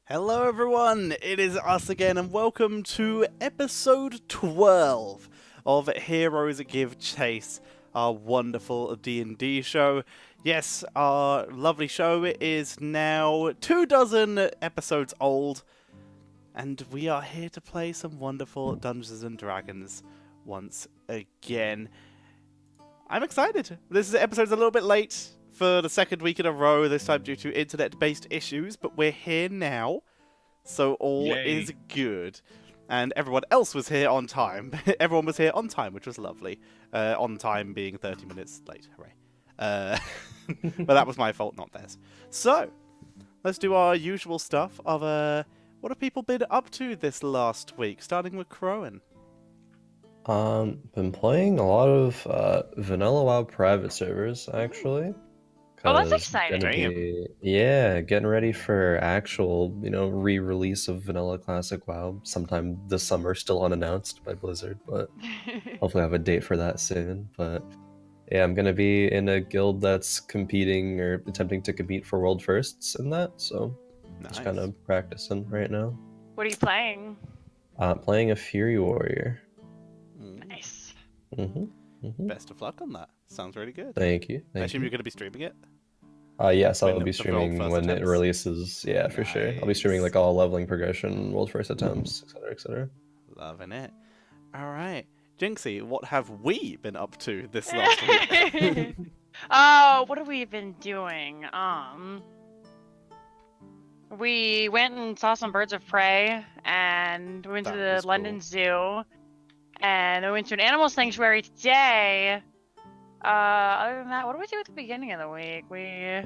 Hello everyone, it is us again and welcome to episode 12 of Heroes Give Chase, our wonderful D&D show. Yes, our lovely show is now 24 episodes old, and we are here to play some wonderful Dungeons & Dragons once again. I'm excited. This episode's a little bit late for the second week in a row, this time due to internet-based issues, but we're here now, so all is good. And everyone else was here on time. Everyone was here on time, which was lovely. On time being 30 minutes late. Hooray. But that was my fault, not theirs. So, let's do our usual stuff of what have people been up to this last week, starting with Crowan. Been playing a lot of Vanilla WoW private servers actually. Oh, that's 'Cause exciting. getting ready for actual, re-release of Vanilla Classic WoW sometime this summer, still unannounced by Blizzard, but hopefully I have a date for that soon. But yeah, I'm gonna be in a guild that's competing or attempting to compete for world firsts in that, so just kind of practicing right now. What are you playing? Playing a Fury Warrior. Nice. Best of luck on that. Sounds really good. Thank you. I assume you're going to be streaming it? Yes, I'll be streaming when it releases. Yeah, for sure. I'll be streaming like all leveling progression, world first attempts, etc., etc. Loving it. All right, Jinxie, what have we been up to this last week? Oh, what have we been doing? We went and saw some birds of prey, and we went to the London Zoo, and we went to an animal sanctuary today. Other than that, what did we do at the beginning of the week? We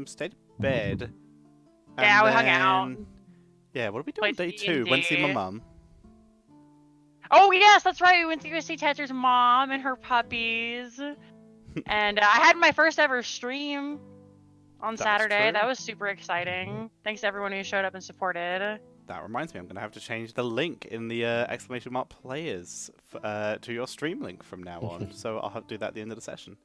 stayed in bed. Yeah, we hung out. Yeah, what did we do on day 2? Went to see my mum. Oh yes, that's right. We went to go see Tetcher's mom and her puppies. And I had my first ever stream on Saturday. That was super exciting. Thanks to everyone who showed up and supported. That reminds me, I'm going to have to change the link in the exclamation mark players to your stream link from now on. So I'll have to do that at the end of the session.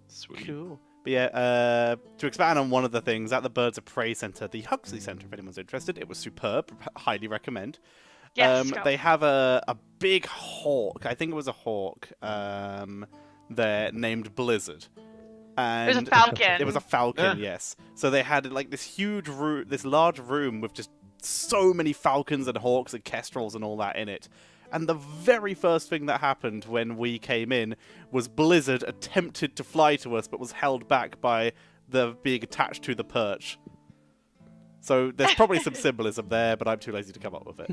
Sweet. Cool. But yeah, to expand on one of the things, at the Birds of Prey Centre, the Huxley Centre, if anyone's interested, it was superb. Highly recommend. Yes, go. They have a big hawk. I think it was a hawk. There named Blizzard. And It was a falcon. It was a falcon, yes. So they had like this huge room, this large room with just so many falcons and hawks and kestrels and all that in it. And the very first thing that happened when we came in was Blizzard attempted to fly to us, but was held back by the being attached to the perch. So there's probably some symbolism there, but I'm too lazy to come up with it.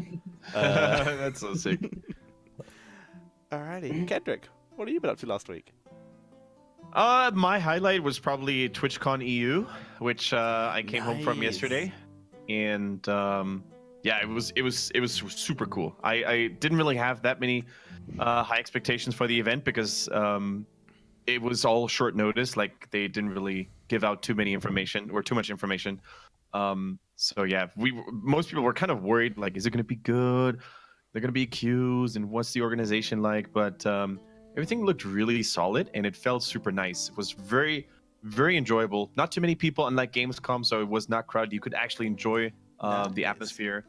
That's so sick. Alrighty, Kendrick, what have you been up to last week? My highlight was probably TwitchCon EU, which I came home from yesterday, and yeah, it was super cool. I didn't really have that many high expectations for the event because it was all short notice. Like they didn't really give out too much information. So yeah, most people were kind of worried. Like, is it going to be good? They're going to be queues, and what's the organization like? But everything looked really solid, and it felt super nice. It was very, very enjoyable. Not too many people, unlike Gamescom, so it was not crowded. You could actually enjoy the atmosphere.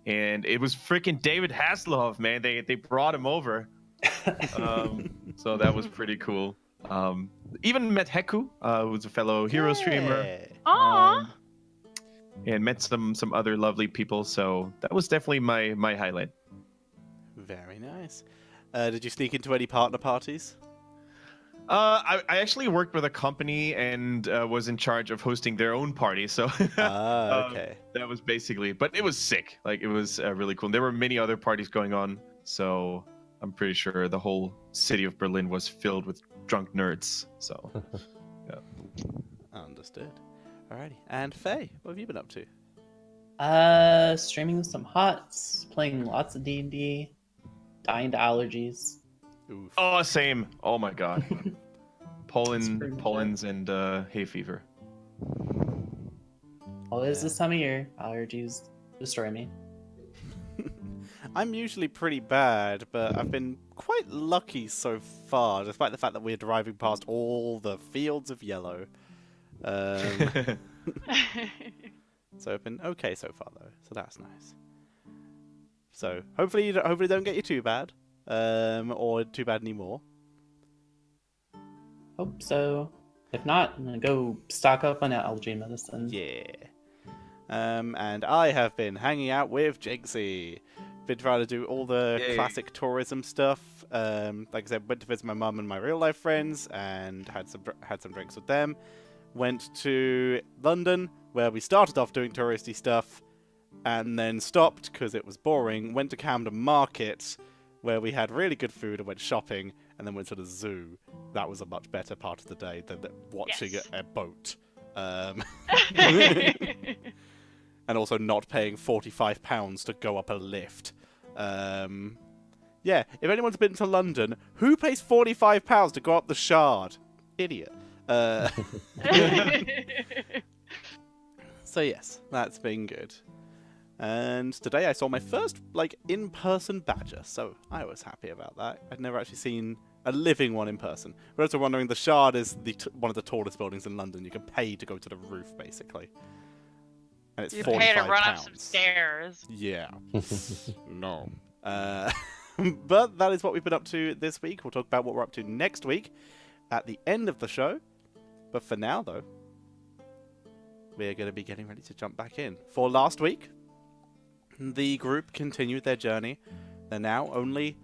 And it was freaking David Hasselhoff, man. They brought him over. So that was pretty cool. Even met Heku, who's a fellow hero streamer. Aww. And met some other lovely people. So that was definitely my highlight. Very nice. Did you sneak into any partner parties? I actually worked with a company and was in charge of hosting their own party. So Okay. That was basically, but it was sick. Like it was really cool. There were many other parties going on. So I'm pretty sure the whole city of Berlin was filled with drunk nerds. So yeah. Understood. Alrighty. And Faye, what have you been up to? Streaming some HOTS, playing lots of D&D, dying to allergies. Oof. Oh, same. Oh my god. pretty Pollens and hay fever. Always this time of year, allergies destroy me. I'm usually pretty bad, but I've been quite lucky so far, despite the fact that we're driving past all the fields of yellow. So I've been okay so far, though, so that's nice. So hopefully don't get you too bad, or too bad anymore. Hope so. If not, I'm gonna go stock up on allergy medicine. Yeah. And I have been hanging out with Jinxie. Been trying to do all the classic tourism stuff. Like I said, went to visit my mum and my real life friends, and had some drinks with them. Went to London, where we started off doing touristy stuff, and then stopped because it was boring. Went to Camden Market, where we had really good food and went shopping, and then went to the zoo. That was a much better part of the day than watching a boat. And also not paying £45 to go up a lift. Yeah, if anyone's been to London, who pays £45 to go up the Shard? Idiot. So yes, that's been good. And today I saw my first in-person badger, so I was happy about that. I'd never actually seen a living one in person. But also wondering, the Shard is one of the tallest buildings in London. You can pay to go to the roof, basically. And it's £45. You pay to run up some stairs. Yeah. No. But that is what we've been up to this week. We'll talk about what we're up to next week at the end of the show. But for now, though, we're going to be getting ready to jump back in. For last week, the group continued their journey. They're now only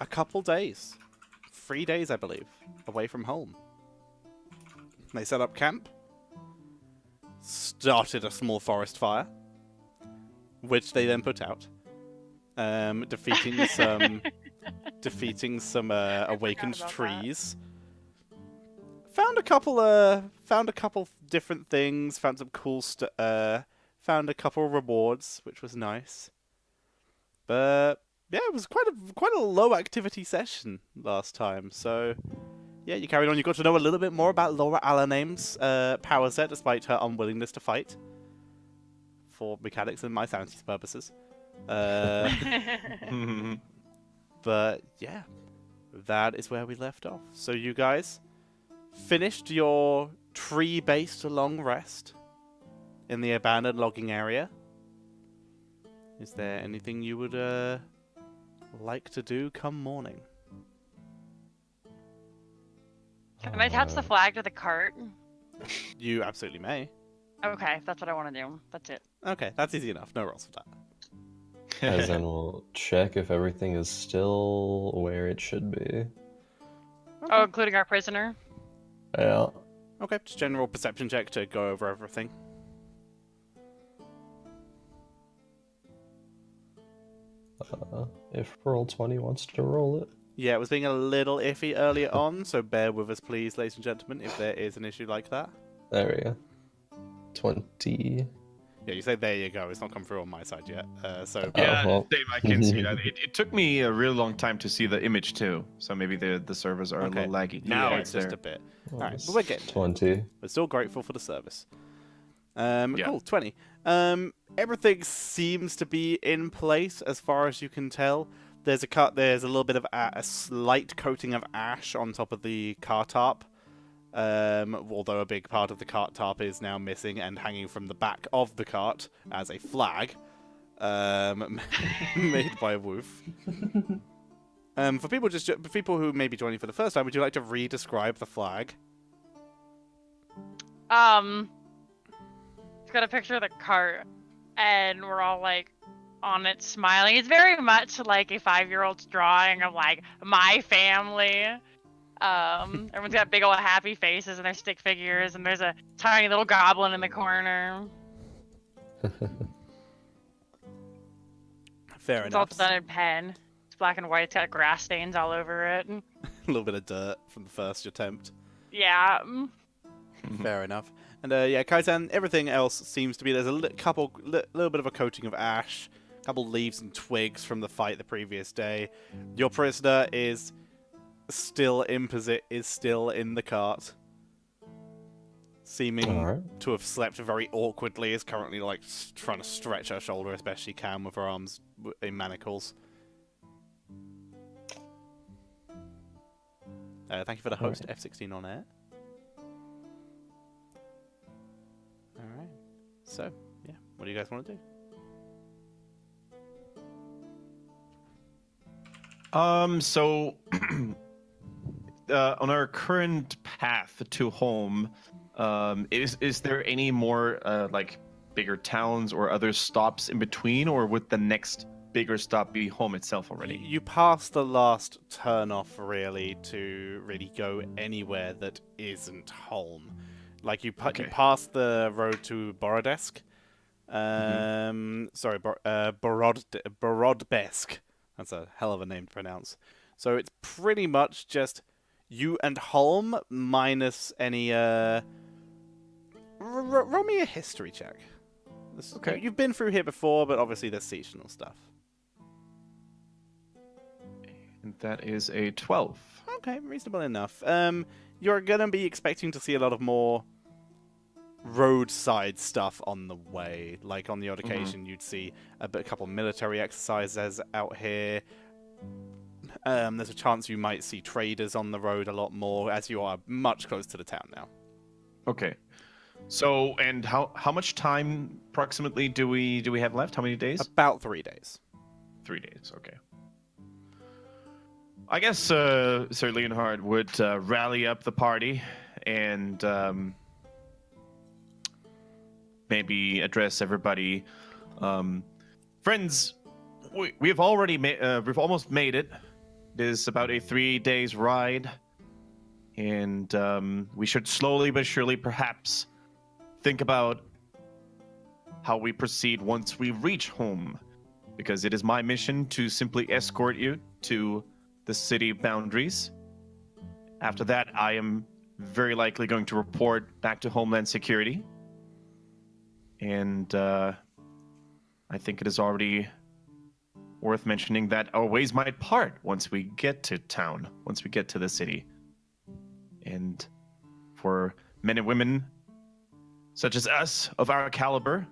a couple days, 3 days, I believe, away from Holm. They set up camp, started a small forest fire, which they then put out, defeating some awakened trees. Found a couple different things. Found some cool found a couple rewards, which was nice. But yeah, it was quite a low activity session last time. So yeah, you carried on. You got to know a little bit more about Laura Alaname's power set, despite her unwillingness to fight for mechanics and my sanity's purposes. But yeah, that is where we left off. So you guys finished your tree-based long rest in the abandoned logging area. Is there anything you would like to do come morning? Can I attach the flag to the cart? You absolutely may. Okay, that's what I want to do. That's it. Okay, that's easy enough. No rolls for that. As then we'll check if everything is still where it should be. Oh, including our prisoner? Yeah. Okay, just general perception check to go over everything. If Roll20 wants to roll it. Yeah, it was being a little iffy earlier on, so bear with us, please, ladies and gentlemen, if there is an issue like that. There we go. 20. Yeah, you say there you go. It's not come through on my side yet. So Yeah, well. same. I can see that. It took me a really long time to see the image too, so maybe the servers are a little laggy. Now yeah, it's just there. a bit. All right, but we're getting there. 20. We're still grateful for the service. Yeah. Cool, 20. Everything seems to be in place as far as you can tell. There's a little bit of a slight coating of ash on top of the car tarp. Although a big part of the cart tarp is now missing and hanging from the back of the cart as a flag, made by Woof. For people who may be joining for the first time, would you like to re-describe the flag? It's got a picture of the cart, and we're all like on it smiling. It's very much like a 5-year-old's drawing of like my family. Everyone's got big old happy faces and their stick figures, and there's a tiny little goblin in the corner. Fair It's all enough. done in pen. It's black and white. It's got grass stains all over it. A little bit of dirt from the first attempt. Yeah. Fair enough. And yeah, Kaitan, everything else seems to be, there's a little bit of a coating of ash, a couple leaves and twigs from the fight the previous day. Your prisoner is still in the cart, seeming to have slept very awkwardly, is currently like trying to stretch her shoulder as best she can with her arms in manacles. Thank you for the host, F16 on air. Alright, so, yeah, what do you guys want to do? So on our current path to Holm, is there any more like bigger towns or other stops in between, or would the next bigger stop be Holm itself already? You passed the last turn-off, really, to really go anywhere that isn't Holm. Like, you passed the road to Borodesk. Borodbesk. That's a hell of a name to pronounce. So it's pretty much just you and Holm, minus any, roll me a history check. Okay. You've been through here before, but obviously there's seasonal stuff. And that is a 12. Okay, reasonable enough. You're gonna be expecting to see a lot of more roadside stuff on the way. Like, on the odd occasion, you'd see a couple military exercises out here. There's a chance you might see traders on the road a lot more, as you are much closer to the town now. Okay. So, and how much time approximately do we have left? How many days? About 3 days. 3 days. Okay. I guess Sir Leonhard would rally up the party and maybe address everybody. Friends, we've already we've almost made it. It is about a 3 days ride, and we should slowly but surely, perhaps, think about how we proceed once we reach Holm, because it is my mission to simply escort you to the city boundaries. After that, I am very likely going to report back to Homeland Security. And I think it is already worth mentioning that our ways might part once we get to town, once we get to the city. And for men and women such as us, of our caliber,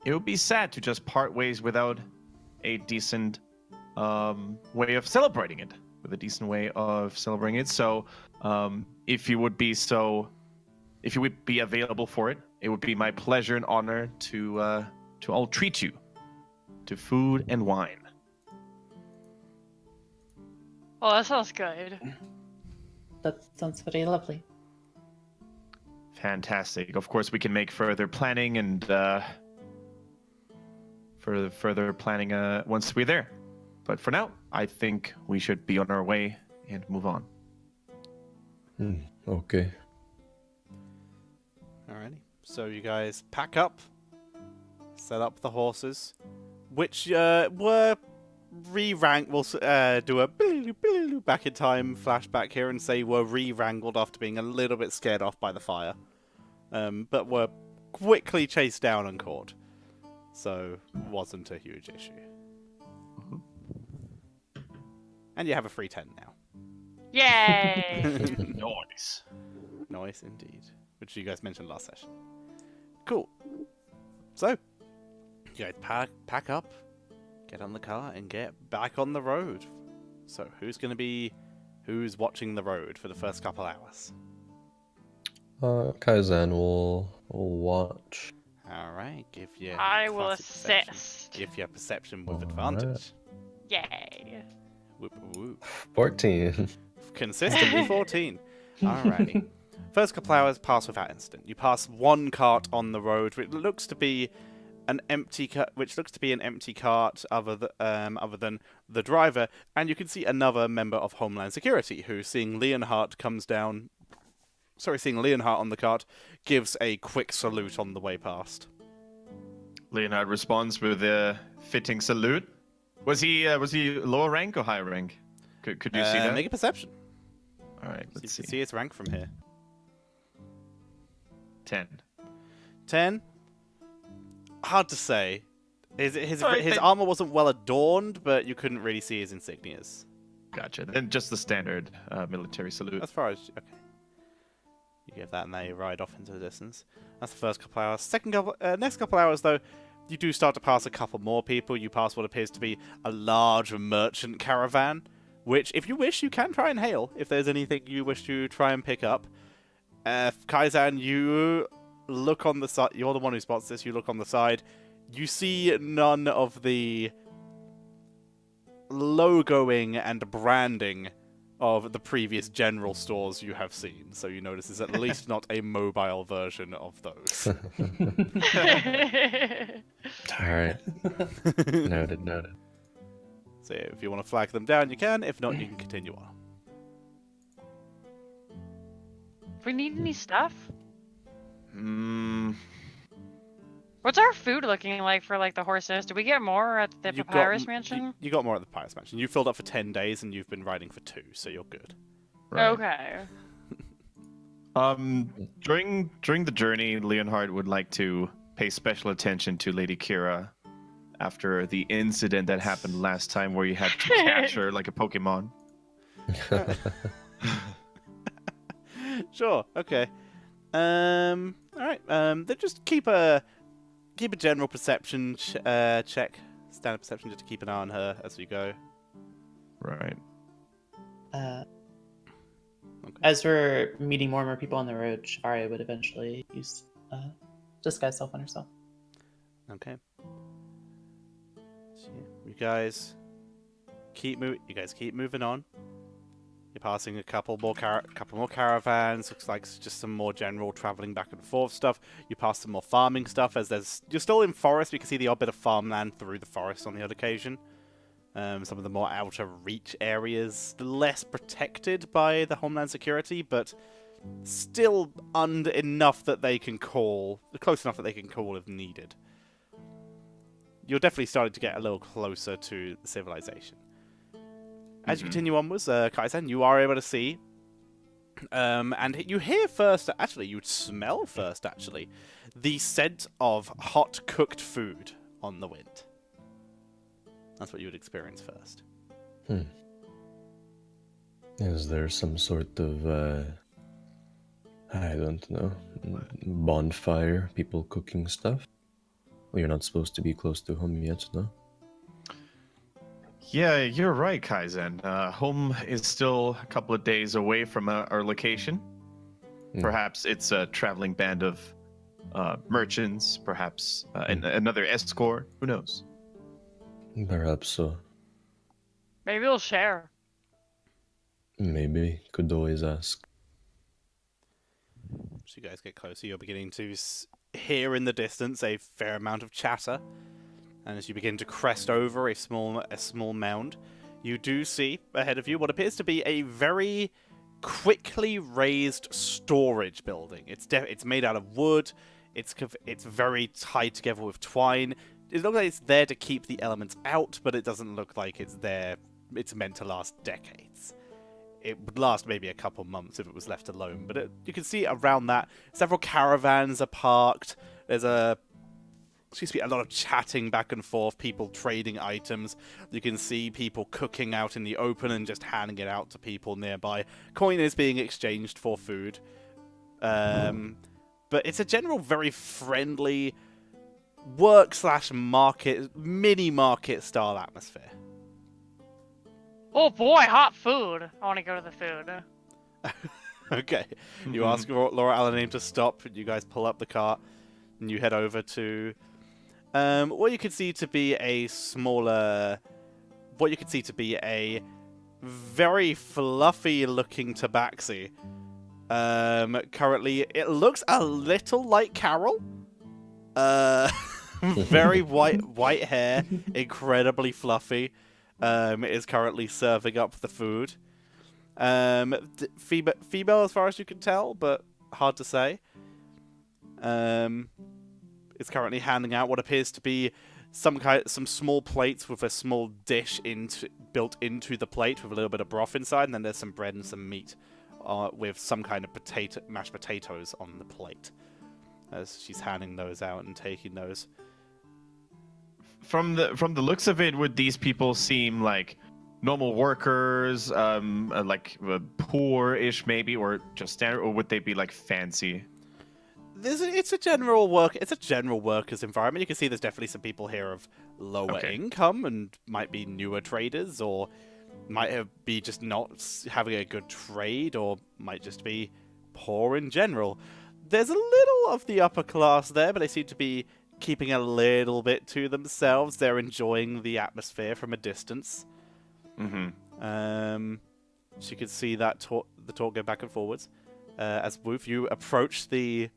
it would be sad to just part ways without a decent way of celebrating it. So, if you would be so if you would be available for it, it would be my pleasure and honor to all treat you to food and wine. Well, that sounds good. That sounds very lovely. Fantastic. Of course, we can make further planning and further planning once we're there. But for now, I think we should be on our way and move on. Okay. Alrighty. So you guys pack up, set up the horses, which were re-ranked. We'll do a back in time flashback here and say were re-wrangled after being a little bit scared off by the fire, but were quickly chased down and caught. So wasn't a huge issue. And you have a free 10 now. Yay! Nice. Nice indeed. Which you guys mentioned last session. Cool. So, you guys pack up, get on the car, and get back on the road. So, who's watching the road for the first couple hours? Kaizen will watch. Alright, give you I will classic perception. assist. Give you perception with Alright. advantage. Yay! Whoop, whoop. 14. Consistently 14. Alrighty. First couple hours pass without incident. You pass one cart on the road, which looks to be an empty cart, other than the driver, and you can see another member of Homeland Security who, seeing Leonhardt on the cart, gives a quick salute on the way past. Leonard responds with a fitting salute. Was he lower rank or higher rank? Could you see that? Make a perception. All right, So you let's can see. see his rank from here. 10. 10. Hard to say. His Alright, then- armor wasn't well adorned, but you couldn't really see his insignias. Gotcha. Then just the standard military salute. As far as okay, you give that and they ride off into the distance. That's the first couple hours. Next couple hours though, you do start to pass a couple more people. You pass what appears to be a large merchant caravan, which, if you wish, you can try and hail if there's anything you wish to try and pick up. Kaizan, you look on the side. You're the one who spots this. You look on the side. You see none of the logoing and branding of the previous general stores you have seen. So you notice there's at least not a mobile version of those. Alright. Noted. So if you want to flag them down, you can. If not, you can continue on. If we need any stuff, Mm, what's our food looking like for like the horses? Do we get more at the Papyrus Mansion? You got more at the Papyrus Mansion. You filled up for 10 days and you've been riding for 2, so you're good. right. Okay. During the journey, Leonhard would like to pay special attention to Lady Kira after the incident that happened last time where you had to catch her like a Pokemon. Sure. Okay. All right. Then just keep a general perception check, standard perception, just to keep an eye on her as we go. Right. As we're meeting more and more people on the road, Shari would eventually use disguise self on herself. Okay. So, you guys keep moving on. You're passing a couple more caravans. Looks like it's just some more general traveling back and forth stuff. You pass some more farming stuff you're still in forest. You can see the odd bit of farmland through the forest on the odd occasion. Some of the more outer reach areas, less protected by the Homeland Security, but still enough that they can call if needed. You're definitely starting to get a little closer to the civilization. As you continue onwards, Kaizen, you are able to see, and you hear first, actually, you smell first, actually, the scent of hot cooked food on the wind. That's what you would experience first. Is there some sort of, I don't know, bonfire, people cooking stuff? Well, you're not supposed to be close to home yet, no? Yeah, you're right, Kaizen. Holm is still a couple of days away from our location. Perhaps it's a traveling band of merchants, perhaps another escort. Who knows? Perhaps so. Maybe we'll share. Maybe. Could always ask. As you guys get closer, you're beginning to hear in the distance a fair amount of chatter. And as you begin to crest over a small mound, you do see ahead of you what appears to be a very quickly raised storage building. It's made out of wood. It's very tied together with twine. It looks like it's there to keep the elements out, but it doesn't look like it's there. It's meant to last decades. It would last maybe a couple months if it was left alone, but you can see around that several caravans are parked. There's a lot of chatting back and forth, people trading items. You can see people cooking out in the open and just handing it out to people nearby. Coin is being exchanged for food. But it's a general very friendly work/market, mini-market style atmosphere. Oh boy, hot food. I want to go to the food. Okay. You ask Laura Alaname to stop, and you guys pull up the cart, and you head over to what you can see to be a very fluffy-looking tabaxi. Currently, it looks a little like Carol. Very white hair, incredibly fluffy. Is currently serving up the food. Female as far as you can tell, but hard to say. Is currently handing out what appears to be some small plates with a small dish built into the plate with a little bit of broth inside, and then there's some bread and some meat with some kind of mashed potatoes on the plate. As she's handing those out and taking those. From the looks of it, would these people seem like normal workers, poor-ish maybe, or just standard, or would they be like fancy? It's a general workers environment. You can see there's definitely some people here of lower income and might be newer traders, or might be just not having a good trade, or might just be poor in general. There's a little of the upper class there, but they seem to be keeping a little bit to themselves. They're enjoying the atmosphere from a distance. So you can see that the talk go back and forwards. As Woof, you approach the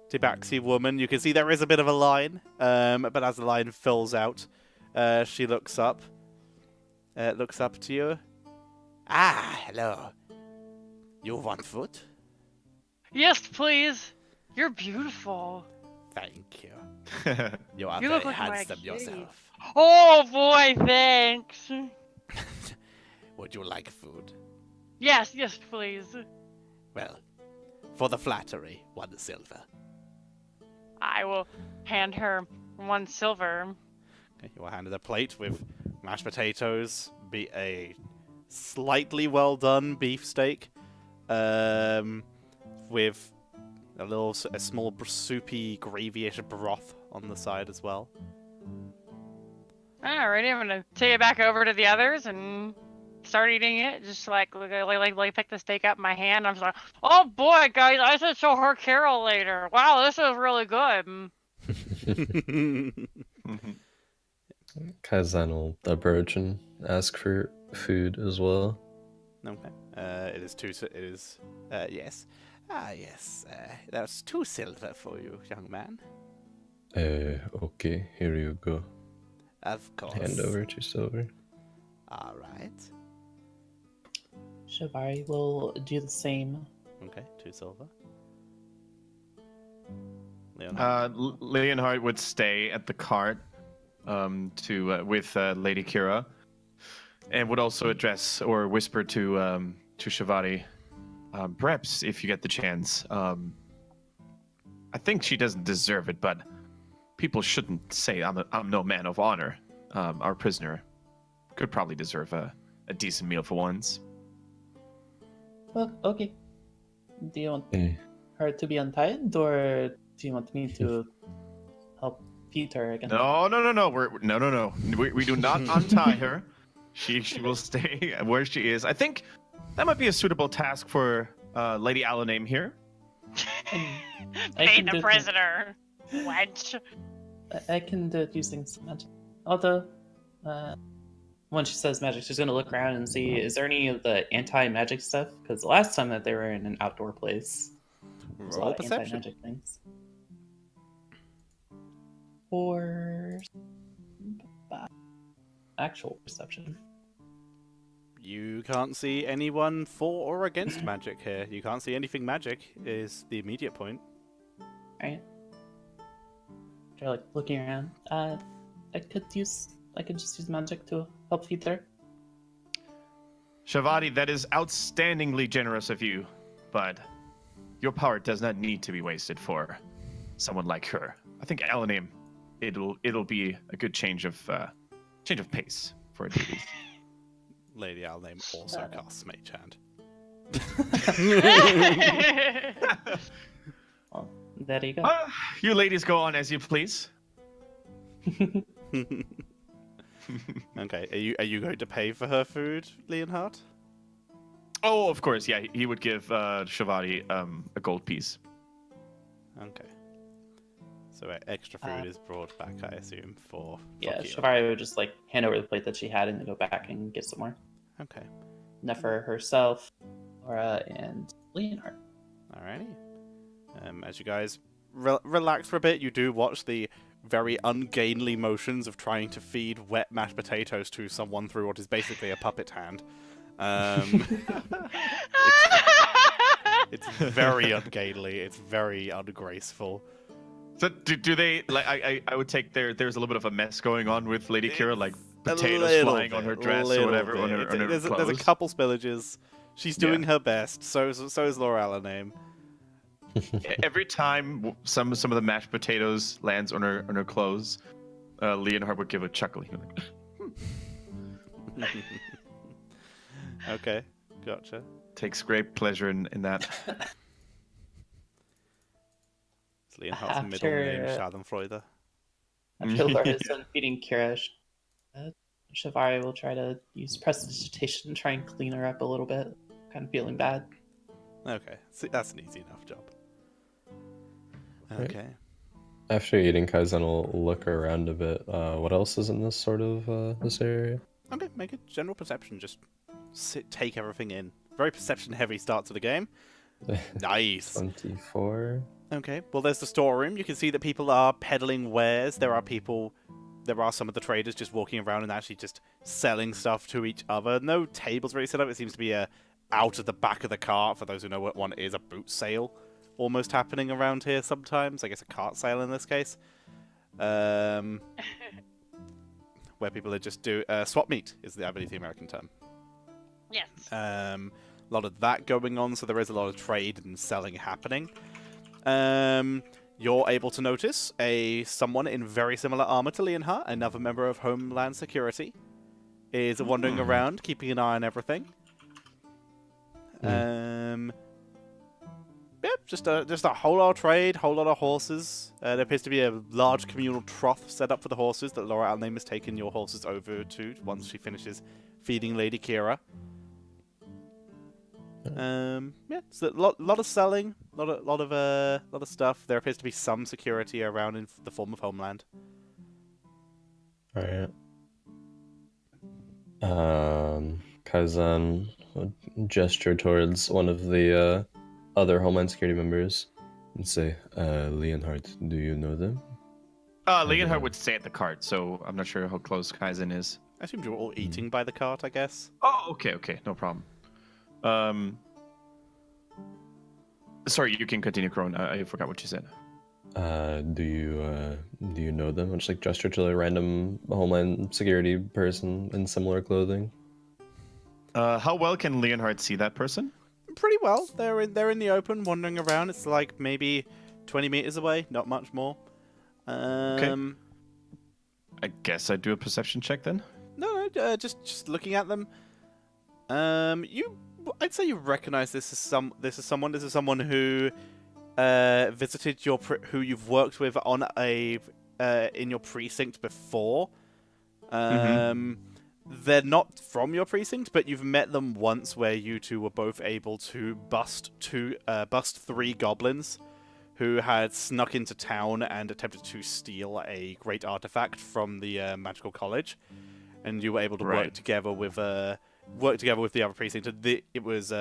Tabaxi woman, you can see there is a bit of a line, but as the line fills out, she looks up to you. Ah, hello. You want food? Yes, please. You're beautiful. Thank you. You are You very look like my handsome kitty. yourself. Oh boy, thanks. Would you like food? Yes, please. Well, for the flattery, 1 silver. I will hand her 1 silver. Okay, you are handed a plate with mashed potatoes, be a slightly well done beefsteak, with a small soupy gravy-ish broth on the side as well. Alrighty, I'm gonna take it back over to the others and start eating it. Just like pick the steak up in my hand. I'm just like, oh boy, guys, I should show her Carol later. Wow, this is really good. Kazan will approach and ask for food as well. Okay. Yes. Ah, yes. That's 2 silver for you, young man. Okay, here you go. Of course. Hand over 2 silver. All right. Shivari will do the same. Okay, 2 silver. Leonhard. Leonhard would stay at the cart with Lady Kira, and would also address or whisper to Shivari. Perhaps if you get the chance. I think she doesn't deserve it, but people shouldn't say I'm no man of honor. Our prisoner could probably deserve a decent meal for once. Well, okay. Do you want her to be untied, or do you want me to help feed her again? No. No. We do not untie her. She will stay where she is. I think that might be a suitable task for Lady Alaname here. I Pay can the do prisoner, wench. I can do it using some magic. Although, when she says magic, she's gonna look around and see, is there any of the anti-magic stuff? Because the last time that they were in an outdoor place, there's a Roll lot of perception. anti-magic things. Or actual perception. You can't see anyone for or against magic here. You can't see anything magic is the immediate point. Right. They're like looking around. I could just use magic to help feed her. Shavati, that is outstandingly generous of you, but your power does not need to be wasted for someone like her. I think Elanim, it'll be a good change of pace for a duty. Lady Alname also casts Mage Hand. Well, there you go. You ladies go on as you please. Okay, are you going to pay for her food, Leonhardt? Oh, of course, yeah. He would give Shavati a gold piece. Okay. So extra food is brought back, I assume, for Yeah, Kira. Shivari would just like hand over the plate that she had and then go back and get some more. Okay. Enough for herself, Laura, and Leonhardt. Alrighty. As you guys relax for a bit, you do watch the very ungainly motions of trying to feed wet mashed potatoes to someone through what is basically a puppet hand. It's very ungainly. It's very ungraceful. So do they like? I would take there's a little bit of a mess going on with Lady Kira, like potatoes little flying on her bit, dress or little whatever. bit. On her There's a clothes. couple spillages. She's doing her best. So is Laura Alaname. Every time some of the mashed potatoes lands on her clothes, Leonhardt would give a chuckle. He'd be like, Okay, gotcha. takes great pleasure in that. It's Leonhardt's middle name, Schadenfreude. After Laura's done feeding Kira, Shivari will try to use prestidigitation and try and clean her up a little bit. Kind of feeling bad. Okay, see, that's an easy enough job. Right. Okay. After eating, Kaizen will look around a bit. What else is in this sort of this area? Okay, make a general perception. Just take everything in. Very perception-heavy start to the game. Nice. 24. Okay, well, there's the storeroom. You can see that people are peddling wares. There are some of the traders just walking around and actually just selling stuff to each other. No tables really set up. It seems to be out of the back of the cart. For those who know what one is, a boot sale almost happening around here sometimes. I guess a cart sale in this case. Where people are just swap meet is, I believe, the American term. Yes. A lot of that going on, so there is a lot of trade and selling happening. You're able to notice someone in very similar armor to Leonhardt, another member of Homeland Security, is wandering around, keeping an eye on everything. Yeah, just a whole lot of trade, whole lot of horses. There appears to be a large communal trough set up for the horses that Laura Alname has taken your horses over to once she finishes feeding Lady Kira. Yeah, it's a lot of selling, lot of stuff. There appears to be some security around in the form of Homeland. Alright. Kaizen would gesture towards one of the other Homeland Security members and say, Leonhardt, do you know them? Leonhardt would stay at the cart, so I'm not sure how close Kaizen is. I assumed you were all eating by the cart, I guess. Oh, okay, no problem. Sorry, you can continue, Crone. I forgot what you said. Do you know them? I'll just like gesture to a random Homeland Security person in similar clothing. How well can Leonhardt see that person? Pretty well. They're in the open, wandering around. It's like maybe 20 meters away, not much more. Okay. I guess I'd do a perception check then. No, just looking at them. I'd say you recognize this is someone who visited who you've worked with on in your precinct before. They're not from your precinct, but you've met them once, where you two were both able to bust 3 goblins who had snuck into town and attempted to steal a great artifact from the magical college, and you were able to work together with the other precinct. It was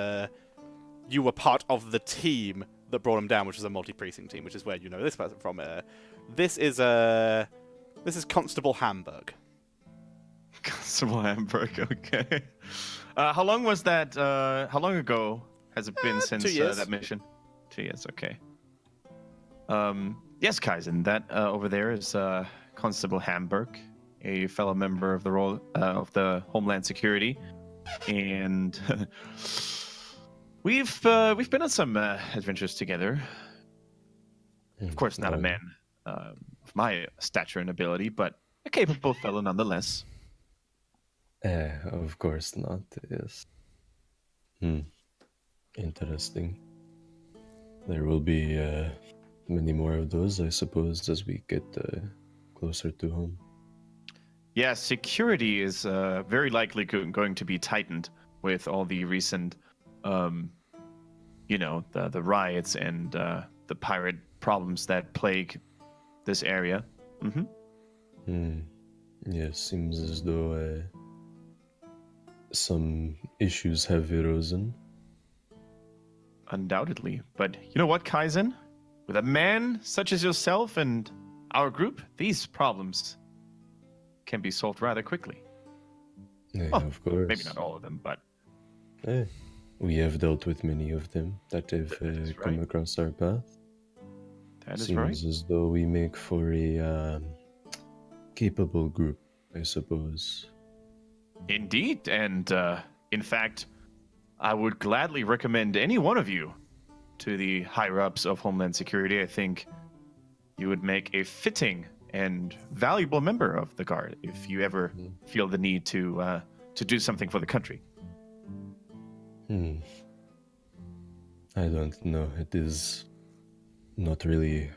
you were part of the team that brought him down, which was a multi-precinct team, which is where you know this person from. This is Constable Hamburg. Constable Hamburg. Okay. How long was that? How long ago has it been since 2 years. That mission? 2 years. Okay. Yes, Kaizen. That over there is Constable Hamburg, a fellow member of the Homeland Security, and we've been on some adventures together. Of course, not a man of my stature and ability, but a capable fellow nonetheless. Of course not. Yes. Interesting. There will be many more of those, I suppose, as we get closer to home. Yeah, security is very likely going to be tightened with all the recent, the riots and the pirate problems that plague this area. Yes, seems as though some issues have arisen. Undoubtedly. But you know what, Kaizen? With a man such as yourself and our group, these problems can be solved rather quickly. Yeah, Oh, of course. Maybe not all of them, but... we have dealt with many of them that have come across our path. That is Seems right. as though we make for a capable group, I suppose. Indeed, and in fact, I would gladly recommend any one of you to the higher-ups of Homeland Security. I think you would make a fitting and valuable member of the Guard if you ever feel the need to do something for the country. I don't know. It is not really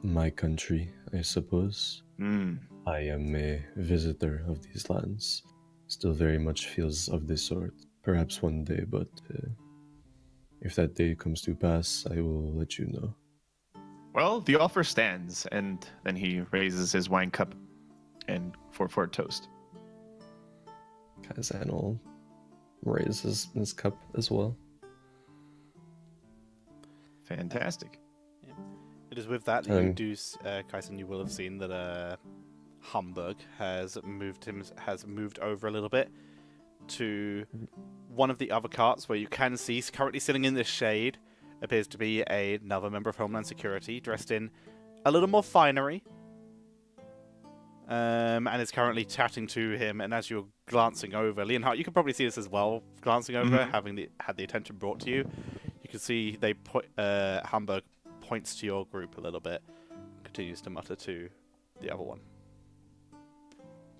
my country, I suppose. I am a visitor of these lands. Still very much feels of this sort. Perhaps one day, but if that day comes to pass, I will let you know. Well, the offer stands, and then he raises his wine cup and for a toast. Kaizen will raise his cup as well. Fantastic. Yeah. It is with that you do, Kaisen, you will have seen that Hamburg has moved over a little bit to one of the other carts where you can see currently sitting in the shade appears to be another member of Homeland Security dressed in a little more finery, and is currently chatting to him. And as you're glancing over, Leonhardt, you can probably see this as well. Glancing over, having had the attention brought to you, you can see Hamburg points to your group a little bit, continues to mutter to the other one.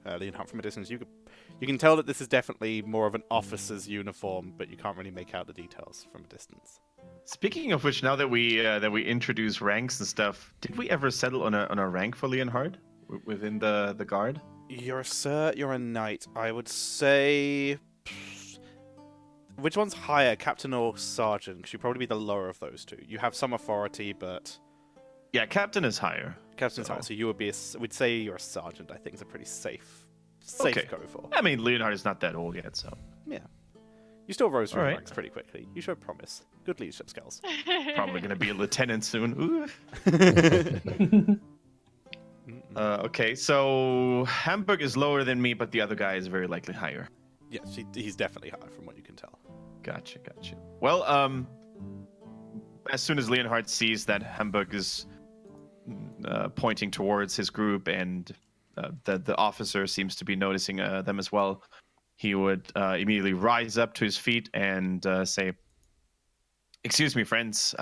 Leonhardt, from a distance, you can tell that this is definitely more of an officer's uniform, but you can't really make out the details from a distance. Speaking of which, now that we introduce ranks and stuff, did we ever settle on a rank for Leonhard within the Guard? You're a knight. I would say... Which one's higher, captain or sergeant? Because you'd probably be the lower of those two. You have some authority, but... Yeah, captain is higher. Captain's higher, so you would be we'd say you're a sergeant. I think is a pretty safe go for. I mean, Leonhard is not that old yet, so... Yeah. You still rose through All right. ranks pretty quickly. You showed promise. Good leadership skills. Probably going to be a lieutenant soon. Ooh. Okay, so Hamburg is lower than me, but the other guy is very likely higher. Yes, he's definitely higher from what you can tell. Gotcha. Well, as soon as Leonhard sees that Hamburg is pointing towards his group and the officer seems to be noticing them as well, he would immediately rise up to his feet and say, "Excuse me, friends.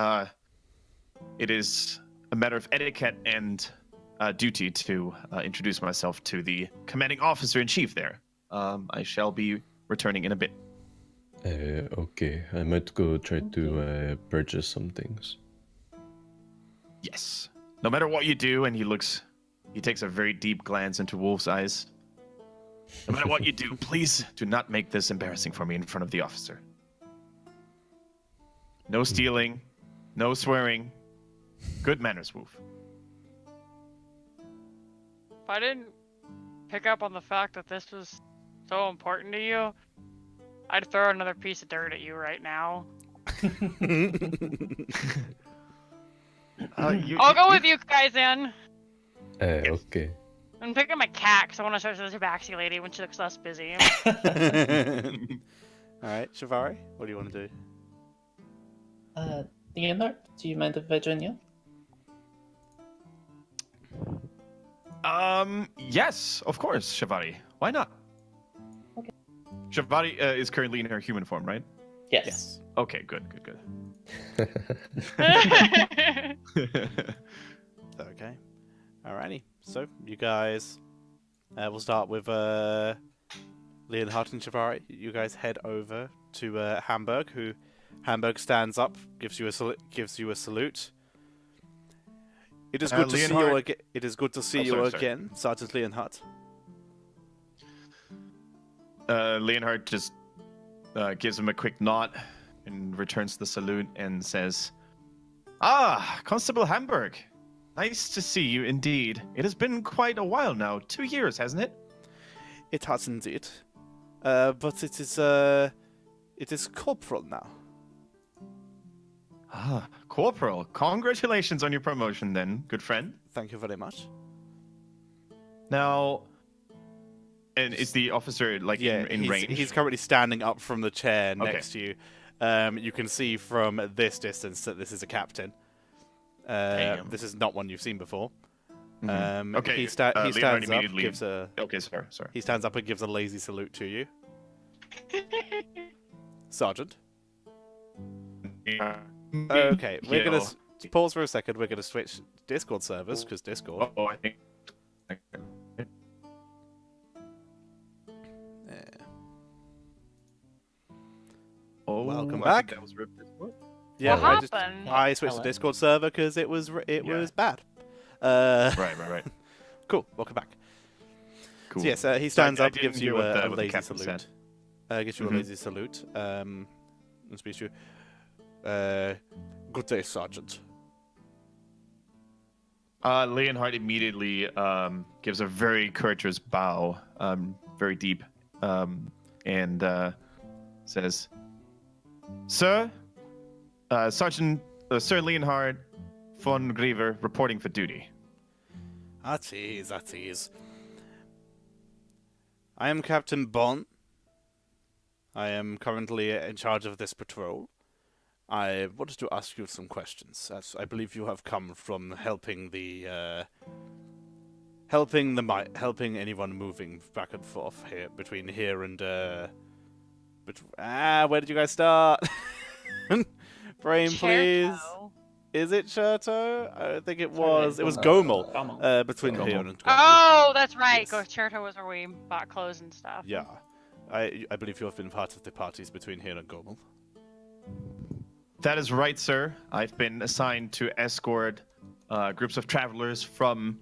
It is a matter of etiquette and duty to introduce myself to the commanding officer-in-chief there. I shall be returning in a bit." Okay, I might go try to purchase some things. Yes. No matter what you do, and he takes a very deep glance into Wolf's eyes. No matter what you do, please do not make this embarrassing for me in front of the officer. No stealing, no swearing, Good manners, Wolf. If I didn't pick up on the fact that this was so important to you, I'd throw another piece of dirt at you right now. I'll go with you guys in. Okay. I'm picking up my cat because I want to show the tabaxi lady when she looks less busy. Alright, Shivari, what do you want to do? Leonard, do you mind if I join you? Yes, of course, Shivari. Why not? Okay. Shivari is currently in her human form, right? Yes. Okay, good. Okay. Alrighty. So, you guys... we'll start with Leonhardt and Shivari. You guys head over to Hamburg, who... Hamburg stands up, gives you a salute. It is good to see you again. It is good to see you again, Sergeant Leonhardt. Leonhardt just gives him a quick nod and returns the salute and says, "Ah, Constable Hamburg. Nice to see you indeed. It has been quite a while now. 2 years, hasn't it?" It has indeed. But it is corporal now. Ah, Corporal. Congratulations on your promotion then, good friend. Thank you very much. Now, and is the officer in range? He's currently standing up from the chair next to you. You can see from this distance that this is a captain. This is not one you've seen before. Okay. He stands up, immediately gives a. Okay, sorry. He stands up and gives a lazy salute to you, Sergeant. Okay, we're gonna pause for a second. We're gonna switch Discord servers because Discord. Oh, I think. Oh, welcome I back. think that was ripped Discord. Yeah, What happened? I switched to Discord server because it was bad. Right. Cool. Welcome back. Cool. So yes, he stands I up, didn't gives hear you what a the lazy captain salute. said. Gives you a lazy salute. And speaks to you. Good day, Sergeant. Leonhardt immediately gives a very courteous bow, very deep, and says, "Sir, Sir Leonhardt von Griever reporting for duty." At ease. I am Captain Bond. I am currently in charge of this patrol. I wanted to ask you some questions, as I believe you have come from helping anyone moving back and forth here between here and where did you guys start? Brain, please. Cherto. Is it Cherto? I think it was. It was Gomel. Between Gomel. here and Gomel. Oh, that's right. Yes. Cherto was where we bought clothes and stuff. Yeah. I believe you have been part of the parties between here and Gomel. That is right, sir. I've been assigned to escort groups of travelers from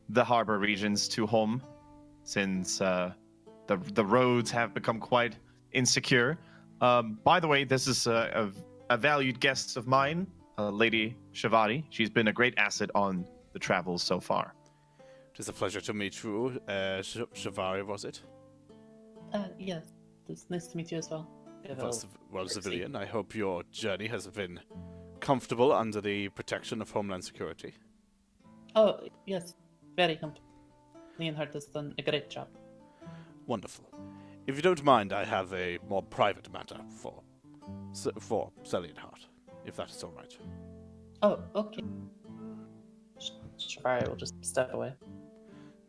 the harbor regions to Holm, since the roads have become quite insecure. By the way, this is a valued guest of mine, Lady Shivari. She's been a great asset on the travels so far. It is a pleasure to meet you. Shivari, was it? Yes. It's nice to meet you as well. Well, civilian, I hope your journey has been comfortable under the protection of Homeland Security. Oh, yes. Very comfortable. Leonhardt has done a great job. Wonderful. If you don't mind, I have a more private matter for Sir Leonhardt, if that is all right. Oh, okay. Shivari will just step away.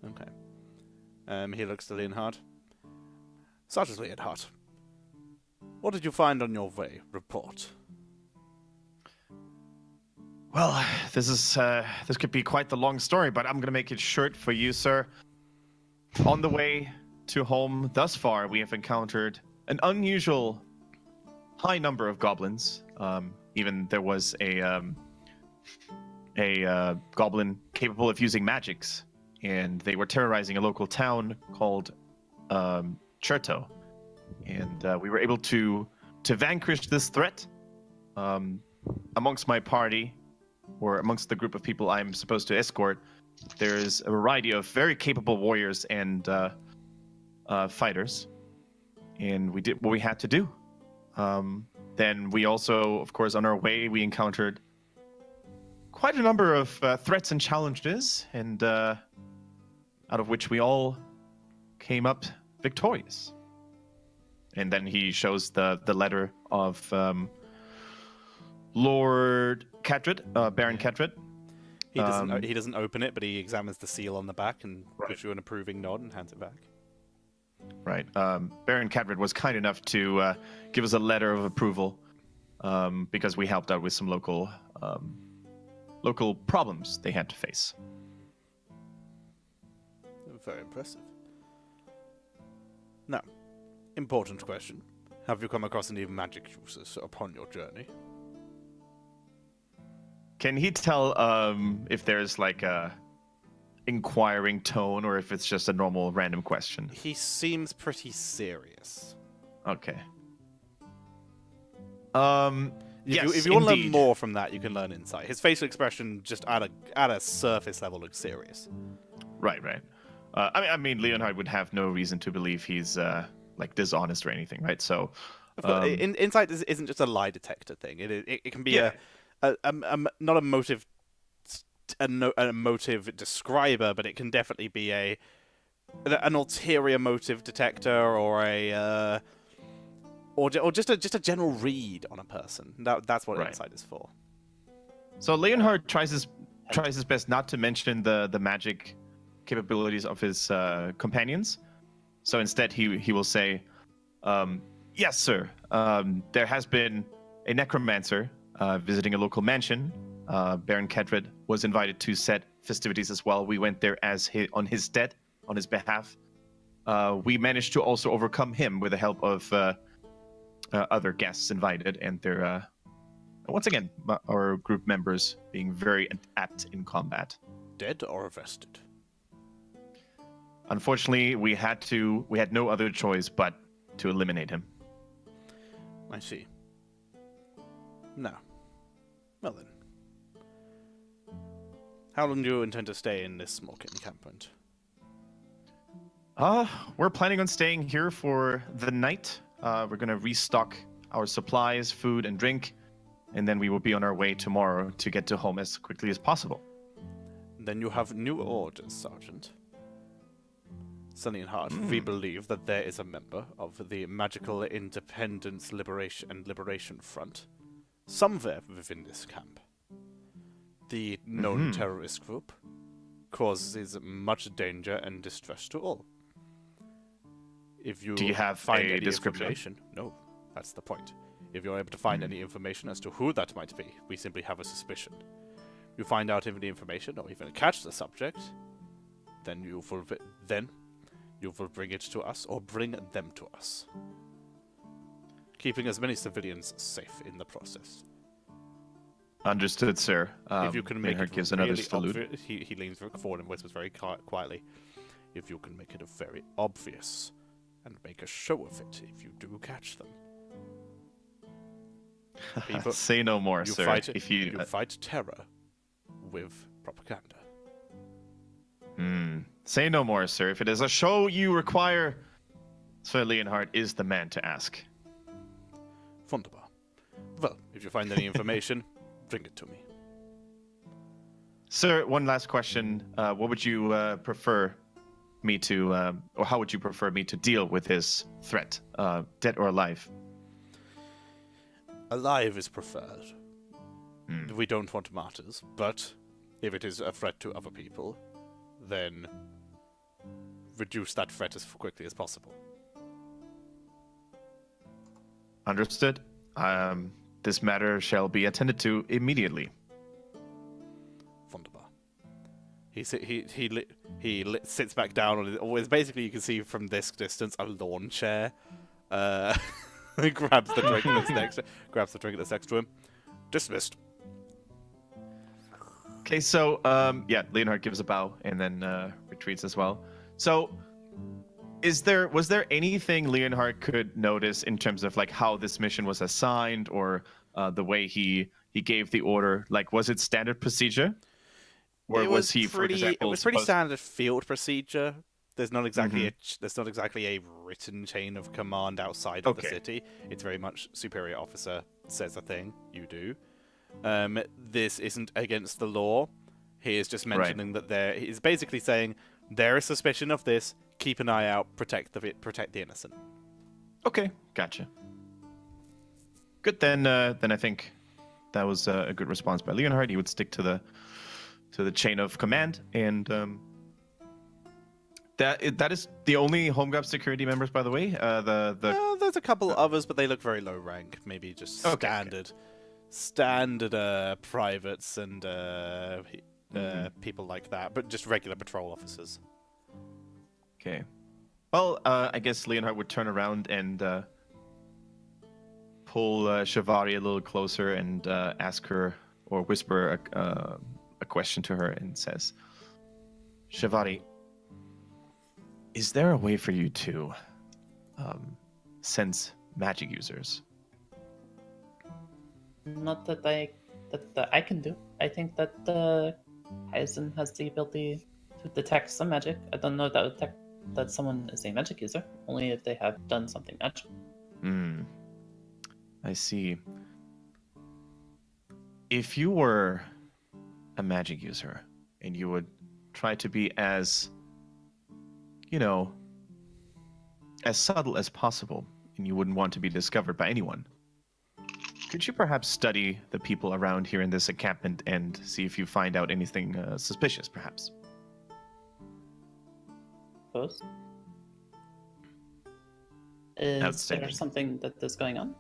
Okay. He looks to Leonhardt. Sergeant Leonhardt, what did you find on your way? Report. Well, this could be quite the long story, but I'm gonna make it short for you, sir. On the way to Holm thus far, we have encountered an unusual high number of goblins. Even there was a goblin capable of using magics, and they were terrorizing a local town called Cherto. And we were able to vanquish this threat. Amongst my party, or amongst the group of people I'm supposed to escort, there's a variety of very capable warriors and fighters, and we did what we had to do. Then we also, of course, on our way, we encountered quite a number of threats and challenges, and out of which we all came up victorious. And then he shows the letter of Lord Catred, Baron Catred. He doesn't open it, but he examines the seal on the back and gives you an approving nod and hands it back. Right. Baron Catred was kind enough to give us a letter of approval because we helped out with some local problems they had to face. Very impressive. Now, important question. Have you come across any magic users upon your journey? Can he tell if there's like a inquiring tone or if it's just a normal random question? He seems pretty serious. Okay. If you want to learn more from that, you can learn insight. His facial expression, just at a surface level, looks serious. Right. I mean, Leonhard would have no reason to believe he's like dishonest or anything, right? So, insight isn't just a lie detector thing. It can be not a motive, a motive describer, but it can definitely be an ulterior motive detector or or just a general read on a person. That's what insight is for. So Leonhard tries his best not to mention the magic capabilities of his companions. So instead, he will say, "Yes, sir. There has been a necromancer visiting a local mansion. Baron Catred was invited to set festivities as well. We went there on his behalf. We managed to also overcome him with the help of other guests invited, and their once again our group members being very apt in combat. Dead or arrested? Unfortunately, we had no other choice but to eliminate him." I see. No. Well then. How long do you intend to stay in this small encampment? We're planning on staying here for the night. We're gonna restock our supplies, food, and drink, and then we will be on our way tomorrow to get to Holm as quickly as possible. Then you have new orders, Sergeant. Sunny and Hart, we believe that there is a member of the Magical Independence Liberation Front somewhere within this camp. The known terrorist group causes much danger and distress to all. If you Do you have find a any description? information, no, that's the point. If you're able to find any information as to who that might be, we simply have a suspicion. You find out any information or even catch the subject, then you will bring it to us or bring them to us, keeping as many civilians safe in the process. Understood, sir. If you can make Leonhard it gives another really salute. obvious, he leans forward and whispers very quietly. If you can make it very obvious and make a show of it, if you do catch them. People, Say no more, you sir. Fight, If you fight terror with propaganda. Say no more, sir. If it is a show you require, Sir Leonhard is the man to ask. Wunderbar. Well, if you find any information, bring it to me. Sir, one last question. What would you prefer me to, or how would you prefer me to deal with this threat, dead or alive? Alive is preferred. We don't want martyrs, but if it is a threat to other people, then reduce that threat as quickly as possible. Understood. This matter shall be attended to immediately. Wunderbar. He sits back down on it. Always, basically, you can see from this distance a lawn chair. Grabs the drink that's next to him. Dismissed. Okay, so Leonhard gives a bow and then retreats as well. So, was there anything Leonhard could notice in terms of like how this mission was assigned, or the way he he gave the order, like, was it standard procedure? Or It was he, for pretty. example, It was pretty supposed... standard field procedure. There's not exactly Mhm. there's not exactly a written chain of command outside of the Okay. city. It's very much superior officer says a thing, you do. This isn't against the law. He is just mentioning that he's basically saying there is suspicion of this. Keep an eye out. Protect the innocent. Okay, gotcha. Good, then I think that was a good response by Leonhard. He would stick to the chain of command, and that is the only Home Guard security members, by the way. There's a couple others, but they look very low rank. Maybe just Okay. standard privates and people like that, but just regular patrol officers. Okay. Well, I guess Leonhard would turn around and pull Shivari a little closer and ask her, or whisper a question to her, and says, Shivari, is there a way for you to sense magic users? Not that I can do. I think that Kaizen has the ability to detect some magic. I don't know that someone is a magic user, only if they have done something magical. I see. If you were a magic user and you would try to be as, as subtle as possible, and you wouldn't want to be discovered by anyone, could you perhaps study the people around here in this encampment and see if you find out anything suspicious, perhaps? Suppose. Is Outstanding. there something that is going on?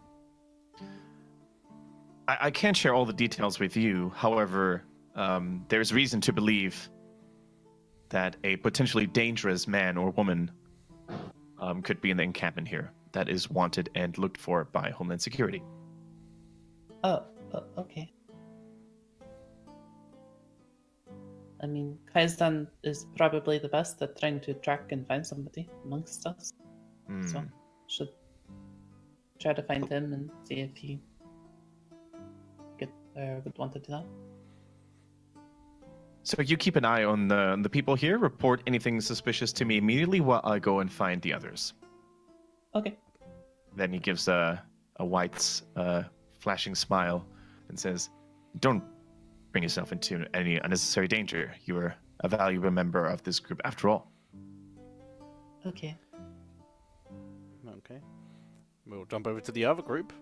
I can't share all the details with you. However, there's reason to believe that a potentially dangerous man or woman could be in the encampment here that is wanted and looked for by Homeland Security. Oh, okay. I mean, Kaizen is probably the best at trying to track and find somebody amongst us. So, should try to find him and see if he would want to do that. So you keep an eye on the people here. Report anything suspicious to me immediately while I go and find the others. Okay. Then he gives a white flashing smile and says, "Don't bring yourself into any unnecessary danger. You are a valuable member of this group after all." Okay. Okay. We'll jump over to the other group.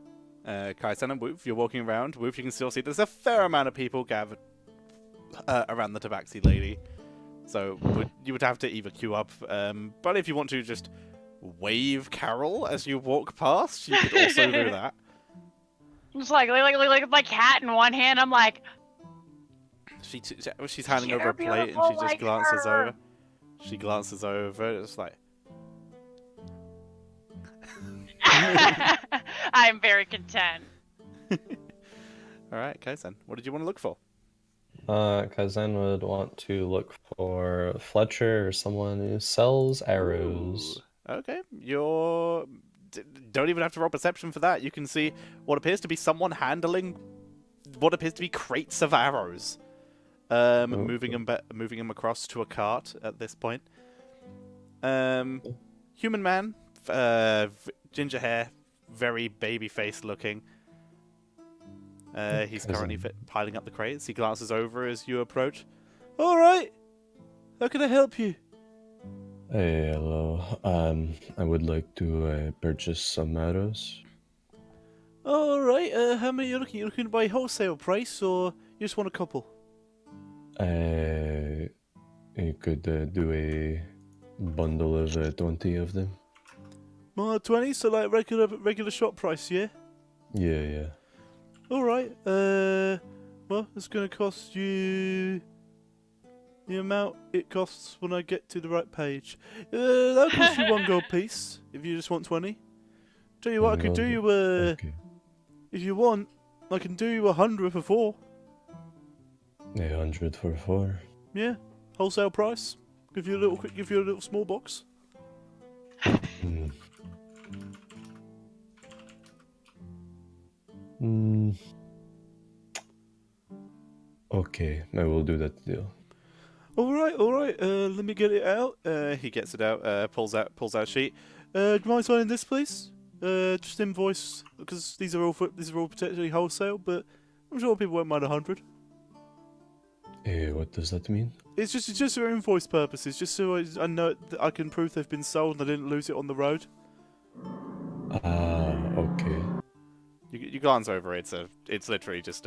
Kaizen and Woof, you're walking around. Woof, you can still see there's a fair amount of people gathered around the Tabaxi lady. So you would have to either queue up, but if you want to just wave Carol as you walk past, you could also do that. Just like my cat in one hand, I'm like, She's handing over You're a plate and beautiful she just like glances her. over. She glances over, it's like, I'm very content. alright, Kaizen, what did you want to look for? Kaizen would want to look for Fletcher or someone who sells arrows. Ooh, okay, don't even have to roll perception for that. You can see what appears to be someone handling what appears to be crates of arrows. Moving them across to a cart at this point. Human man, ginger hair, very baby face looking. He's currently piling up the crates. He glances over as you approach. All right, how can I help you? Hey, hello. I would like to purchase some arrows. All right. How many are you looking? You looking to buy wholesale price, or you just want a couple? You could do a bundle of 20 of them. 20, so like regular shop price, yeah. Yeah. All right. Well, it's gonna cost you the amount it costs when I get to the right page. That'll cost you 1 gold piece if you just want 20. Tell you what, I could do you Okay. if you want, I can do you 100 for 4. 100 for 4. Yeah, wholesale price. Give you a little small box. Okay, I will do that deal. All right. Let me get it out. He gets it out. Pulls out a sheet. Do you mind signing this, please? Just invoice because these are all potentially wholesale, but I'm sure people won't mind 100. What does that mean? It's just for invoice purposes, just so I know that I can prove they've been sold and I didn't lose it on the road. Okay. You glance over it. It's literally just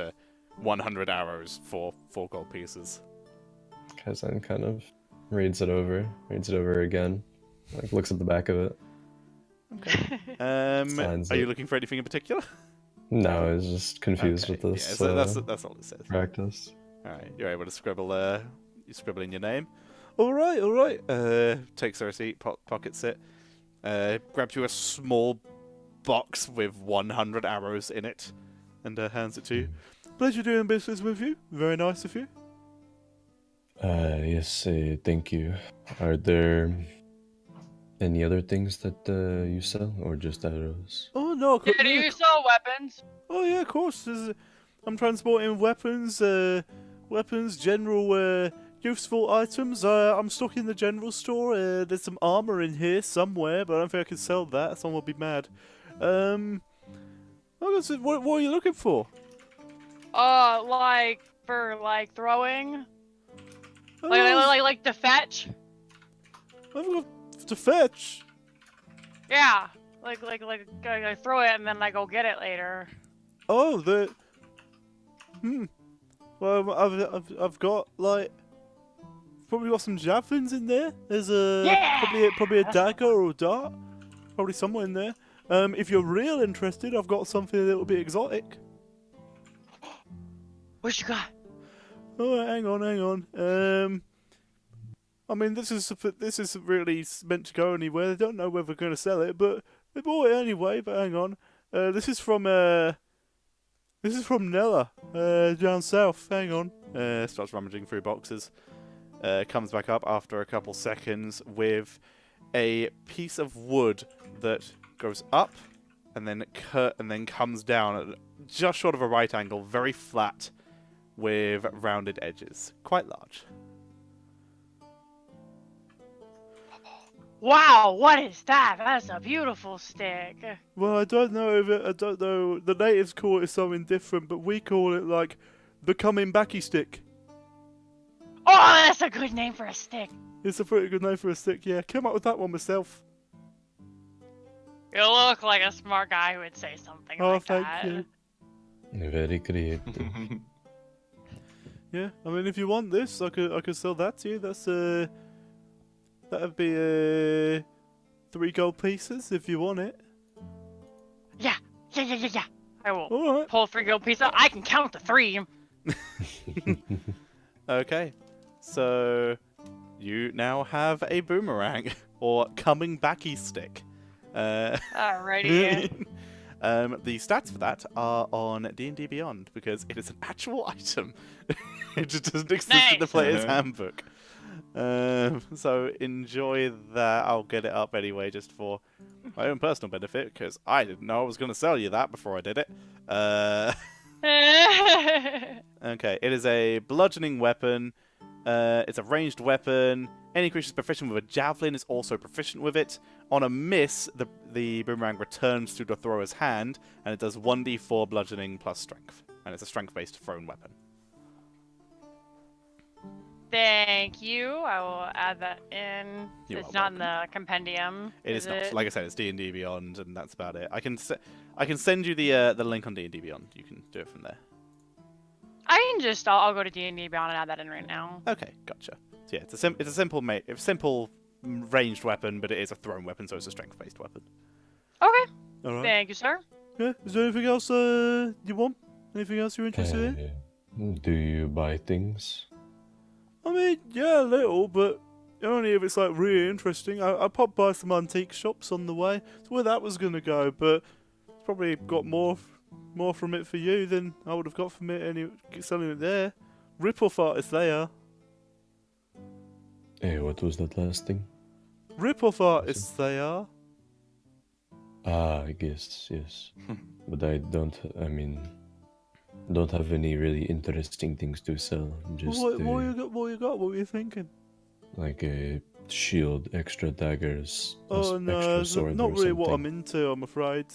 100 arrows for 4 gold pieces. Kaizen kind of reads it over again, like looks at the back of it. Okay. Signs Are you it. looking for anything in particular? No, I was just confused Okay, with this. Yeah, so that's all it says. Practice. All right, you're able to scribble. You scribble in your name. All right. Takes the receipt, pockets it. Grabs you a small box with 100 arrows in it, and hands it to you. Pleasure doing business with you. Very nice of you. Yes, thank you. Are there any other things that you sell, or just arrows? Oh no. Yeah, do you sell weapons? Oh yeah, of course. I'm transporting weapons, general useful items. I'm stocking the general store. There's some armor in here somewhere, but I don't think I can sell that. Someone will be mad. What are you looking for? Like for like throwing, like to fetch. I've got to fetch. Yeah, like I throw it and then I go get it later. Oh, Well, I've got like probably got some javelins in there. There's probably a dagger or a dart, probably somewhere in there. If you're real interested, I've got something a little bit exotic. What you got? Oh, hang on. I mean, this isn't really meant to go anywhere. They don't know whether we're going to sell it, but they bought it anyway. But hang on, this is from Nella, down south. Hang on. Starts rummaging through boxes. Comes back up after a couple seconds with a piece of wood that goes up and then comes down at just short of a right angle, very flat, with rounded edges, quite large. Wow, what is that? That's a beautiful stick. Well, I don't know. The natives call it something different, but we call it like the coming backy stick. Oh, that's a good name for a stick. It's a pretty good name for a stick. Yeah, came up with that one myself. You look like a smart guy who would say something like thank that. you. Very creative. Yeah, I mean, if you want this, I could sell that to you. That'd be 3 gold pieces if you want it. Yeah. I will All right. pull 3 gold pieces. I can count to 3. Okay, so you now have a boomerang or coming backy stick. Alrighty. The stats for that are on D&D Beyond because it is an actual item. It just doesn't exist in the player's handbook. So enjoy that. I'll get it up anyway just for my own personal benefit because I didn't know I was going to sell you that before I did it. Okay, it is a bludgeoning weapon. It's a ranged weapon. Any creature proficient with a javelin is also proficient with it. On a miss, the boomerang returns to the thrower's hand, and it does 1d4 bludgeoning plus strength. And it's a strength-based thrown weapon. Thank you. I will add that in. You It's are not in the compendium. It is not. Like I said, it's D&D Beyond, and that's about it. I can send you the link on D&D Beyond. You can do it from there. I can just. I'll go to D&D Beyond and add that in right now. Okay, gotcha. So yeah, it's a simple ranged weapon, but it is a thrown weapon, so it's a strength-based weapon. Okay. All right. Thank you, sir. Yeah. Is there anything else you want? Anything else you're interested in? Do you buy things? I mean, yeah, a little, but only if it's like really interesting. I popped by some antique shops on the way. That's where that was gonna go, but it's probably got more from it for you than I would have got from it selling it there. Rip-off artists they are. Hey, what was that last thing? Rip-off artists they are. I guess, yes. But I mean, don't have any really interesting things to sell. Just What you got? What you got? What were you thinking? like a shield, extra daggers, Oh no, extra it's sword not or really something. what I'm into. I'm afraid.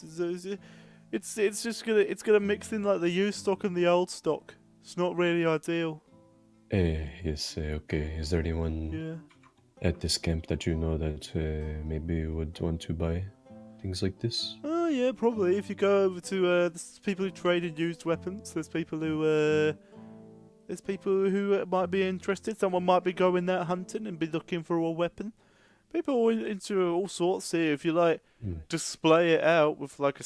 It's just gonna mix in like the used stock and the old stock. It's not really ideal. Yes, okay. Is there anyone Yeah. at this camp that you know that maybe would want to buy things like this? Oh yeah, probably. If you go over to there's people who trade in used weapons. There's people who might be interested. Someone might be going out hunting and be looking for a weapon. People are into all sorts here. If you like, display it out with like a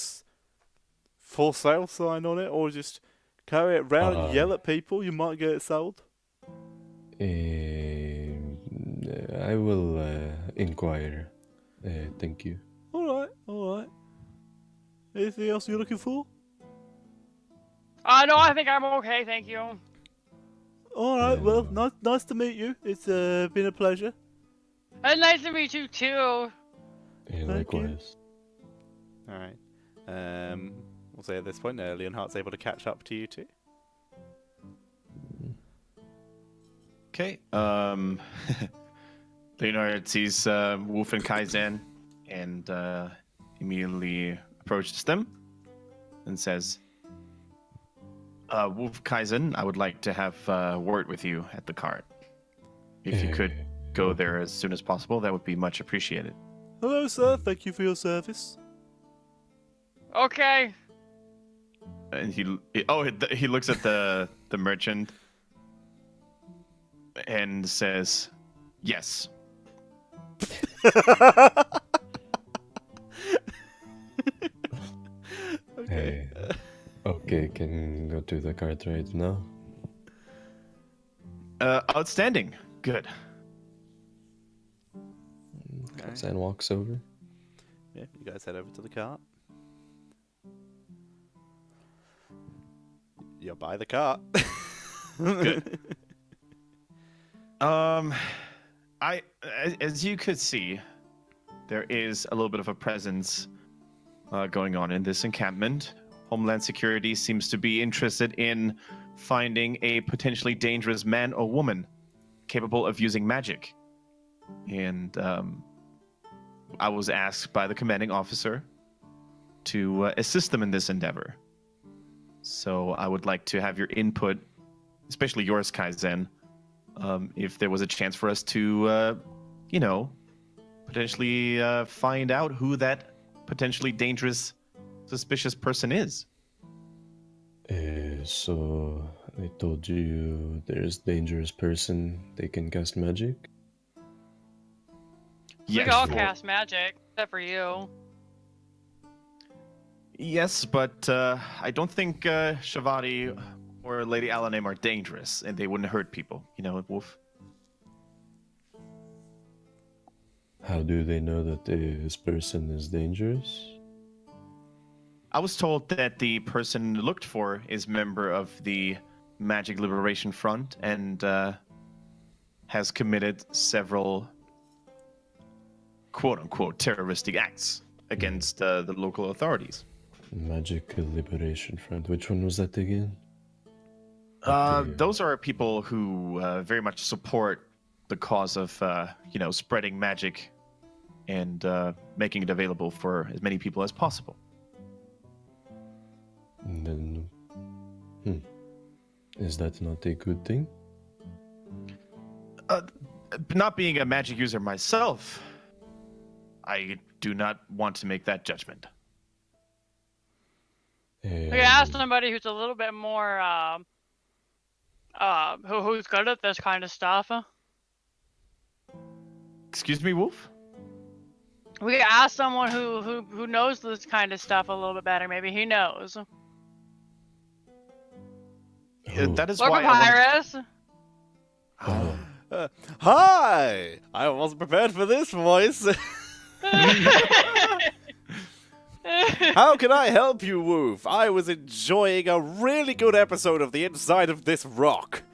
for sale sign on it, or just carry it around and yell at people, you might get it sold. I will inquire. Thank you. All right. Anything else you're looking for? No, I think I'm okay, thank you. All right. Well, nice to meet you. It's been a pleasure. And nice to meet you too. Likewise. All right. We'll say at this point, Leonhardt's able to catch up to you two. Okay. Leonard sees Wolf and Kaizen and immediately approaches them and says, Wolf Kaizen, I would like to have a word with you at the cart. If you could go there as soon as possible, that would be much appreciated. Hello, sir. Thank you for your service. Okay. And he looks at the merchant and says, yes. Okay. Okay, can go to the cart right now. Outstanding. Good. Zan walks over. Yeah, you guys head over to the cart. You'll buy the cart. Good. As you could see, there is a little bit of a presence going on in this encampment. Homeland Security seems to be interested in finding a potentially dangerous man or woman capable of using magic. And I was asked by the commanding officer to assist them in this endeavor. So I would like to have your input, especially yours, Kaizen, if there was a chance for us to, potentially find out who that potentially dangerous, suspicious person is. So I told you there's dangerous person, they can cast magic? We Yes, can all cast magic, except for you. Yes, but I don't think Shavati or Lady Alanim are dangerous, and they wouldn't hurt people. You know, Wolf. How do they know that this person is dangerous? I was told that the person looked for is member of the Magic Liberation Front and has committed several quote-unquote terroristic acts against the local authorities. Magic Liberation Front. Which one was that again? Those are people who very much support the cause of, spreading magic and making it available for as many people as possible. And then, is that not a good thing? Not being a magic user myself, I do not want to make that judgment. We can ask somebody who's a little bit more, who's good at this kind of stuff. Excuse me, Wolf? We can ask someone who knows this kind of stuff a little bit better. Maybe he knows. That is Look, why Papyrus. Hi! I wasn't prepared for this voice. How can I help you, Woof? I was enjoying a really good episode of The Inside of This Rock.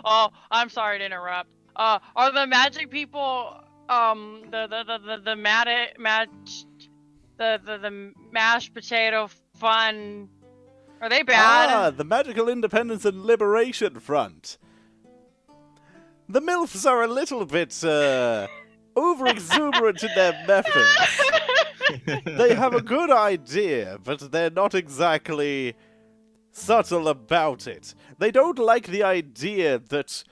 Oh, I'm sorry to interrupt. Are the magic people the mashed potato fun Are they bad? The Magical Independence and Liberation Front. The MILFs are a little bit over-exuberant in their methods. They have a good idea, but they're not exactly subtle about it. They don't like the idea that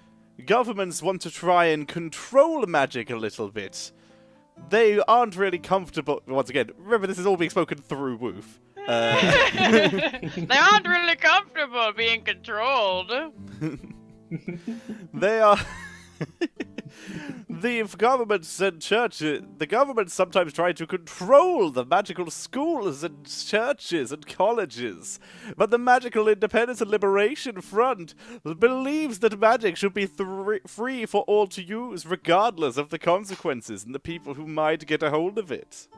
governments want to try and control magic a little bit. They aren't really comfortable. Once again, remember this is all being spoken through Woof. They aren't really comfortable being controlled. They are. The governments and churches. The government sometimes try to control the magical schools and churches and colleges, but the Magical Independence and Liberation Front believes that magic should be free for all to use, regardless of the consequences and the people who might get a hold of it.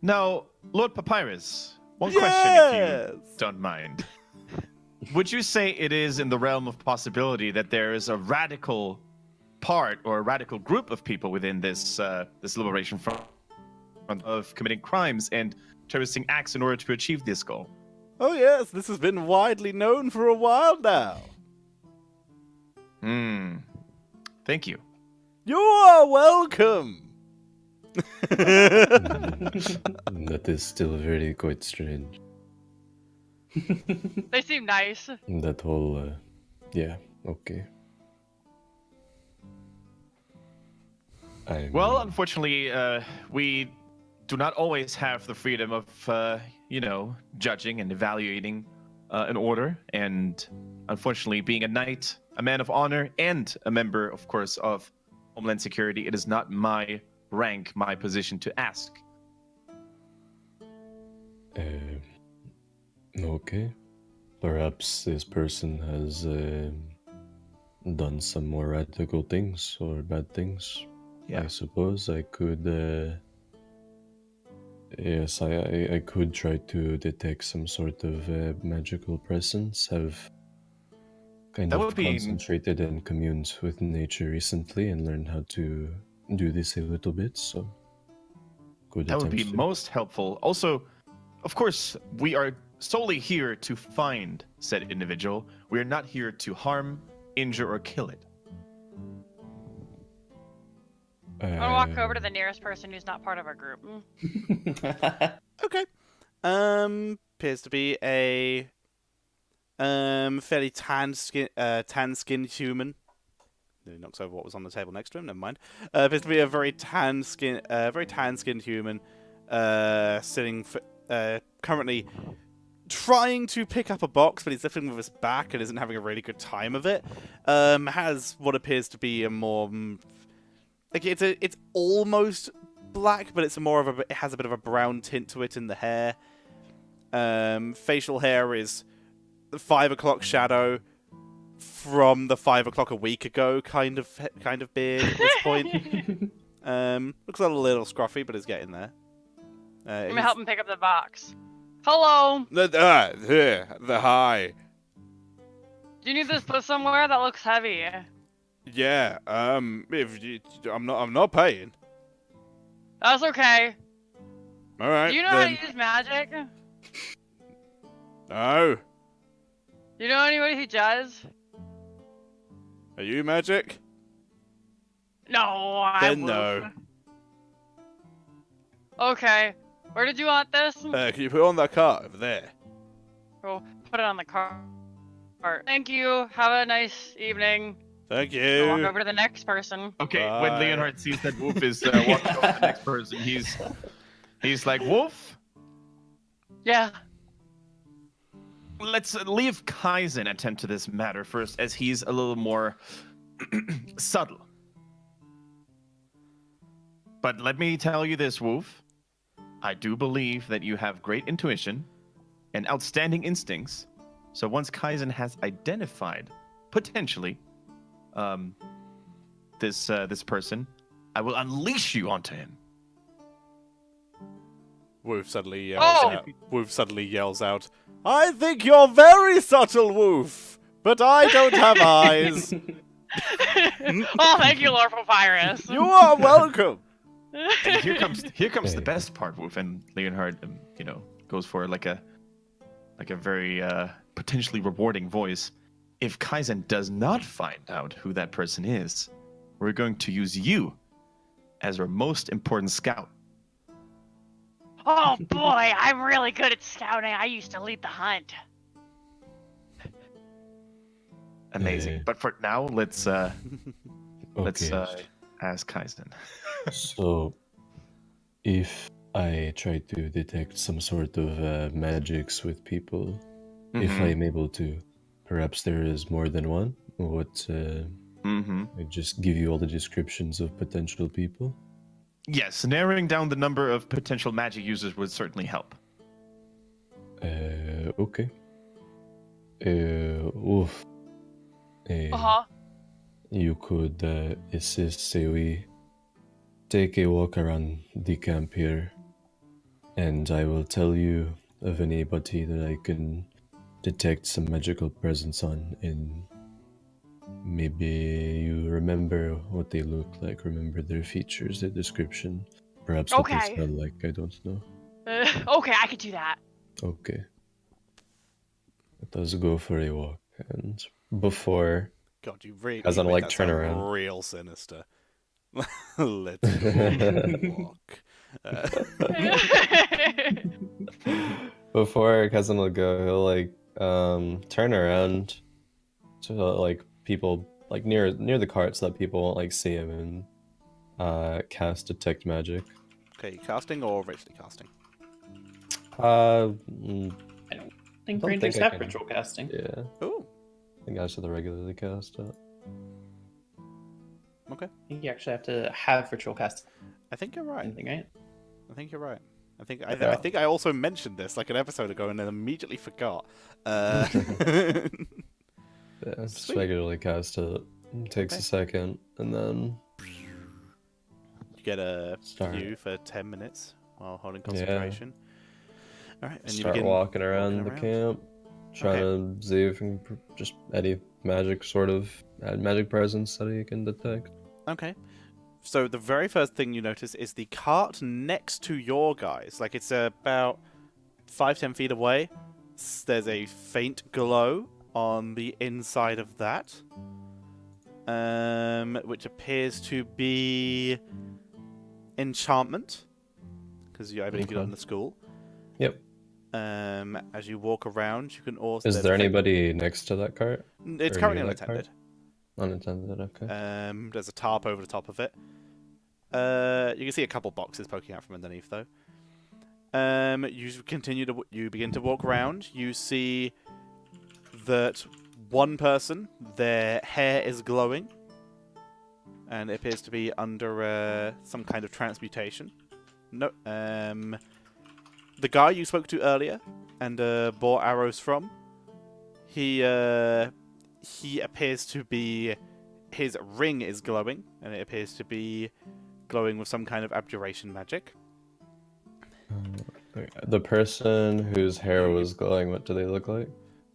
Now, Lord Papyrus, one question if you don't mind. Would you say it is in the realm of possibility that there is a radical part or a radical group of people within this liberation front of committing crimes and terroristic acts in order to achieve this goal? Oh yes, this has been widely known for a while now. Thank you. You are welcome. That is still very quite strange. They seem nice. That whole, yeah, okay. Well, unfortunately, we do not always have the freedom of, judging and evaluating an order. And unfortunately, being a knight, a man of honor, and a member, of course, of Homeland Security, it is not my rank, my position to ask. Okay. Perhaps this person has done some more radical things or bad things. Yeah. I suppose I could. Yes, I could try to detect some sort of magical presence. Have kind of concentrated and communed with nature recently and learned how to do this a little bit. So, good. That would be most helpful. Also, of course, we are solely here to find said individual. We are not here to harm, injure, or kill it. I'm gonna walk over to the nearest person who's not part of our group. Okay. Appears to be a fairly tan-skinned human. He knocks over what was on the table next to him. Never mind. Appears to be a very tan-skinned human, sitting currently trying to pick up a box, but he's lifting with his back and isn't having a really good time of it. Has what appears to be a more it's almost black, but it's it has a bit of a brown tint to it in the hair. Facial hair is the 5 o'clock shadow from the 5 o'clock a week ago kind of beard at this point. Looks a little scruffy, but is getting there. I'm gonna help him pick up the box. Hello. Here, the hi. Do you need this put somewhere? That looks heavy. Yeah. I'm not paying. That's okay. All right. Do you know how to use magic? No. Do you know anybody who does? Are you magic? No, Then no. Okay. Where did you want this? Can you put it on that cart over there? We'll put it on the cart. Thank you. Have a nice evening. Thank you. We'll walk over to the next person. Okay, Bye. when Leonhard sees that Wolf is walking over to the next person, he's like, Wolf? Yeah. Let's leave Kaizen attend to this matter first, as he's a little more subtle. But let me tell you this, Wolf. I do believe that you have great intuition and outstanding instincts. So once Kaizen has identified, potentially, this person, I will unleash you onto him. Wolf suddenly yells out, I think you're very subtle, Wolf, but I don't have eyes. Oh, thank you, Lord Papyrus. You are welcome. And here comes the best part, Wolf, and Leonhard, goes for like a like a very potentially rewarding voice. If Kaizen does not find out who that person is, we're going to use you as our most important scout. Oh boy, I'm really good at scouting. I used to lead the hunt. Amazing. But for now, let's Okay. ask Kaizen. So, if I try to detect some sort of magics with people, if I am able to, perhaps there is more than one. What? I just give you all the descriptions of potential people. Yes, narrowing down the number of potential magic users would certainly help. Okay. Oof. You could assist, say we take a walk around the camp here, and I will tell you of anybody that I can detect some magical presence on, and maybe you remember what they look like, remember their features, their description, perhaps what they Okay. smell like, I don't know. Okay, I could do that. Okay. Let us go for a walk, and before God, you really Kaizen made like that turn sound around. real sinister. Let's go walk. Before Kaizen will go, he'll like turn around to like people like near the cart so that people won't like see him and cast detect magic. Okay, casting or ritually casting? Mm, I don't think Don't rangers think I have can- ritual casting. yeah. Ooh, I think I should regularly cast it. okay. I think you actually have to have ritual casting, I think you're right. right? I think you're right. I think Yeah. I think I also mentioned this like an episode ago and then immediately forgot. Yeah, just Sweet. regularly cast it. Takes Okay. a second, and then You get a Start. view for 10 minutes while holding concentration. All right, and you start begin walking around the camp, trying to see if you can just any magic sort of magic presence that you can detect. Okay. So the very first thing you notice is the cart next to your guys. Like it's about 5-10 feet away. There's a faint glow on the inside of that, which appears to be enchantment, because I believe you're Okay. in the school. Yep. As you walk around, you can also. Is there's there a faint- anybody next to that cart? It's or currently near that unattended. Unattended, okay. There's a tarp over the top of it. You can see a couple boxes poking out from underneath, though. You begin to walk around. You see that one person, their hair is glowing, and it appears to be under some kind of transmutation. No, the guy you spoke to earlier and bore arrows from, he appears to be, his ring is glowing, and it appears to be glowing with some kind of abjuration magic. The person whose hair was glowing, what do they look like?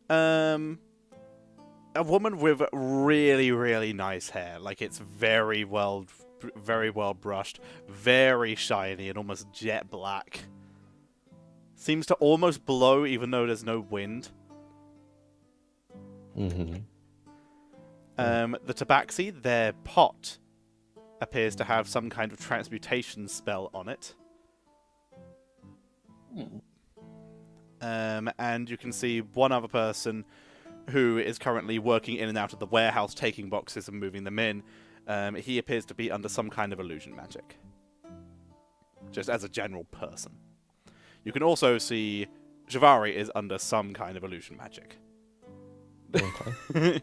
A woman with really, really nice hair. Like it's very well brushed, very shiny, and almost jet black. Seems to almost blow even though there's no wind. Mm-hmm. The tabaxi, their pot, appears to have some kind of transmutation spell on it. And you can see one other person who is currently working in and out of the warehouse, taking boxes and moving them in. He appears to be under some kind of illusion magic. Just as a general person. You can also see Javari is under some kind of illusion magic. Okay.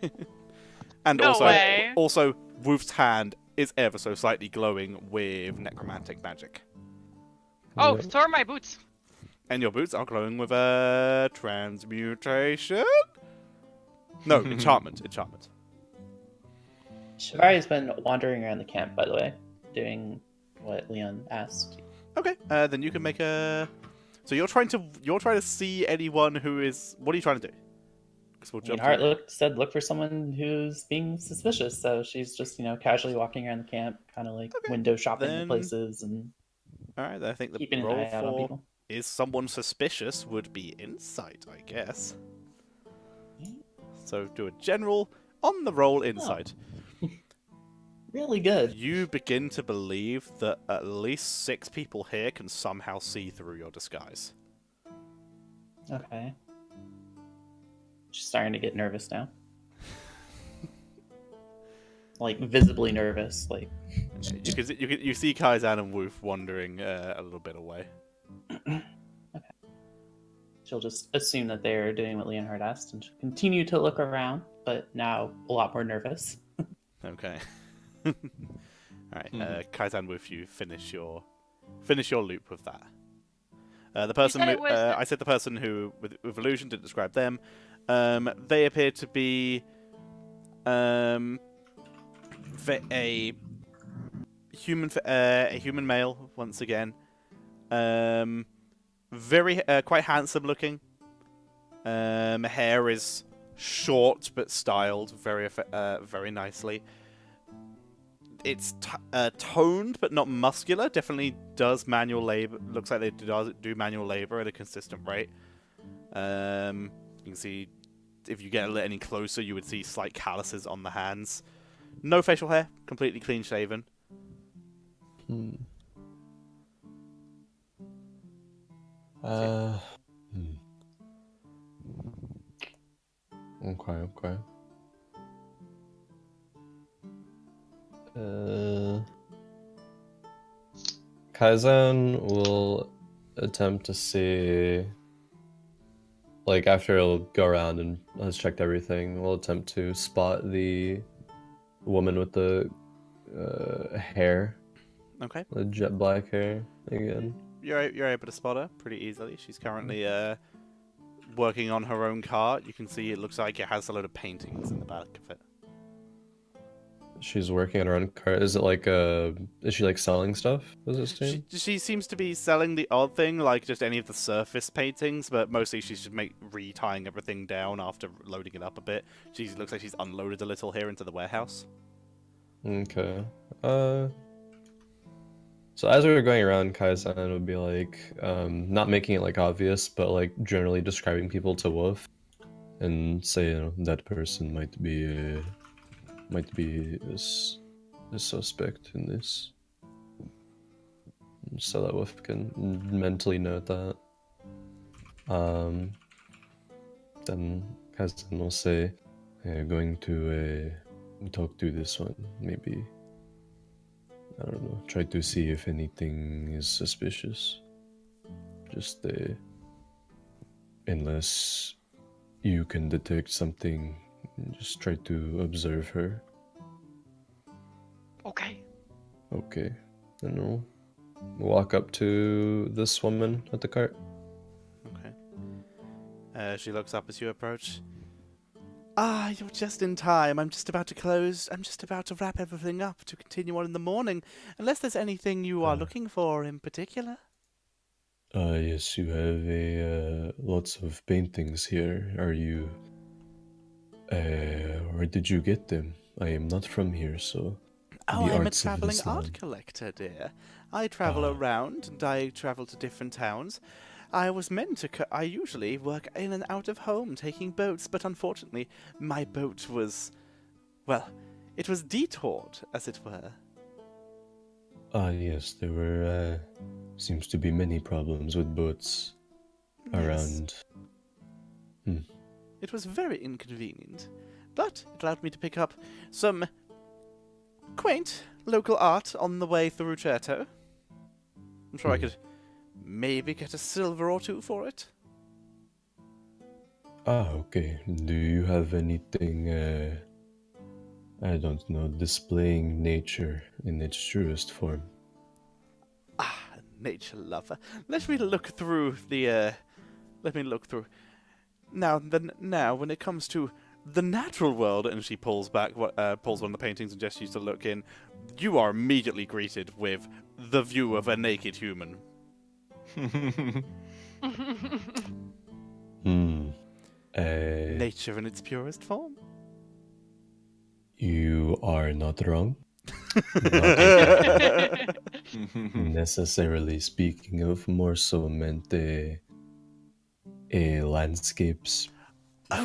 And No way. also, Wolf's hand is ever so slightly glowing with necromantic magic. Oh, Yep. so are my boots. And your boots are glowing with a transmutation? No, enchantment. Shivari's been wandering around the camp, by the way, doing what Leon asked. Okay, then you can make a. So you're trying to see anyone who is. What are you trying to do? 'Cause we'll jump to Hart said look for someone who's being suspicious, so she's just, casually walking around the camp, kind of like Okay, window shopping then- in places and All right, I think the keeping an roll eye out on for people. is someone suspicious would be insight, I guess. So do a general on the roll insight. Really good. You begin to believe that at least 6 people here can somehow see through your disguise. Okay. Just starting to get nervous now. Like, visibly nervous. Like, You see Kaizan and Woof wandering a little bit away. okay. She'll just assume that they're doing what Leonhard asked, and she'll continue to look around, but now a lot more nervous. Okay. Alright, Kaizan Woof, you finish your loop with that. The person said it was the- I said the person who with illusion didn't describe them. They appear to be a human male once again. Very quite handsome looking. Hair is short but styled very nicely. It's toned but not muscular. Definitely does manual labor. Looks like they do manual labor at a consistent rate. You can see if you get any closer, you would see slight calluses on the hands. No facial hair, completely clean shaven. Okay. Kaizen will attempt to see, like, after he'll go around and has checked everything, we'll attempt to spot the woman with the hair. Okay. The jet black hair again. You're able to spot her pretty easily. She's currently working on her own car. You can see it looks like it has a load of paintings in the back of it. She's working on her own car. Is it like is she like selling stuff? Does it seem? She seems to be selling the odd thing, like just any of the surface paintings, but mostly she's just retying everything down after loading it up a bit. She looks like she's unloaded a little here into the warehouse. Okay. So as we were going around, Kaizen would be like, not making it like obvious, but like generally describing people to Wolf, and say, you know, that person might be a suspect in this, so that Wolf can mentally note that. Then Kaizen will say, going to talk to this one, maybe. I don't know, try to see if anything is suspicious. Just, unless you can detect something, just try to observe her. Okay. Okay. Then we'll walk up to this woman at the cart. Okay. She looks up as you approach. Ah, you're just in time. I'm just about to close. I'm just about to wrap everything up to continue on in the morning. Unless there's anything you are looking for in particular. Yes, you have lots of paintings here. Are you... where did you get them? I am not from here, so... Oh, the I'm a arts of travelling Islam. art collector, dear. I travel around, and I travel to different towns. I was meant to... I usually work in and out of Holm, taking boats, but unfortunately, my boat was... well, it was detoured, as it were. Yes, there were... seems to be many problems with boats around. Yes. It was very inconvenient, but it allowed me to pick up some quaint local art on the way through Cherto. I'm sure I could maybe get a silver or two for it. Okay. Do you have anything, I don't know, displaying nature in its truest form? Ah, nature lover. Let me look through the, let me look through. Now, when it comes to the natural world, and she pulls back, pulls one of the paintings and gestures to look in, you are immediately greeted with the view of a naked human. Nature in its purest form. You are not wrong. necessarily speaking of, more so meant landscapes,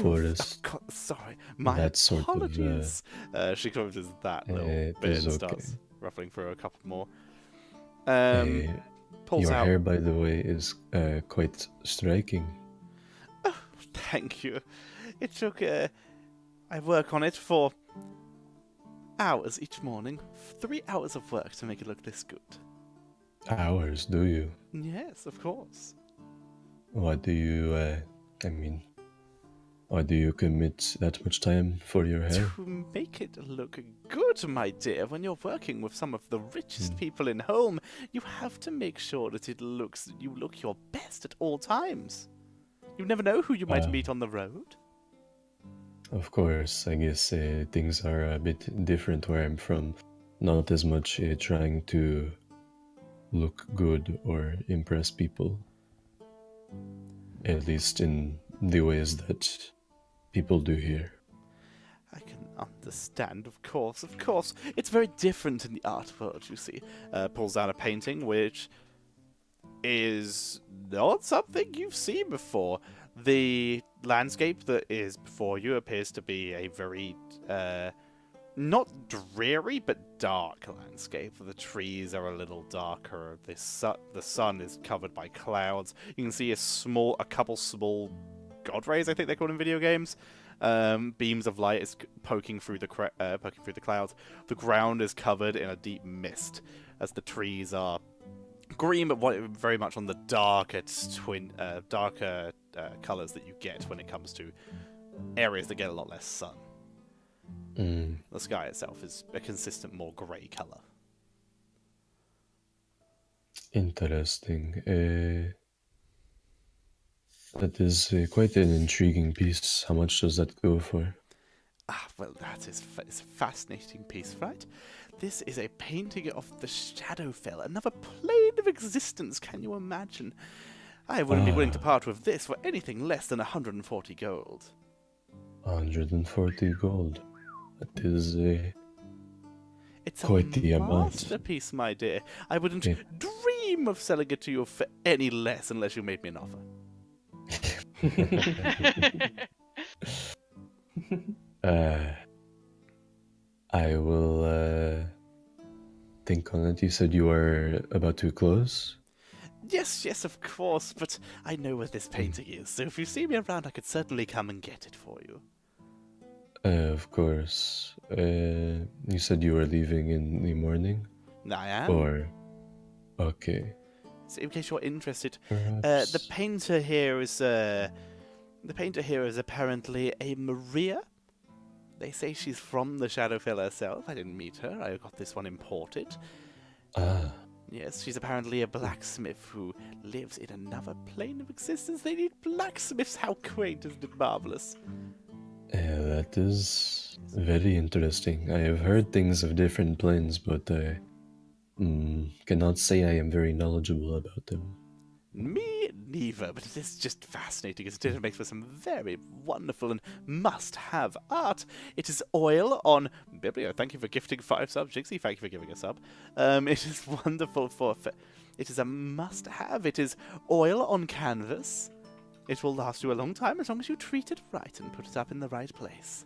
forest, sorry. My that sort of. apologies. She closes that little It bit is and okay. starts ruffling through a couple more. Uh, Pulls your out. hair, by the way, is quite striking. Oh, thank you. It took. I work on it for hours each morning. 3 hours of work to make it look this good. Hours, do you? Yes, of course. Why do you? Why do you commit that much time for your hair? To make it look good, my dear, when you're working with some of the richest people in Holm, you have to make sure that you look your best at all times. You never know who you might meet on the road. Of course, I guess things are a bit different where I'm from. Not as much trying to look good or impress people. At least in the ways that people do here. I can understand, of course, of course. It's very different in the art world, you see. Pulls out a painting which is not something you've seen before. The landscape that is before you appears to be a very, not dreary, but dark landscape. The trees are a little darker. The sun is covered by clouds. You can see a couple small god rays, I think they're called in video games. Beams of light is poking through the clouds. The ground is covered in a deep mist, as the trees are green, but very much on the darker colors that you get when it comes to areas that get a lot less sun. The sky itself is a consistent, more grey color. Interesting. That is quite an intriguing piece. How much does that go for? Well, it's a fascinating piece, right? This is a painting of the Shadowfell, another plane of existence, can you imagine? I wouldn't be willing to part with this for anything less than 140 gold. 140 gold. That is It's quite the a amount. masterpiece, my dear. I wouldn't dream of selling it to you for any less unless you made me an offer. I will think on it. You said you were about to close? Yes, of course, but I know where this painting is, so if you see me around, I could certainly come and get it for you. Of course. You said you were leaving in the morning? I am. Or... Okay. So in case you're interested, Perhaps... the painter here is apparently a Maria. They say she's from the Shadowfell herself. I didn't meet her. I got this one imported. Yes, she's apparently a blacksmith who lives in another plane of existence. They need blacksmiths. How quaint, isn't it marvelous? That is very interesting. I have heard things of different planes, but I cannot say I am very knowledgeable about them. Me neither, but it is just fascinating. It makes for some very wonderful and must-have art. It is oil on... Biblio, thank you for gifting 5 subs. Jixie, thank you for giving a sub. It is wonderful for... It is a must-have. It is oil on canvas. It will last you a long time as long as you treat it right and put it up in the right place.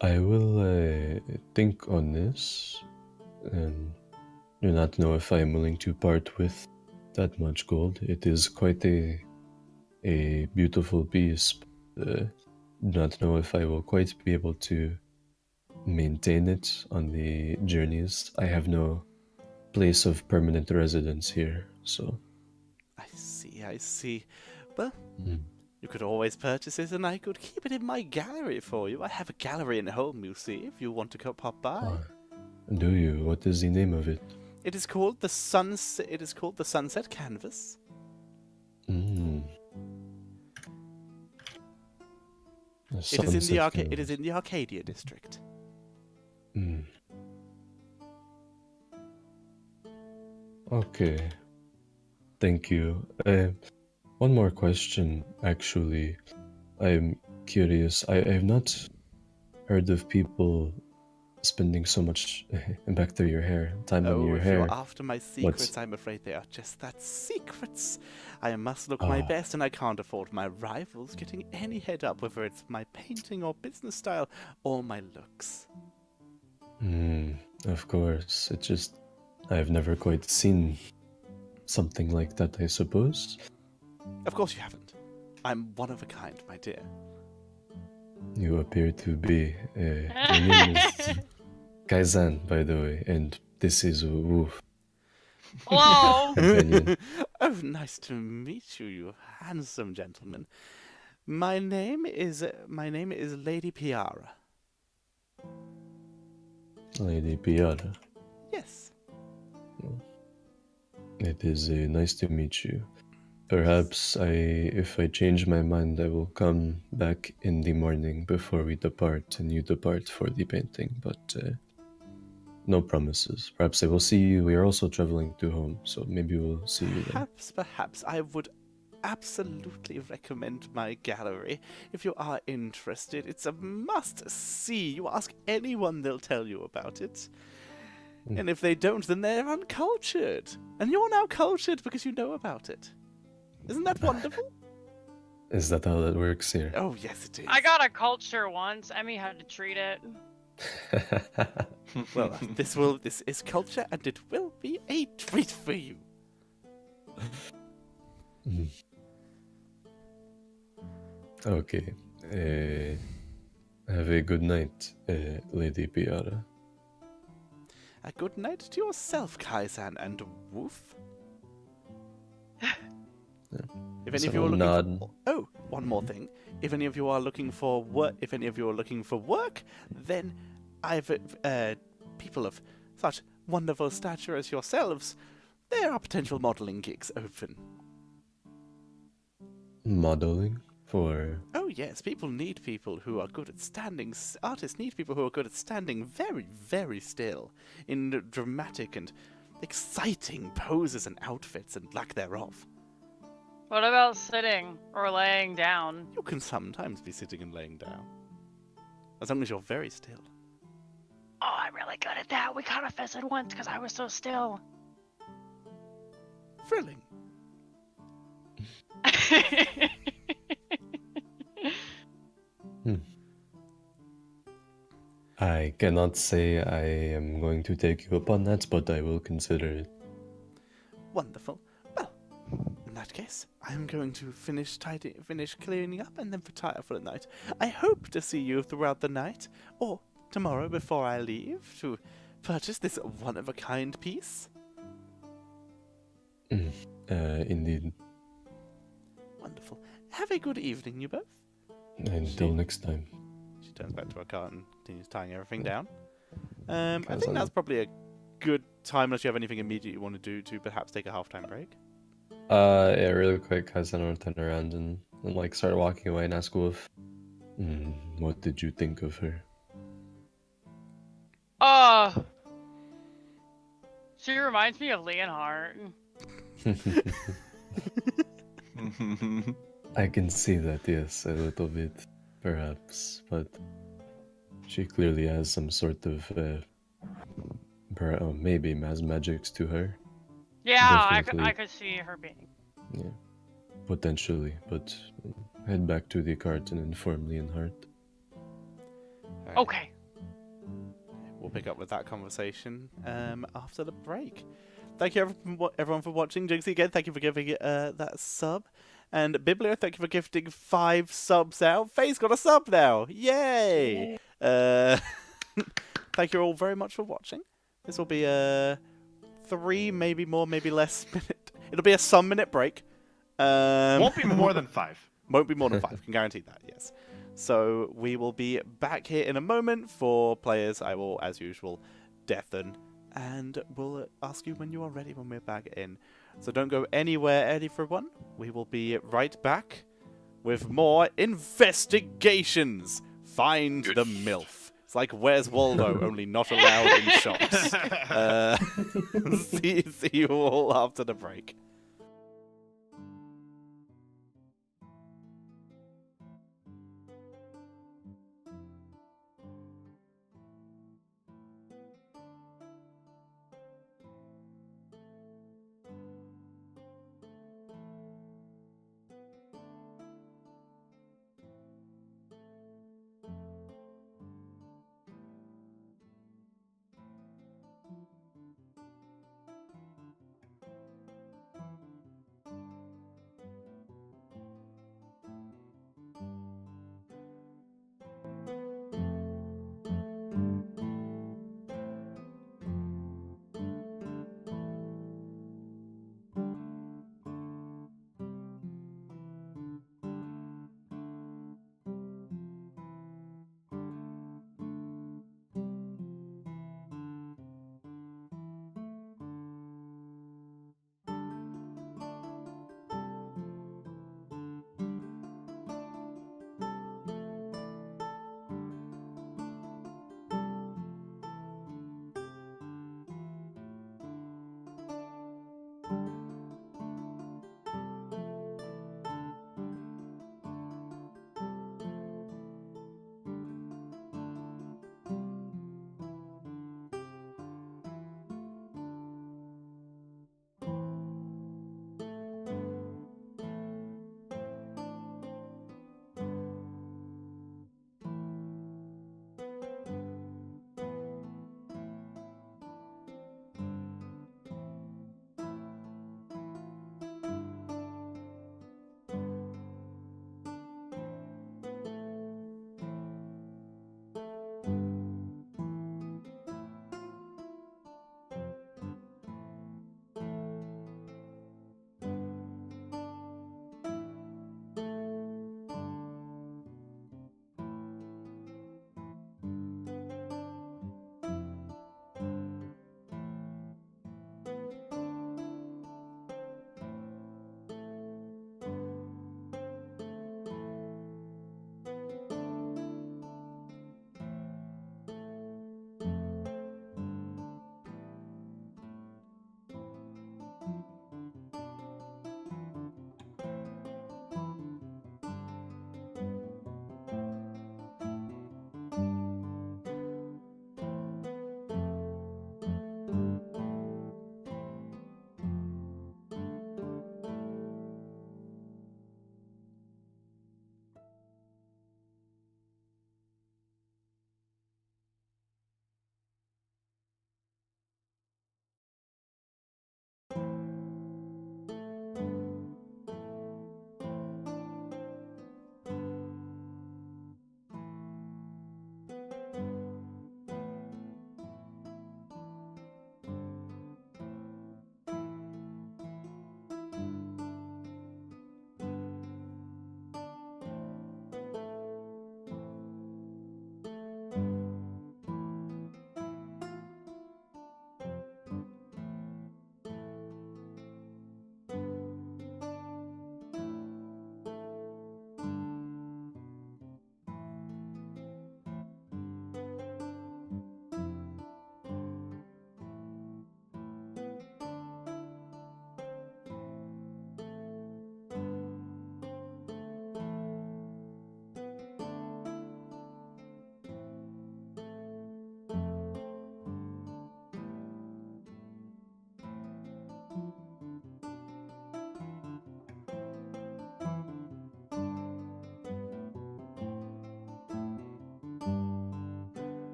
I will think on this, and do not know if I am willing to part with that much gold. It is quite a beautiful piece, but do not know if I will quite be able to maintain it on the journeys. I have no place of permanent residence here, so... I see. Well, you could always purchase it and I could keep it in my gallery for you. I have a gallery in Holm, you see, if you want to pop by. Do you? What is the name of it? It is called the Sunset Canvas. It is in the Arcadia district. Okay. Thank you. One more question, actually. I'm curious. I have not heard of people spending so much back through your hair, time on Oh, your if hair. you're after my secrets, I'm afraid they are just that, secrets. I must look my best, and I can't afford my rivals getting any head up, whether it's my painting or business style or my looks. Of course. It just I've never quite seen something like that, I suppose. Of course you haven't. I'm one of a kind, my dear. You appear to be. Your name is Kaizan, by the way, and this is Woof. Hello. Companion. Oh, nice to meet you, you handsome gentleman. My name is Lady Piara. Lady Piara. Yes. It is nice to meet you. Perhaps if I change my mind, I will come back in the morning before we depart, and you depart for the painting. But no promises. Perhaps I will see you. We are also traveling to Holm, so maybe we'll see you there. Perhaps I would absolutely recommend my gallery if you are interested. It's a must-see. You ask anyone, they'll tell you about it. And if they don't, then they're uncultured. And you're now cultured because you know about it. Isn't that wonderful? Is that how that works here? Oh, yes, it is. I got a culture once. Emmy had to treat it. Well, this is culture, and it will be a treat for you. Okay. Have a good night, Lady Piara. A good night to yourself, Kaisan and Woof. If any of you are looking for one more thing. If any of you are looking for work, then I've people of such wonderful stature as yourselves. There are potential modeling gigs open. Modeling for? Oh yes, people need people who are good at standing. Artists need people who are good at standing very, very still in dramatic and exciting poses and outfits and lack thereof. What about sitting or laying down? You can sometimes be sitting and laying down, as long as you're very still. Oh, I'm really good at that. We kind of fizzled once because I was so still. Thrilling. I cannot say I am going to take you up on that, but I will consider it. Wonderful. Well, in that case, I'm going to finish cleaning up and then retire for the night. I hope to see you throughout the night, or tomorrow before I leave, to purchase this one-of-a-kind piece. Indeed. Wonderful. Have a good evening, you both. Until next time. She turns back to her cart and continues tying everything down. I think Kazan. that's probably a good time, unless you have anything immediate you want to do, to perhaps take a half-time break. Yeah, really quick, Kaizen will turn around and like start walking away and ask Wolf, what did you think of her? She reminds me of Leonhardt. I can see that, yes, a little bit, perhaps, but she clearly has some sort of, maybe mass magics to her. Yeah, Definitely. I could see her being. Yeah, potentially, but head back to the cart and inform Leonhardt. Alright. Okay. We'll pick up with that conversation after the break. Thank you everyone for watching. Jinxie, again, thank you for giving that sub. And Biblio, thank you for gifting 5 subs out. Faye's got a sub now. Yay! Thank you all very much for watching. This will be a 3, maybe more, maybe less minute. It'll be a some minute break. Won't be more than 5. Won't be more than 5, can guarantee that, yes. So we will be back here in a moment. For players, I will, as usual, deafen, and we'll ask you when you are ready when we're back in. So don't go anywhere, everyone. We will be right back with more investigations. Find the MILF. It's like Where's Waldo, only not allowed in shops. See you all after the break.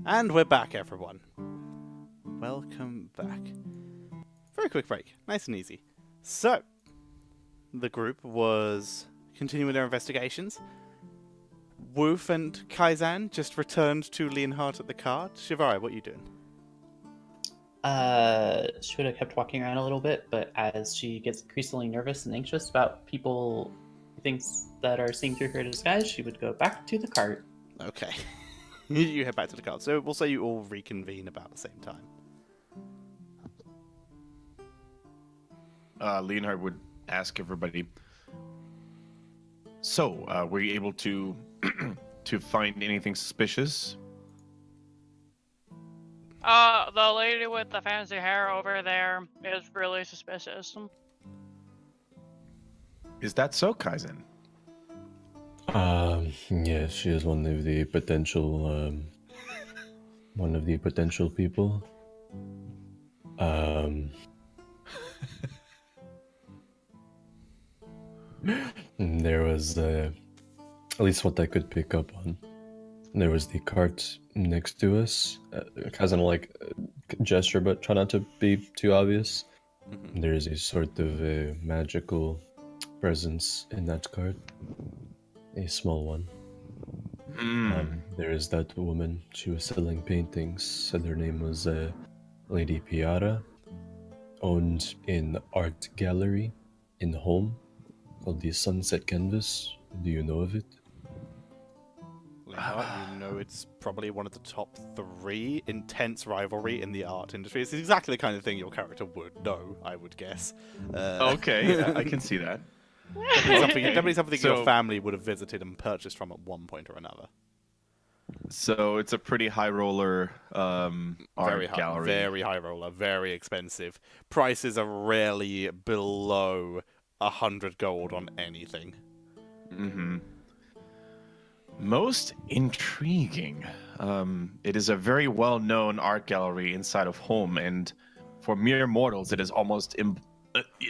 And we're back, everyone. Welcome back. Very quick break. Nice and easy. So, the group was continuing their investigations. Woof and Kaizan just returned to Leonhardt at the cart. Shivari, what are you doing? She would have kept walking around a little bit, but as she gets increasingly nervous and anxious about people things that are seeing through her disguise, she would go back to the cart. Okay. You head back to the cart. So we'll say you all reconvene about the same time. Leonhard would ask everybody. So, were you able to to find anything suspicious? The lady with the fancy hair over there is really suspicious. Is that so, Kaizen? Yes, she is one of the potential people. There was at least what I could pick up on. There was the cart next to us. Kazan will gesture, but try not to be too obvious. Mm-hmm. There is a sort of magical presence in that cart, a small one. There is that woman. She was selling paintings. Said her name was Lady Piara. Owned an art gallery in Holm called the Sunset Canvas. Do you know of it? traveling art, you know it's probably one of the top 3 intense rivalry in the art industry. It's exactly the kind of thing your character would know, I would guess. Okay, I can see that. Definitely something your So- family would have visited and purchased from at one point or another. So it's a pretty high roller art gallery. Very high roller, very expensive. Prices are rarely below 100 gold on anything. Mm-hmm. Most intriguing. It is a very well-known art gallery inside of Holm, and for mere mortals, it is almost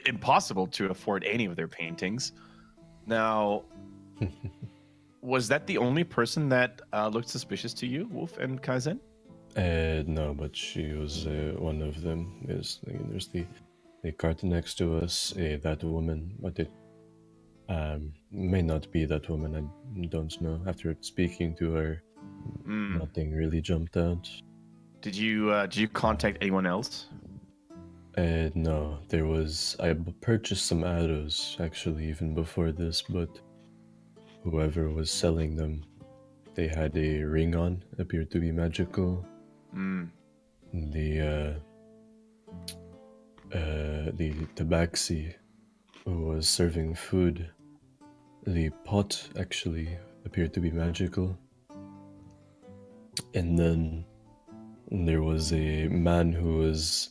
impossible to afford any of their paintings. Now, was that the only person that looked suspicious to you, Wolf and Kaizen? No, but she was one of them. There's the cart next to us, that woman, but it may not be that woman. I don't know. After speaking to her, nothing really jumped out. Did you contact anyone else? No, there was. I purchased some arrows actually even before this, but whoever was selling them, they had a ring on, appeared to be magical. The tabaxi who was serving food, the pot actually appeared to be magical. And then there was a man who was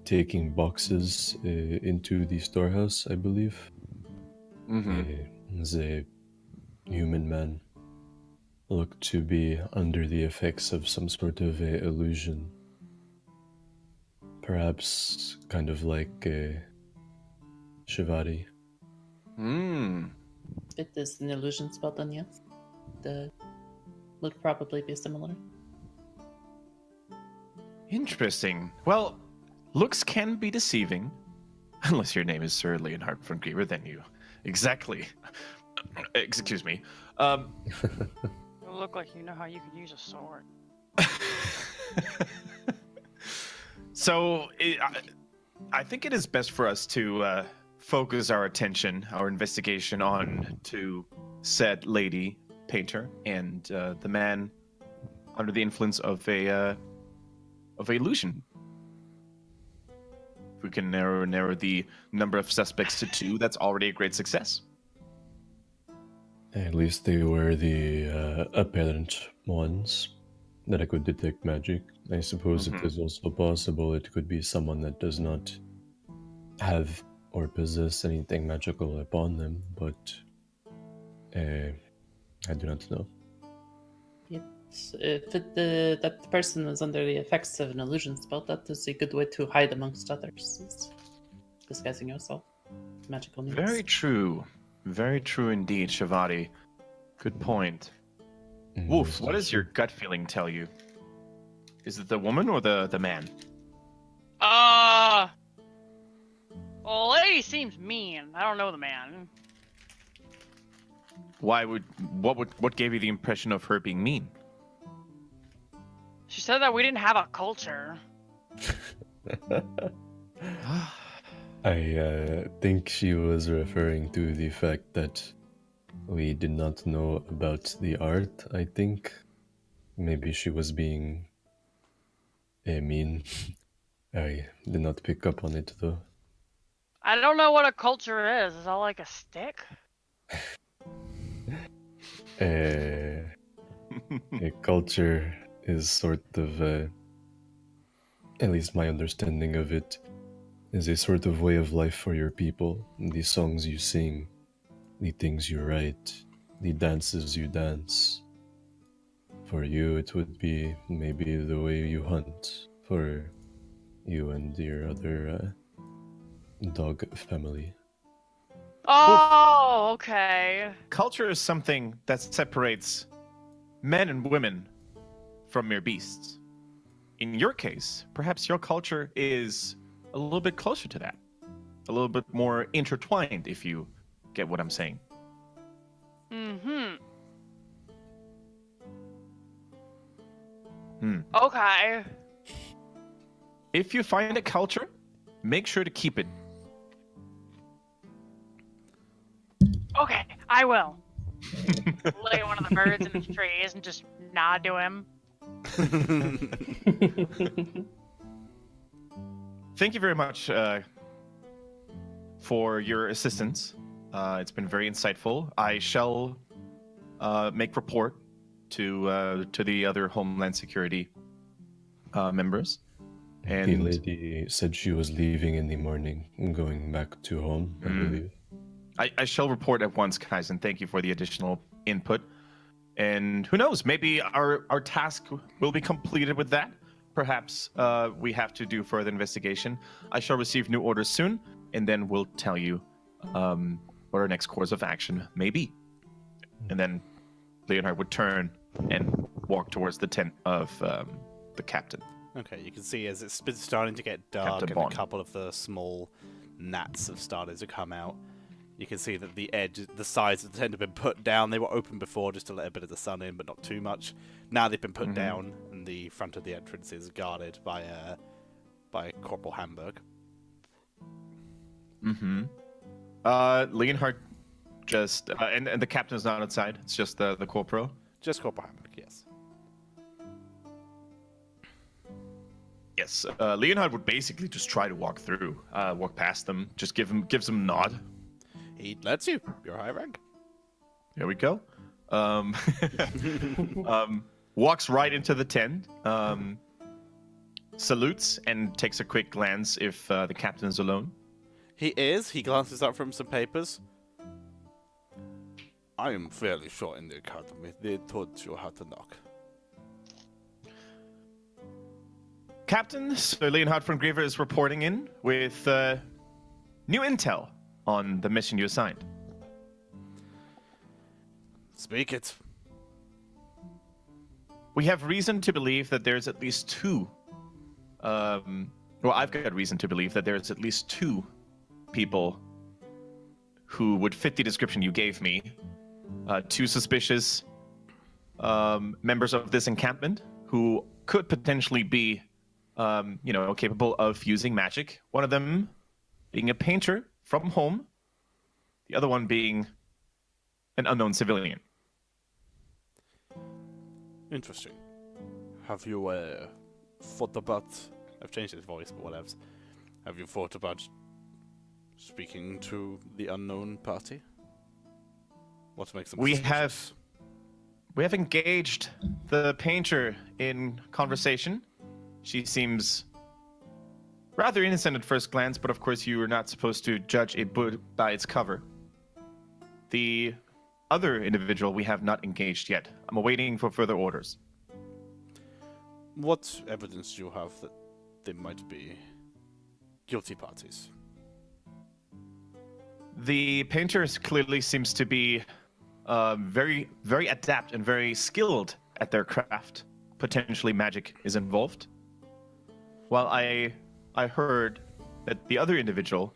taking boxes into the storehouse, I believe. He was a human man. Looked to be under the effects of some sort of illusion. Perhaps kind of like Shivari. It is an illusion spell, then yes. The would probably be similar. Interesting. Well, looks can be deceiving. Unless your name is Sir Leonhard von Grieber, then you... Exactly. Excuse me. You look like you know how you could use a sword. So, I think it is best for us to focus our attention, our investigation on to said lady painter and the man under the influence of a illusion. If we can narrow the number of suspects to 2, that's already a great success. At least they were the apparent ones that I could detect magic. I suppose it is also possible it could be someone that does not have or possess anything magical upon them, but I do not know. If that the person is under the effects of an illusion spell, that is a good way to hide amongst others. Is disguising yourself. Magical means. Very true. Very true indeed, Shivari. Good point. Wolf, what does your gut feeling tell you? Is it the woman or the man? Well, lady seems mean. I don't know the man. What gave you the impression of her being mean? She said that we didn't have a culture. I think she was referring to the fact that we did not know about the art, I think. Maybe she was being mean. I did not pick up on it though. I don't know what a culture is. Is that like a stick? A culture is sort of, at least my understanding of it, is a sort of way of life for your people. The songs you sing, the things you write, the dances you dance. For you, it would be maybe the way you hunt. For you and your other dog family. Oh, okay. Culture is something that separates men and women from mere beasts. In your case, perhaps your culture is a little bit closer to that. A little bit more intertwined, if you get what I'm saying. Okay. If you find a culture, make sure to keep it. Okay, I will. Look at one of the birds in the trees and just nod to him. Thank you very much for your assistance. It's been very insightful. I shall make report to the other Homeland Security members. The And lady said she was leaving in the morning and going back to home, I believe. I shall report at once, Kaizen. Thank you for the additional input. And who knows, maybe our task will be completed with that. Perhaps we have to do further investigation. I shall receive new orders soon, and then we'll tell you what our next course of action may be. And then Leonhard would turn and walk towards the tent of the captain. Okay, you can see as it's been starting to get dark Captain and Bond. a couple of the small gnats have started to come out. You can see that the sides of the tent have been put down. They were open before just to let a bit of the sun in, but not too much. Now they've been put down, and the front of the entrance is guarded by Corporal Hamburg. Mm-hmm. Leonhard just and the captain is not outside. It's just the corporal. Just Corporal Hamburg, yes. Yes, Leonhard would basically just try to walk past them, just gives them a nod. He lets you. You're high rank. Here we go. Walks right into the tent, salutes, and takes a quick glance if the captain is alone. He is. He glances up from some papers. I am fairly sure in the academy they taught you how to knock. Captain, Sir Leonhard von Griever is reporting in with new intel on the mission you assigned. Speak it. We have reason to believe that there's at least two. I've got reason to believe that there's at least two people who would fit the description you gave me. Two suspicious members of this encampment who could potentially be, capable of using magic. One of them being a painter from Holm, the other one being an unknown civilian. Interesting. Have you thought about... I've changed his voice, but whatever. Have you thought about speaking to the unknown party? What makes them We suspicious? have engaged the painter in conversation. She seems rather innocent at first glance, but of course you are not supposed to judge a book by its cover. The other individual we have not engaged yet. I'm awaiting for further orders. What evidence do you have that they might be guilty parties? The painter clearly seems to be very, very adept and very skilled at their craft. Potentially magic is involved. While I heard that the other individual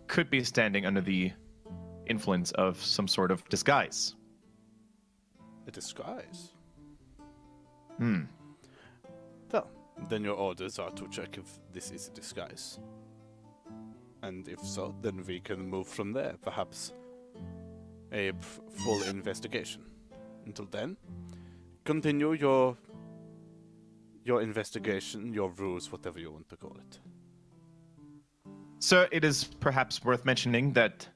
could be standing under the influence of some sort of disguise. A disguise? Hmm. Well, then your orders are to check if this is a disguise. And if so, then we can move from there. Perhaps a full investigation. Until then, continue your investigation, your ruse, whatever you want to call it. Sir, it is perhaps worth mentioning that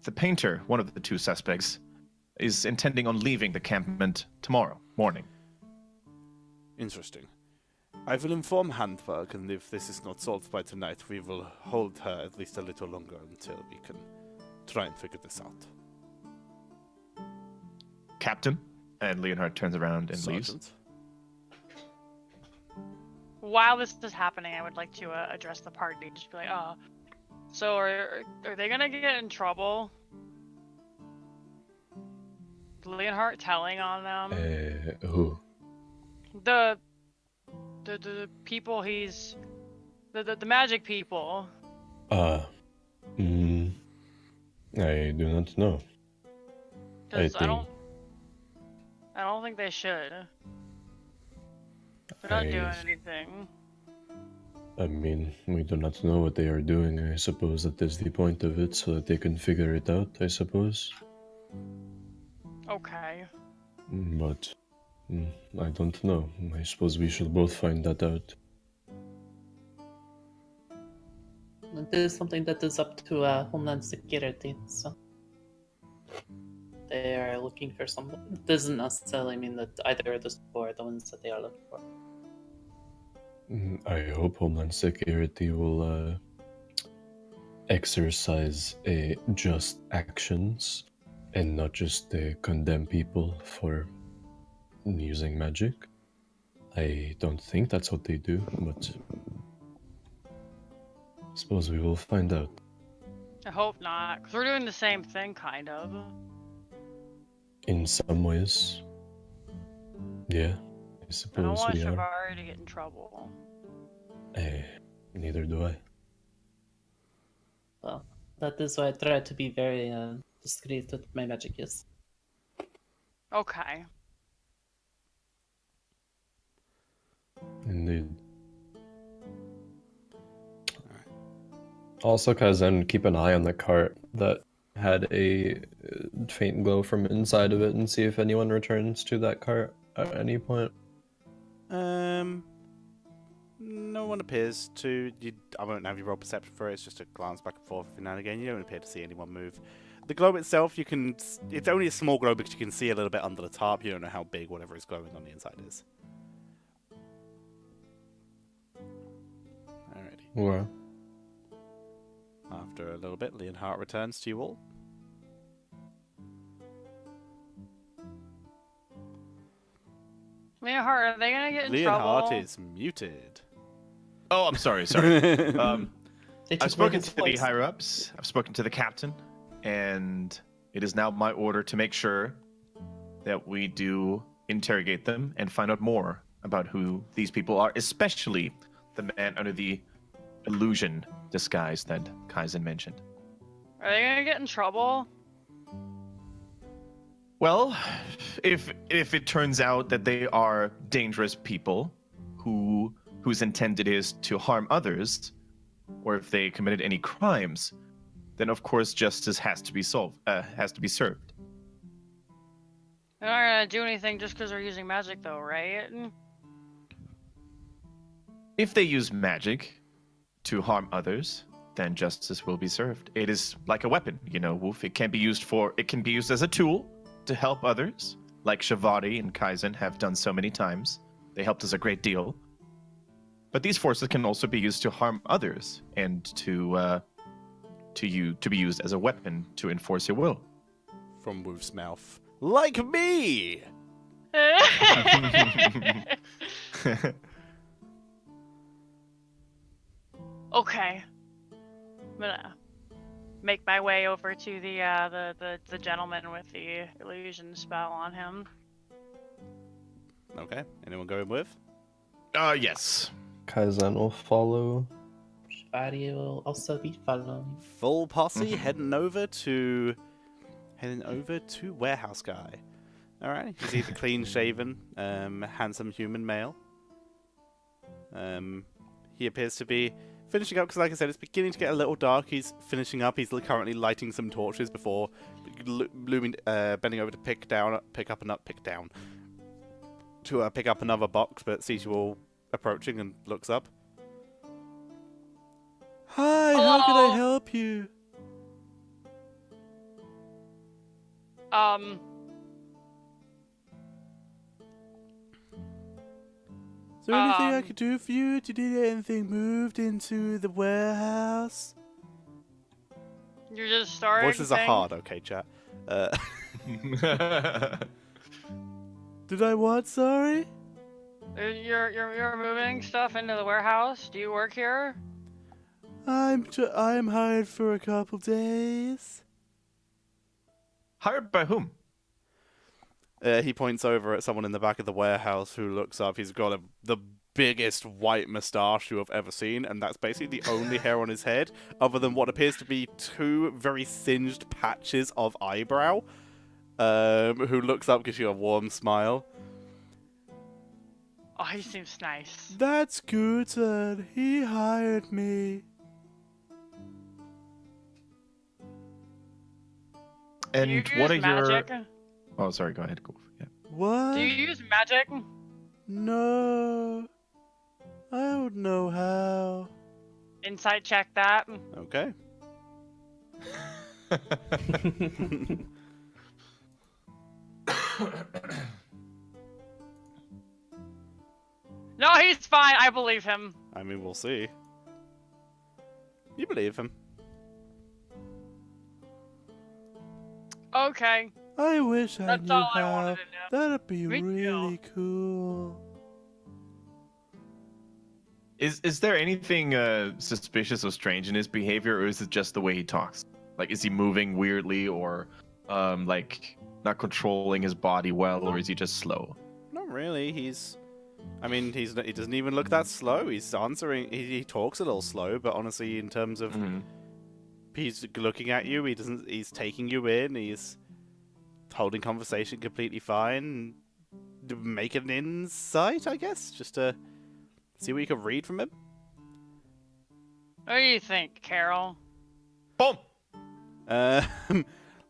the painter, one of the two suspects, is intending on leaving the campment tomorrow morning. Interesting. I will inform Handberg, and if this is not solved by tonight, we will hold her at least a little longer until we can try and figure this out. Captain? And Leonhard turns around and leaves. Sergeant? While this is happening, I would like to address the party. Just be like, so are they gonna get in trouble? Leonhardt telling on them? Who? The people he's... The magic people. I do not know. 'Cause I don't think they should. They're not doing anything. I mean, we do not know what they are doing. I suppose that is the point of it, so that they can figure it out, I suppose. Okay. But I don't know. I suppose we should both find that out. It is something that is up to Homeland Security, so they are looking for something. It doesn't necessarily mean that either of those people are the ones that they are looking for. I hope Homeland Security will exercise just actions and not just condemn people for using magic. I don't think that's what they do, but suppose we will find out. I hope not, because we're doing the same thing, kind of. In some ways, yeah, I I don't suppose want we are. Shivari to get in trouble. Neither do I. Well, that is why I try to be very discreet with my magic use. Okay. Indeed. Also, Kaizen, keep an eye on the cart that had a faint glow from inside of it and see if anyone returns to that cart at any point. No one appears to. I won't have you roll perception for it. It's just a glance back and forth every now and again. You don't appear to see anyone move. The globe itself, it's only a small globe because you can see a little bit under the top. You don't know how big whatever is glowing on the inside is. Alrighty. Well, After a little bit, Leonhardt returns to you all. Leonhardt, are they gonna get in Leonhardt trouble? is muted. Oh, I'm sorry. Sorry. They took I've spoken Reagan's to the place. higher ups. I've spoken to the captain, and it is now my order to make sure that we do interrogate them and find out more about who these people are, especially the man under the illusion disguise that Kaizen mentioned. Are they gonna get in trouble? Well, if it turns out that they are dangerous people whose intent it is to harm others, or if they committed any crimes, then of course justice has to be served. They're not gonna do anything just because they're using magic, though, right? If they use magic to harm others, then justice will be served. It is like a weapon, Wolf. It can be used as a tool to help others, like Shivari and Kaizen have done so many times. They helped us a great deal. But these forces can also be used to harm others and to be used as a weapon to enforce your will. From Wolf's mouth. Like me! Okay. I'm gonna make my way over to the gentleman with the illusion spell on him. Okay, anyone going with? Yes. Kaizen will follow. Shivari will also be following. Full posse heading over to Warehouse Guy. Alright, he's a clean shaven, handsome human male. He appears to be finishing up because, like I said, it's beginning to get a little dark. He's finishing up. He's currently lighting some torches before bending over to pick up another box, but sees you all approaching and looks up. Hi, how can I help you? Is there anything I could do for you? Did you need anything moved into the warehouse? You're just starting. Voices are hard, okay, chat. Did I what? Sorry. You're moving stuff into the warehouse. Do you work here? I'm hired for a couple days. Hired by whom? He points over at someone in the back of the warehouse who looks up. He's got the biggest white moustache you have ever seen, and that's basically the only hair on his head, other than what appears to be two very singed patches of eyebrow. Who looks up, gives you a warm smile. Oh, he seems nice. That's good, sir. He hired me. And Do you what are use magic? Oh, sorry. Go ahead. Go. Yeah. What? Do you use magic? No. I don't know how. Insight check that. Okay. No, he's fine. I believe him. I mean, we'll see. You believe him. Okay. I wish I That's knew all I how. wanted to know. That'd be Me too. really cool. Is there anything suspicious or strange in his behavior, or is it just the way he talks? Like, is he moving weirdly, or like not controlling his body well, or is he just slow? Not really. I mean, he doesn't even look that slow. He's answering. He talks a little slow, but honestly, in terms of he's looking at you, He's taking you in. He's holding conversation completely fine. Make an insight, I guess, just to see what you can read from him. What do you think, Carol? Boom.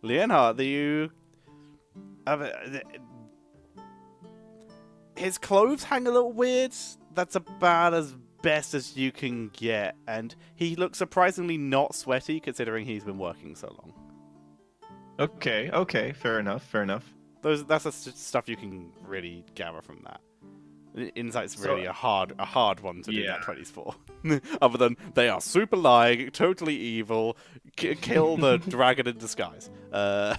Leonhard, do you his clothes hang a little weird. That's about as best as you can get, and he looks surprisingly not sweaty considering he's been working so long. Okay, fair enough. That's the stuff you can really gather from that. Insight's So- really a hard one to do Yeah. that 24. Other than they are super lying, totally evil, kill the dragon in disguise. Well,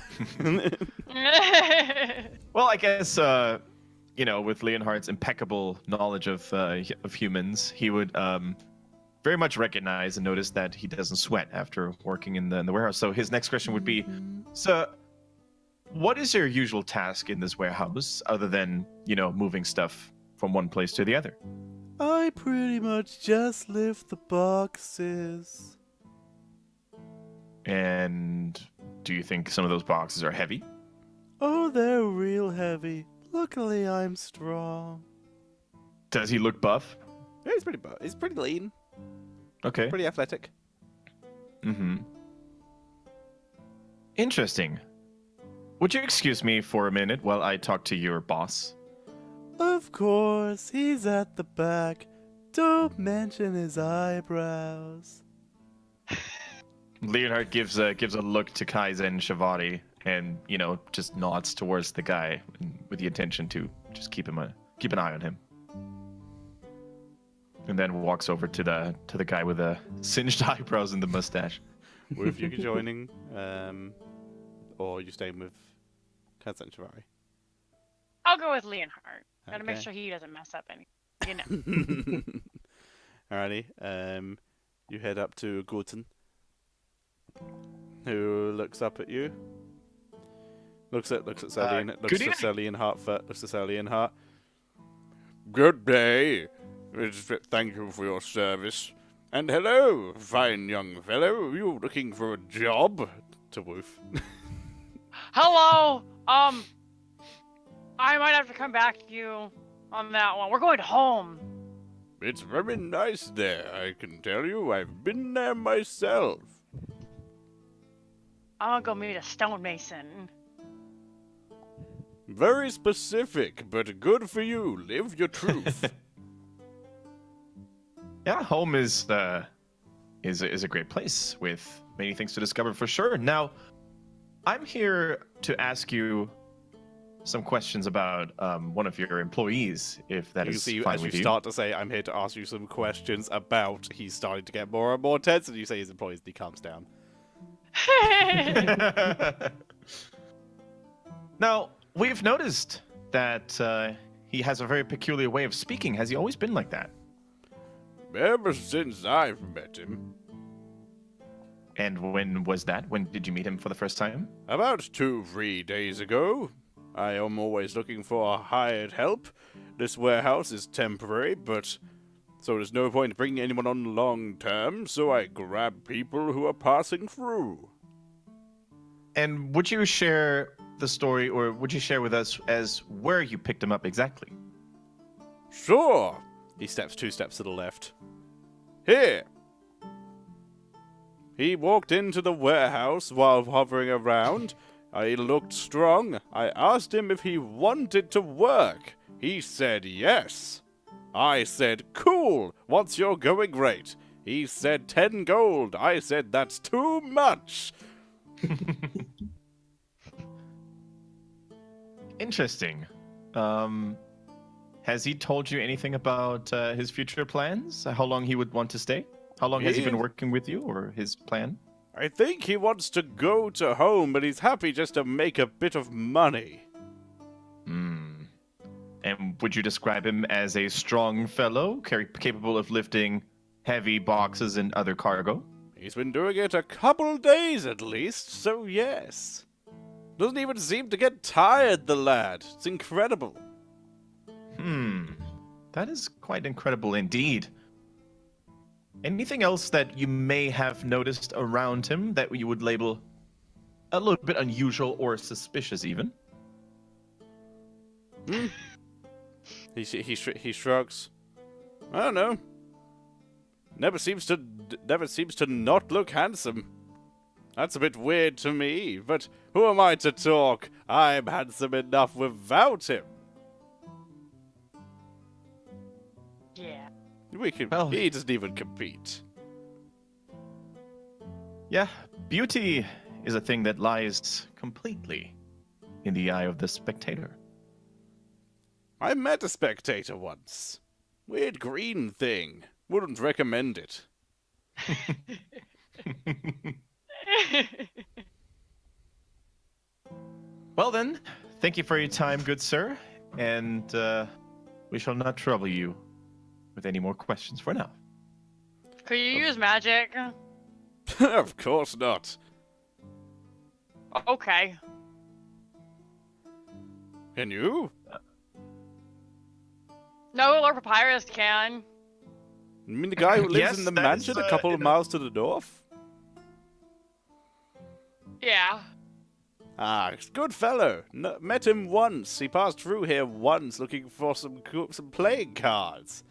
I guess with Leonhardt's impeccable knowledge of humans, he would very much recognize and notice that he doesn't sweat after working in the warehouse. So his next question would be, "So, what is your usual task in this warehouse, other than moving stuff from one place to the other?" I pretty much just lift the boxes. And do you think some of those boxes are heavy? Oh, they're real heavy. Luckily, I'm strong. Does he look buff? Yeah, he's pretty lean, Okay. pretty athletic. Mm-hmm. Interesting. Would you excuse me for a minute while I talk to your boss? Of course, he's at the back. Don't mention his eyebrows. Leonhardt gives a look to Kaizen Shivari and just nods towards the guy with the intention to just keep an eye on him. And then walks over to the guy with the singed eyebrows and the mustache. With you joining, or you staying with Kazan Shivari? I'll go with Leonhardt. Gotta make Okay. sure he doesn't mess up anything. Alrighty. You head up to Guten, who looks up at you. Looks at Sally good evening. Sally and Hart. Looks at Sally and Hart. Good day. Thank you for your service. And hello, fine young fellow. You looking for a job? To Woof. Hello. I might have to come back to you on that one. We're going home. It's very nice there, I can tell you. I've been there myself. I'm gonna go meet a stonemason. Very specific, but good for you. Live your truth. Yeah, Holm is a great place with many things to discover for sure. Now, I'm here to ask you some questions about one of your employees, if that You is see, fine as with you you. start to say, I'm here to ask you some questions about, he's starting to get more and more tense, and you say his employees, and he calms down. Now, we've noticed that he has a very peculiar way of speaking. Has he always been like that? Ever since I've met him. And when was that? When did you meet him for the first time? About 2-3 days ago. I am always looking for hired help. This warehouse is temporary, but so there's no point bringing anyone on long term, so I grab people who are passing through. And would you share the story, or would you share with us as where you picked him up exactly? Sure. He steps 2 steps to the left. Here. He walked into the warehouse while hovering around, He looked strong. I asked him if he wanted to work. He said yes. I said, cool, what's your going rate? He said 10 gold. I said, that's too much. Interesting. Has he told you anything about his future plans? How long he would want to stay? How long has he been working with you, or his plan? I think he wants to go to Holm, but he's happy just to make a bit of money. And would you describe him as a strong fellow, capable of lifting heavy boxes and other cargo? He's been doing it a couple days at least, so yes. Doesn't even seem to get tired, the lad. It's incredible. That is quite incredible indeed. Anything else that you may have noticed around him that you would label a little bit unusual or suspicious even? He shrugs. I don't know. Never seems to not look handsome. That's a bit weird to me, but who am I to talk? I'm handsome enough without him. Yeah. He doesn't even compete. Yeah, beauty is a thing that lies completely in the eye of the spectator. I met a spectator once. Weird green thing. Wouldn't recommend it. Well then, thank you for your time, good sir, and we shall not trouble you with any more questions for now. Could you use magic? Of course not. Okay. Can you? No, Lord Papyrus can. You mean the guy who lives Yes, in the that mansion is, a couple you of know- miles to the north? Yeah. Ah, good fellow. Met him once. He passed through here once looking for some playing cards.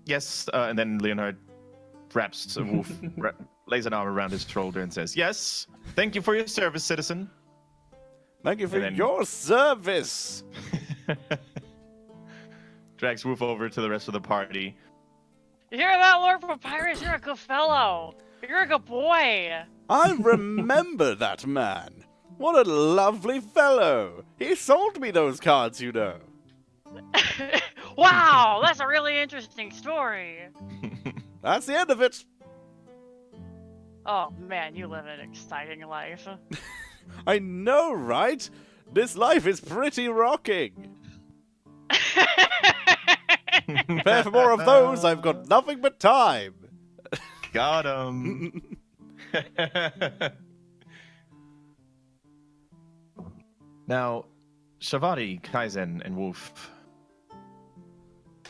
Yes, and then Leonard wraps a wolf, lays an arm around his shoulder and says, "Yes, thank you for your service, citizen." Thank you for And then- your service. Drags Wolf over to the rest of the party. You hear that, Lord Papyrus? You're a good fellow. You're a good boy. I remember that man. What a lovely fellow. He sold me those cards, you know. Wow, that's a really interesting story. That's the end of it. Oh man, you live an exciting life. I know, right? This life is pretty rocking. Prepare for more of those. I've got nothing but time. Got him. Now, Shavari, Kaizen, and Wolf.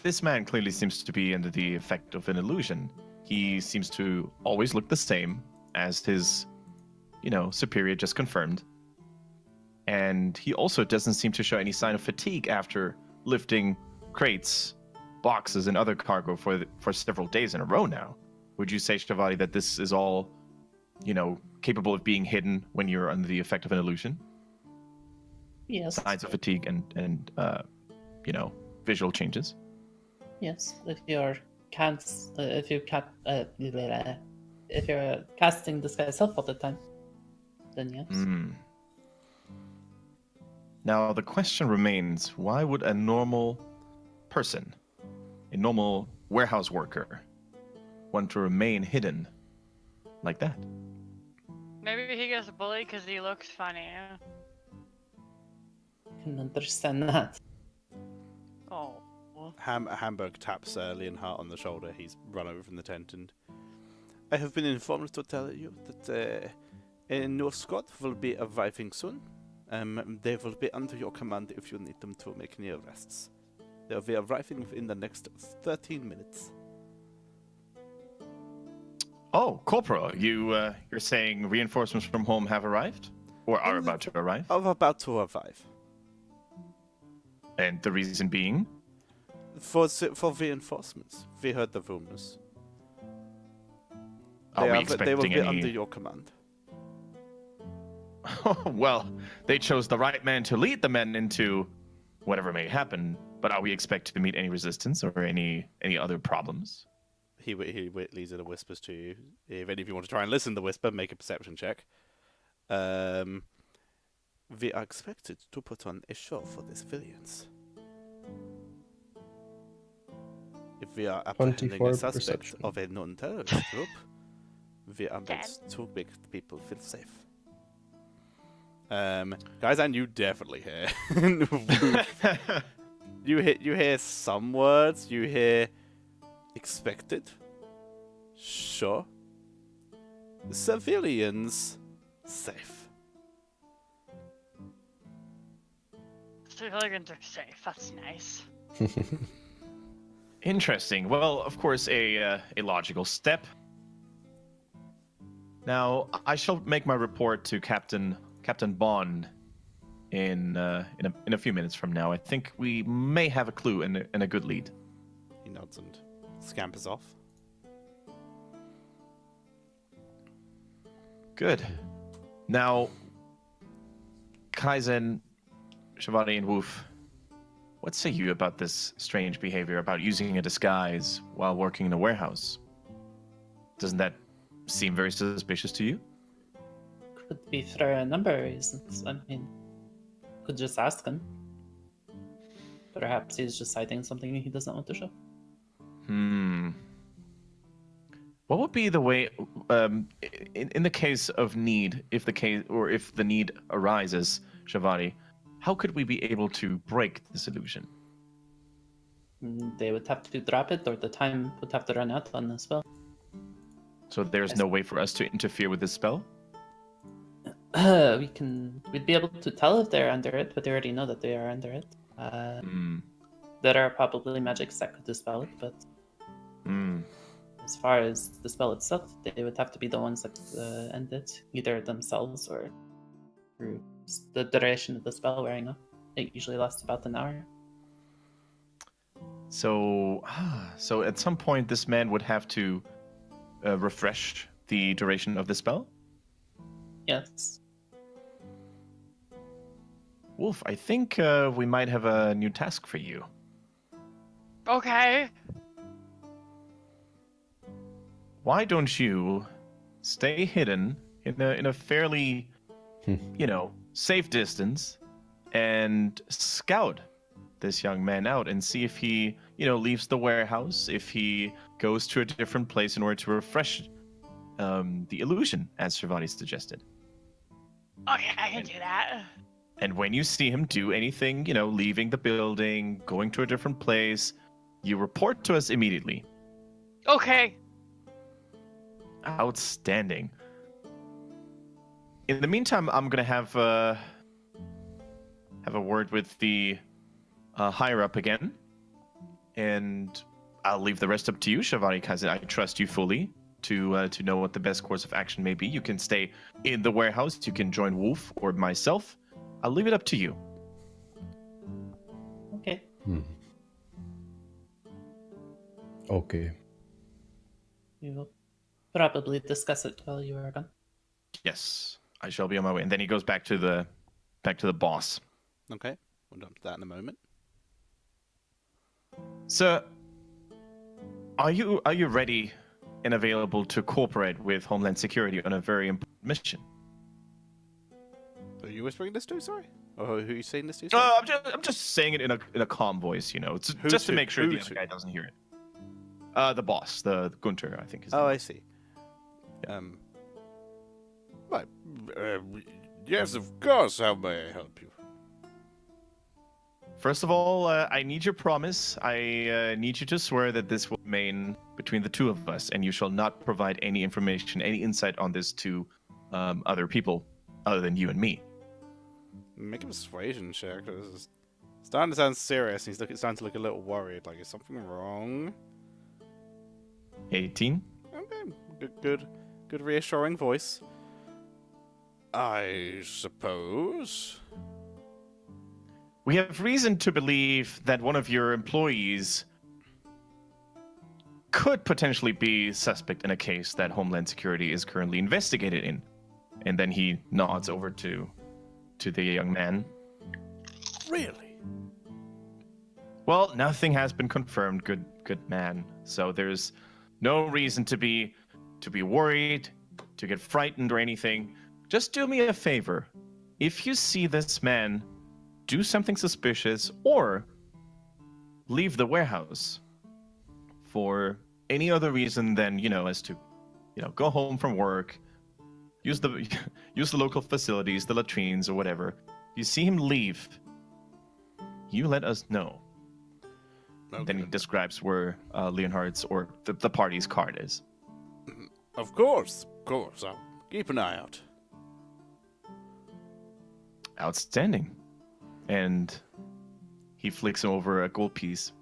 This man clearly seems to be under the effect of an illusion. He seems to always look the same as his, superior just confirmed. And he also doesn't seem to show any sign of fatigue after lifting crates, boxes, and other cargo for several days in a row now. Would you say, Shavari, that this is all, capable of being hidden when you're under the effect of an illusion? Yes. Signs of fatigue and visual changes. Yes. If you're casting disguise self all the time, then yes. Now the question remains: why would a normal person, a normal warehouse worker, want to remain hidden like that? Maybe he gets bullied because he looks funny. I can understand that. Oh. Hamburg taps Leonhardt on the shoulder. He's run over from the tent, and I have been informed to tell you that North Scott will be arriving soon. They will be under your command if you need them to make any arrests. They'll be arriving within the next 13 minutes. Oh, Corporal, you're saying reinforcements from home have arrived? Or are about to arrive? I'm about to arrive. And the reason being? For reinforcements. We heard the rumors. Are we They will expecting be any... under your command. Well, they chose the right man to lead the men into whatever may happen. But are we expected to meet any resistance or any other problems? He leads it and whispers to you. If any of you want to try and listen to the whisper, make a perception check. We are expected to put on a show for the civilians. If we are apprehending 24 a suspect perception. of a non-terrorist group, we are meant to make people feel safe. Guys, and you definitely hear. You hear some words. You hear expected. Sure. Civilians safe. Civilians are safe. That's nice. Interesting. Well, of course, a logical step. Now, I shall make my report to Captain Bond in a few minutes from now. I think we may have a clue and a good lead. He nods and scampers off. Good. Now, Kaizen, Shivani, and Woof, what say you about this strange behavior about using a disguise while working in a warehouse? Doesn't that seem very suspicious to you? Could be for a number of reasons. I mean, could just ask him. Perhaps he's just hiding something he doesn't want to show. What would be the way, in the case of need, if the need arises, Shivani, how could we be able to break this illusion? They would have to drop it, or the time would have to run out on the spell. So there's no way for us to interfere with this spell? We'd be able to tell if they're under it, but they already know that they are under it. There are probably magics that could dispel it, but as far as the spell itself, they would have to be the ones that end it, either themselves or through the duration of the spell wearing off. It usually lasts about an hour. So at some point, this man would have to refresh the duration of the spell? Yes. Wolf, I think we might have a new task for you. Okay. Why don't you stay hidden in a fairly, safe distance and scout this young man out and see if he, leaves the warehouse, if he goes to a different place in order to refresh the illusion, as Shivani suggested. Oh yeah, I can do that. And when you see him do anything, leaving the building, going to a different place, you report to us immediately. Okay. Outstanding. In the meantime, I'm gonna have a word with the higher up again, and I'll leave the rest up to you, Shivani Kaizen. I trust you fully to know what the best course of action may be. You can stay in the warehouse. You can join Wolf or myself. I'll leave it up to you. Okay. Okay. We will probably discuss it while you are gone. Yes, I shall be on my way. And then he goes back to the boss. Okay, we'll jump to that in a moment. Sir, are you ready and available to cooperate with Homeland Security on a very important mission? Are you whispering this to? Sorry, or who are you saying this to? Sorry? I'm just saying it in a calm voice, It's just to make sure the other guy doesn't hear it. The boss, the Gunter, I think. I see. Right. Yes, of course. How may I help you? First of all, I need your promise. I need you to swear that this will remain between the two of us, and you shall not provide any information, any insight on this to other people other than you and me. Make a persuasion check. This is starting to sound serious. He's starting to look a little worried. Like, is something wrong? 18. Okay, good reassuring voice. I suppose. We have reason to believe that one of your employees could potentially be suspect in a case that Homeland Security is currently investigated in. And then he nods over to the young man. Really? Well, nothing has been confirmed, good man. So there's no reason to be worried, to get frightened or anything. Just do me a favor. If you see this man do something suspicious or leave the warehouse for any other reason than, as to, go home from work, use the use the local facilities, the latrines or whatever. You see him leave, you let us know. Okay. Then he describes where Leonhard's or the party's card is. Of course. I'll keep an eye out. Outstanding. And he flicks over a gold piece.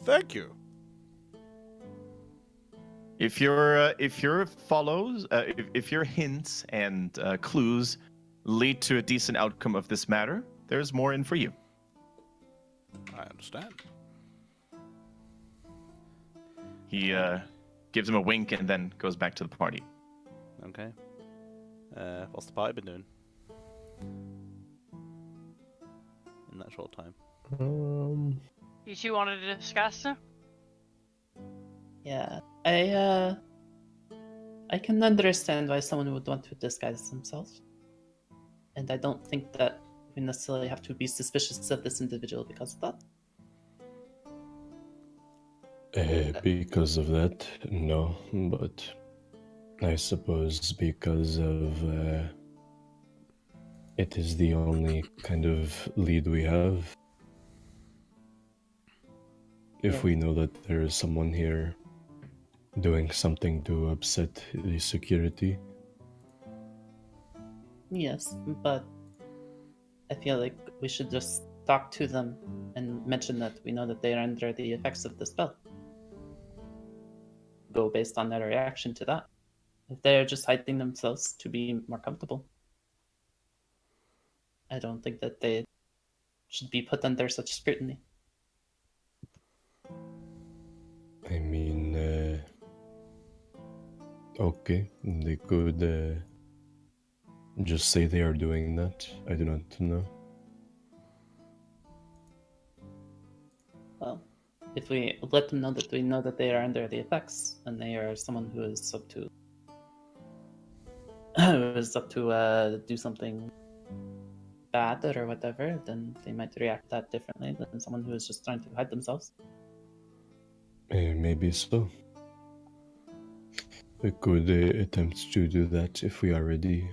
Thank you. If your hints and clues lead to a decent outcome of this matter, there's more in for you. I understand. He gives him a wink and then goes back to the party. Okay. What's the party been doing? In that short time. You two wanted to discuss? Yeah, I can understand why someone would want to disguise themselves. And I don't think that we necessarily have to be suspicious of this individual because of that. Because of that, no, but I suppose because of it is the only kind of lead we have. If we know that there is someone here doing something to upset the security. Yes, but I feel like we should just talk to them and mention that we know that they are under the effects of the spell. Go based on their reaction to that. If they are just hiding themselves to be more comfortable, I don't think that they should be put under such scrutiny. I mean, okay, they could just say they are doing that. I do not know. Well, if we let them know that we know that they are under the effects and they are someone who is up to do something bad or whatever, then they might react that differently than someone who is just trying to hide themselves. Maybe so. We could attempt to do that if we are ready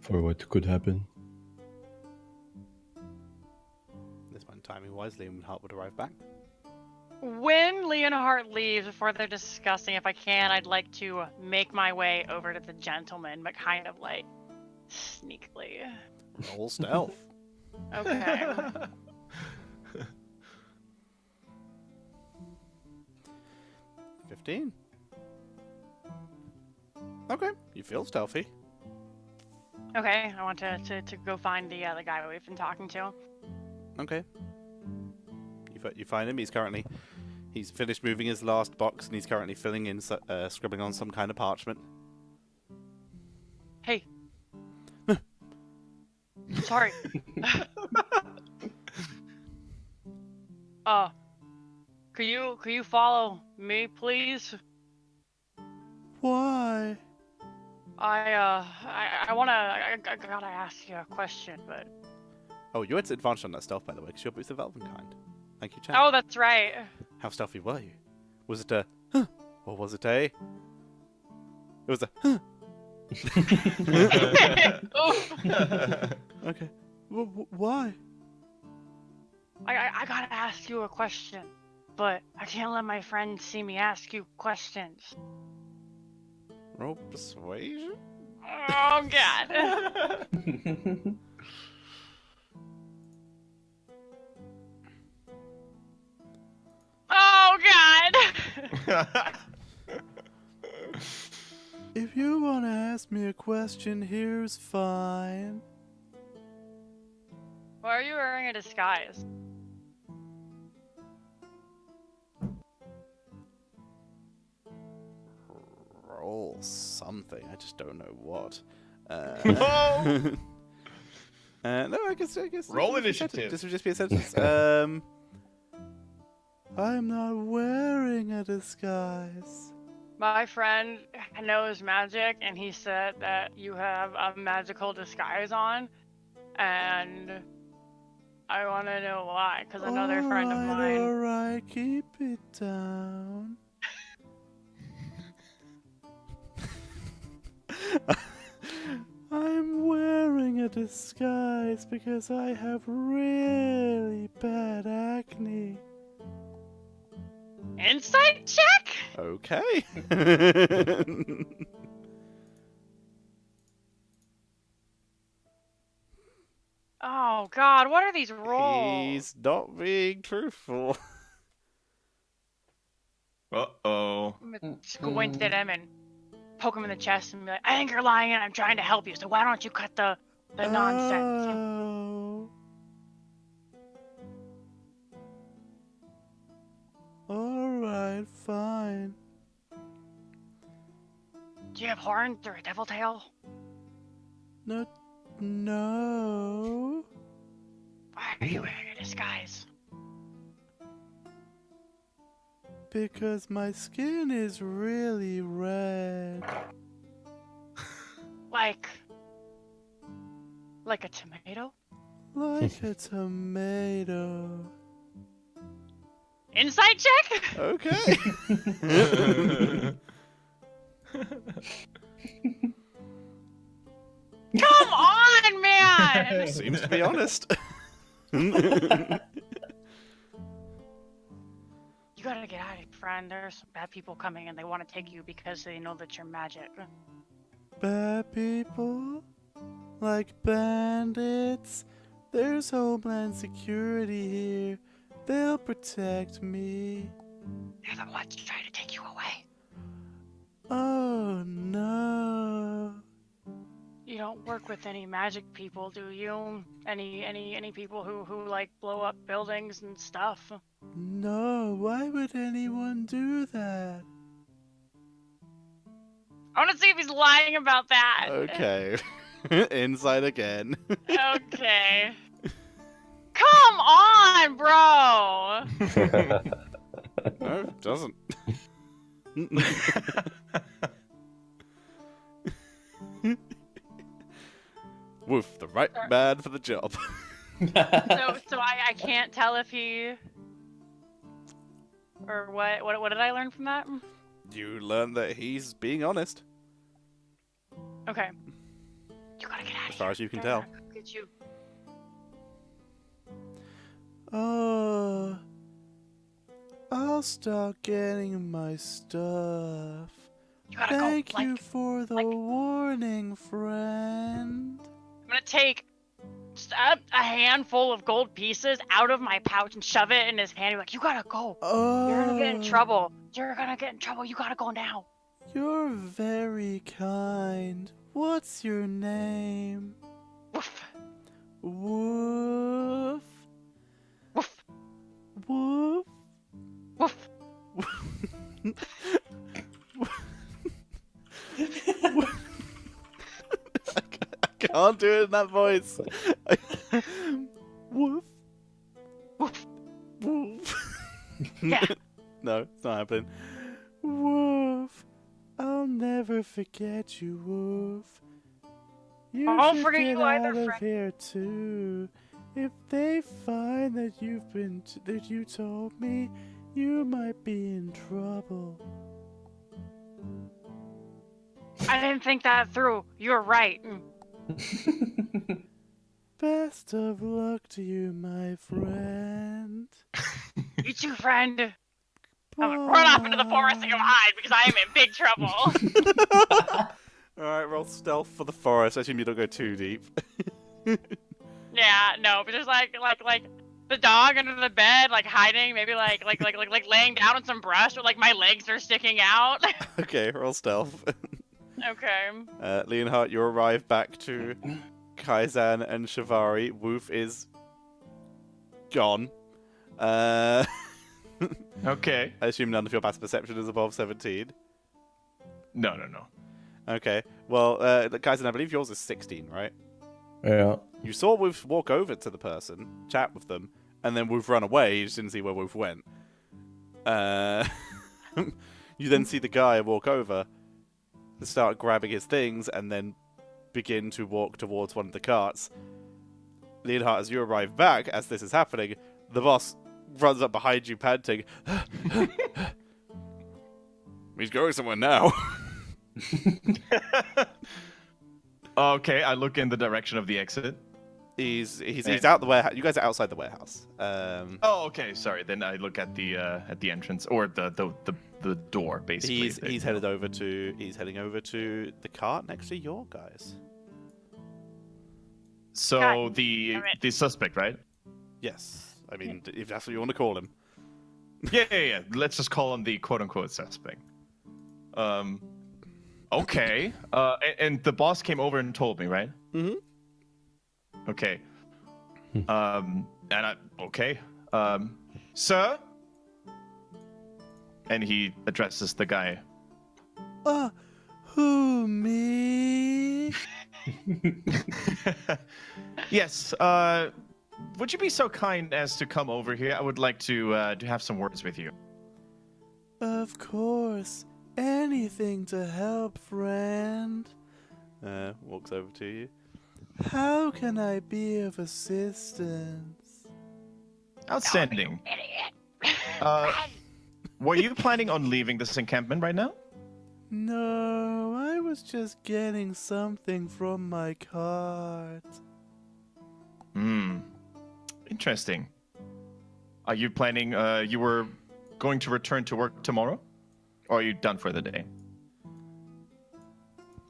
for what could happen. This one timing wise, Leonhard would arrive back. When Leonhard leaves, before they're discussing, if I can, I'd like to make my way over to the gentleman, but kind of like sneakily. Roll stealth. Okay. 15. Okay, you feel stealthy. Okay, I want to go find the guy we've been talking to. Okay. You find him. He's finished moving his last box, and he's currently filling in, scribbling on some kind of parchment. Hey. Sorry. Could you follow me, please? Why? I gotta ask you a question, but... Oh, you had advantage on that stealth, by the way, because your boots of elven kind. Thank you, chat. Oh, that's right. How stealthy were you? Was it a huh? Or was it a... It was a huh? Okay. Why? I gotta ask you a question, but I can't let my friends see me ask you questions. Roll persuasion? Oh, God. Oh, God. If you want to ask me a question, here's fine. Why are you wearing a disguise? Roll. or something. I just don't know what. No! No, I guess. Roll this would just be a initiative. This would just be a sentence. I'm not wearing a disguise. My friend knows magic, and he said that you have a magical disguise on, and I want to know why, because another friend of mine. Alright, keep it down. I'm wearing a disguise because I have really bad acne. Insight check? Okay. Oh God, what are these rolls? He's not being truthful. Uh-oh. I'm gonna squint at him and poke him in the chest and be like, I think you're lying and I'm trying to help you, so why don't you cut the nonsense? Oh. Alright, fine. Do you have horns or a devil tail? No. Why are you wearing a disguise? Because my skin is really red. Like a tomato? Like a tomato. Insight check? Okay. Come on, man! Seems to be honest. You gotta get out of here, friend. There's some bad people coming and they want to take you because they know that you're magic. Bad people? Like bandits? There's Homeland Security here. They'll protect me. They're the ones trying to take you away. Oh no. You don't work with any magic people, do you? Any people who like blow up buildings and stuff? No, why would anyone do that? I want to see if he's lying about that. Okay. Inside again. Okay. Come on, bro. No, it doesn't. Woof, the right man for the job. So I can't tell if he or what did I learn from that? You learned that he's being honest, Okay. You gotta get out of here. as far as you can They're tell. gonna get you. Oh, I'll start getting my stuff. You gotta Thank go. you for the warning, friend. I'm gonna take just a handful of gold pieces out of my pouch and shove it in his hand. Be like, you gotta go. Oh, You're gonna get in trouble. You're gonna get in trouble. You gotta go now. You're very kind. What's your name? Woof. Woof. Woof. Woof. Woof. I can't do it in that voice. Woof. Woof. Woof. Yeah. No, it's not happening. Woof. I'll never forget you, Woof. You I won't should forget get you either, out of friend. here too. If they find that that you told me, you might be in trouble. I didn't think that through. You're right. Best of luck to you, my friend. You too, friend. I'm gonna run off into the forest and go hide because I am in big trouble. Alright, roll stealth for the forest. I assume you don't go too deep. Yeah, no, but there's like the dog under the bed, like hiding, maybe like laying down in some brush, or like my legs are sticking out. Okay, roll stealth. Okay. Leonhardt, you arrive back to Kaizan and Shivari. Woof is gone. Okay. I assume none of your passive perception is above 17. No. Okay. Well, guys, and I believe yours is 16, right? Yeah. You saw Wolf walk over to the person, chat with them, and then Wolf run away. You just didn't see where Wolf went. You then see the guy walk over, start grabbing his things, and then begin to walk towards one of the carts. Leonhardt, as you arrive back, as this is happening, the boss runs up behind you, panting. He's going somewhere now. Okay, I look in the direction of the exit. He's out the warehouse. You guys are outside the warehouse. Oh, okay. Sorry. Then I look at the entrance or the door, basically. He's heading over to the cart next to your guys. So God, the damn it. the suspect, right? Yes, I mean if that's what you want to call him. Yeah. Let's just call him the quote-unquote suspect. Okay. And the boss came over and told me, right? Mhm. Okay. Okay. Sir? And he addresses the guy. Who, me? Yes, would you be so kind as to come over here? I would like to have some words with you. Of course. Anything to help, friend. Walks over to you. How can I be of assistance? Outstanding. Idiot. Were you planning on leaving this encampment right now? No, I was just getting something from my cart. Interesting. Are you planning, you were going to return to work tomorrow? Or are you done for the day?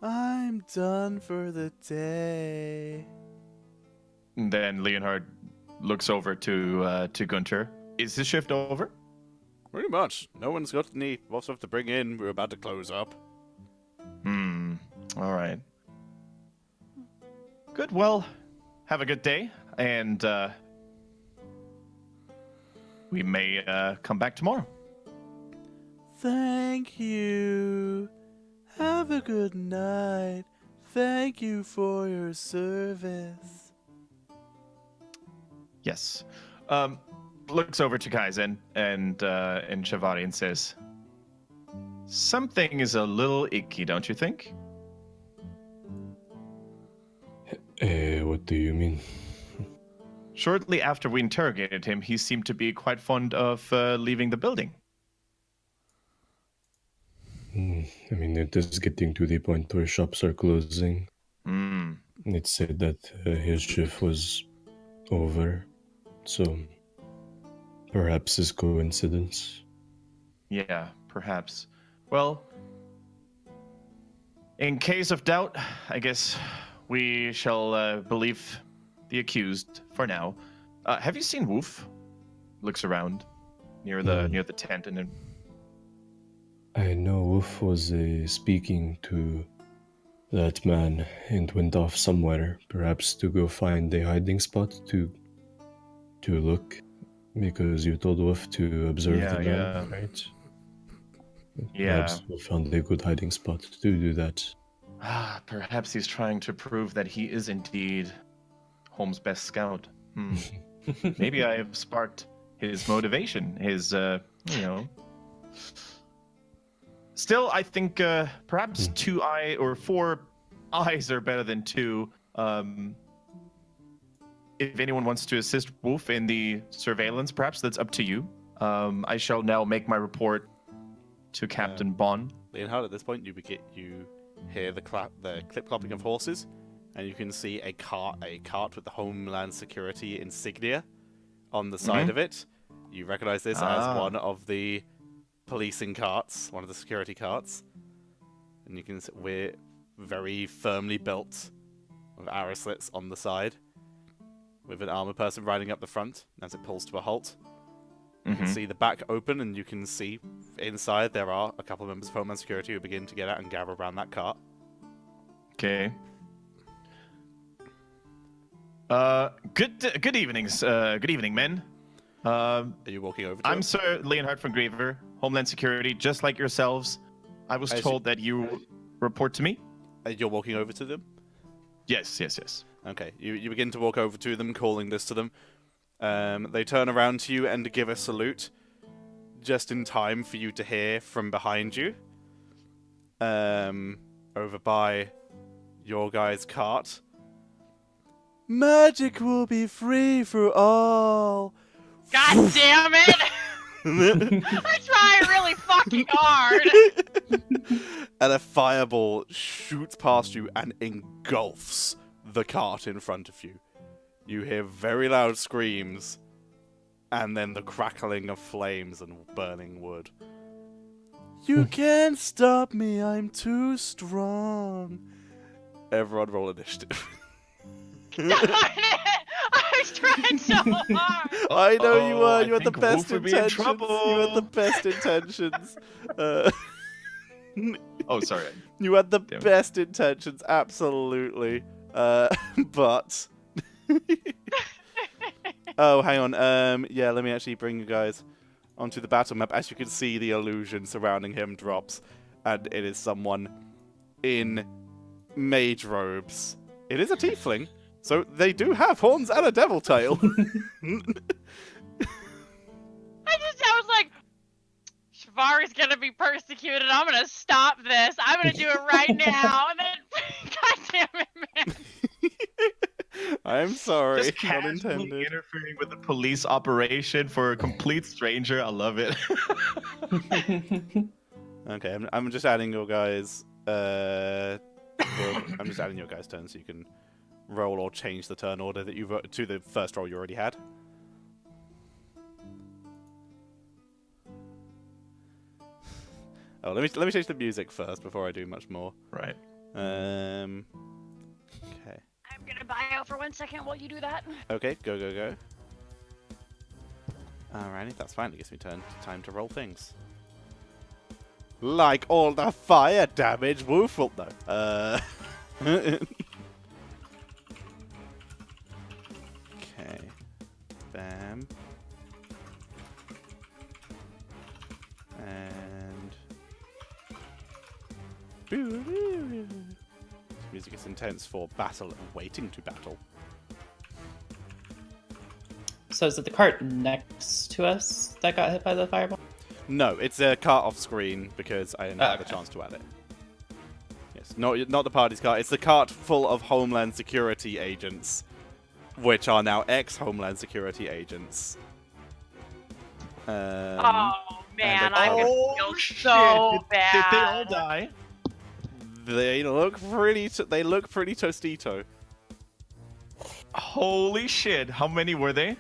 I'm done for the day. And then Leonhard looks over to Gunter. Is his shift over? Pretty much. No one's got any more stuff to bring in. We're about to close up. All right. Good. Well, have a good day, and we may come back tomorrow. Thank you. Have a good night. Thank you for your service. Yes. Looks over to Kaizen and Shavari and says, "Something is a little icky, don't you think?" What do you mean? Shortly after we interrogated him, he seemed to be quite fond of leaving the building. I mean, it is getting to the point where shops are closing. Hmm. It said that his shift was over, so perhaps it's coincidence. Yeah, perhaps. Well, in case of doubt, I guess we shall believe the accused for now. Have you seen Wolf? Looks around near the tent and then. I know Wolf was speaking to that man and went off somewhere, perhaps to go find a hiding spot to look, because you told Wolf to observe the man, right? Yeah. Perhaps Wolf found a good hiding spot to do that. Perhaps he's trying to prove that he is indeed Holm's best scout. Maybe I have sparked his motivation, his, Still, I think perhaps 4 eyes are better than 2. If anyone wants to assist Wolf in the surveillance, perhaps that's up to you. I shall now make my report to Captain Bond. Leonhard, at this point, you hear the clip-clopping of horses, and you can see a cart with the Homeland Security insignia on the side of it. You recognize this as one of the policing carts, one of the security carts, and you can see we're very firmly built with arrow slits on the side, with an armored person riding up the front as it pulls to a halt. You can see the back open, and you can see inside there are a couple of members of Homeland Security who begin to get out and gather around that cart. Okay. Good evenings. Good evening, men. Are you walking over to I'm him? Sir Leonhard von Griever, Homeland Security, just like yourselves. I was told that you report to me. You're walking over to them? Yes, yes, yes. Okay, you begin to walk over to them, calling this to them. They turn around to you and give a salute, just in time for you to hear from behind you. Over by your guy's cart. Magic will be free for all. God damn it! I try really fucking hard. And a fireball shoots past you and engulfs the cart in front of you. You hear very loud screams, and then the crackling of flames and burning wood. You can't stop me, I'm too strong. Everyone roll initiative. Darn it! I was trying so hard. I know you were. I You had the think best Wolf would be in intentions. You had the trouble. best intentions. Oh, sorry. You had the Damn it. best intentions, absolutely. But oh, hang on. Yeah, let me actually bring you guys onto the battle map. As you can see, the illusion surrounding him drops, and it is someone in mage robes. It is a tiefling, so they do have horns and a devil tail. I was like, Shivari's gonna be persecuted. I'm gonna stop this. I'm gonna do it right now. And then, God damn it, man. I'm sorry, Just not casually intended. interfering with the police operation for a complete stranger. I love it. Okay, I'm just adding your guys. I'm just adding your guys' turn so you can roll or change the turn order that you to the first roll you already had. Oh, let me change the music first before I do much more. Right. Okay. I'm gonna buy out for 1 second while you do that. Okay, go. Alrighty, that's fine. It gives me time to roll things. Like all the fire damage, Wolf will no. Okay. Bam. And music is intense for battle and waiting to battle. So is it the cart next to us that got hit by the fireball? No, it's a cart off screen because I didn't have a Okay. chance to add it. Yes, not the party's cart. It's the cart full of Homeland Security agents, which are now ex-Homeland Security agents. Oh and man, a I'm cart. gonna feel so bad. Did they all die? They look pretty. They look pretty tostito. Holy shit! How many were they?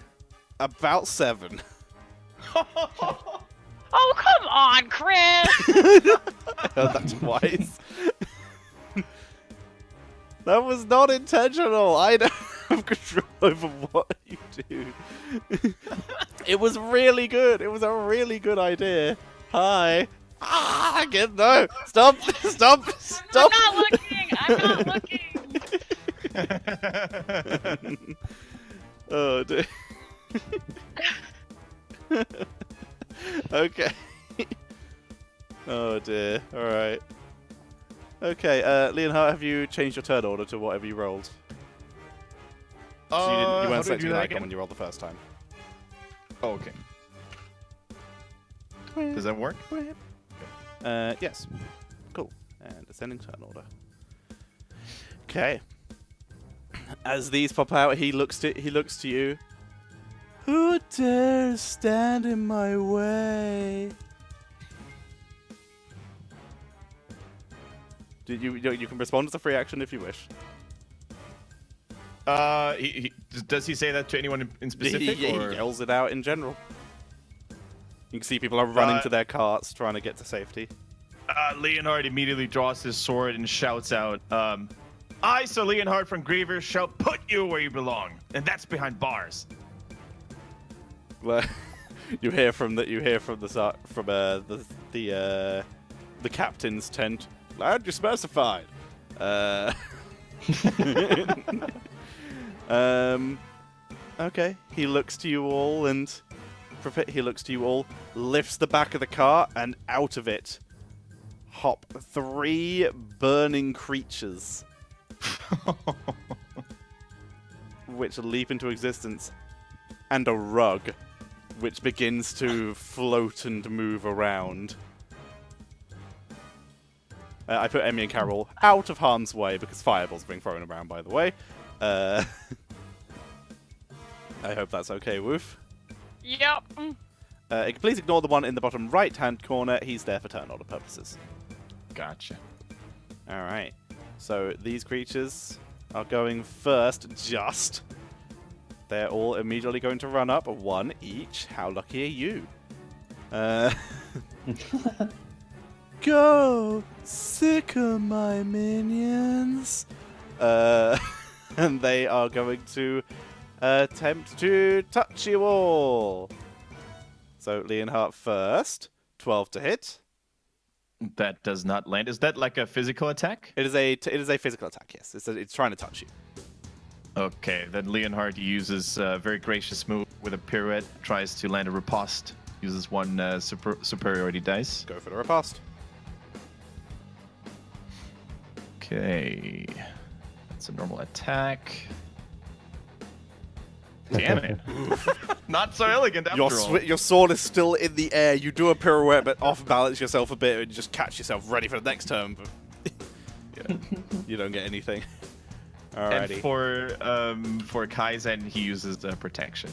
About 7. Oh come on, Chris! I heard that twice. That was not intentional. I don't have control over what you do. It was really good. It was a really good idea. Hi. Again, no. Stop. Stop. Stop. I'm not looking. Oh, dear. Okay. Oh, dear. All right. Okay, Leonhard, have you changed your turn order to whatever you rolled? So you How weren't do I do selecting an that icon again? when you rolled the first time. Oh, okay. Does that work? Yes. Cool. And ascending turn order. Okay. As these pop out, he looks to you. Who dares stand in my way? You can respond as a free action if you wish. Does he say that to anyone in specific? He or? yells it out in general. You can see people are running Uh, to their carts, trying to get to safety. Leonhard immediately draws his sword and shouts out, I, Sir Leonhard from Griever, shall put you where you belong, and that's behind bars. Well, you hear from the captain's tent. Glad you specified. Okay. He looks to you all and lifts the back of the car, and out of it, hop 3 burning creatures, which leap into existence, and a rug, which begins to float and move around. I put Emmy and Carol out of harm's way because fireballs are being thrown around, by the way. I hope that's okay, Woof. Yep. Please ignore the one in the bottom right-hand corner. He's there for turn order purposes. Gotcha. Alright. So these creatures are going first, just. They're all immediately going to run up, 1 each. How lucky are you? Go! Sick of my minions! And they are going to attempt to touch you all. So Leonhardt first. 12 to hit. That does not land. Is that like a physical attack? It is a physical attack, yes. It's trying to touch you. Okay, then Leonhardt uses a very gracious move with a pirouette, tries to land a riposte, uses 1 superiority dice. Go for the riposte. Okay, that's a normal attack. Damn it. Not so elegant after all. Your sword is still in the air. You do a pirouette, but off-balance yourself a bit and just catch yourself ready for the next turn. But yeah, you don't get anything. Alrighty. And for Kaizen, he uses protection.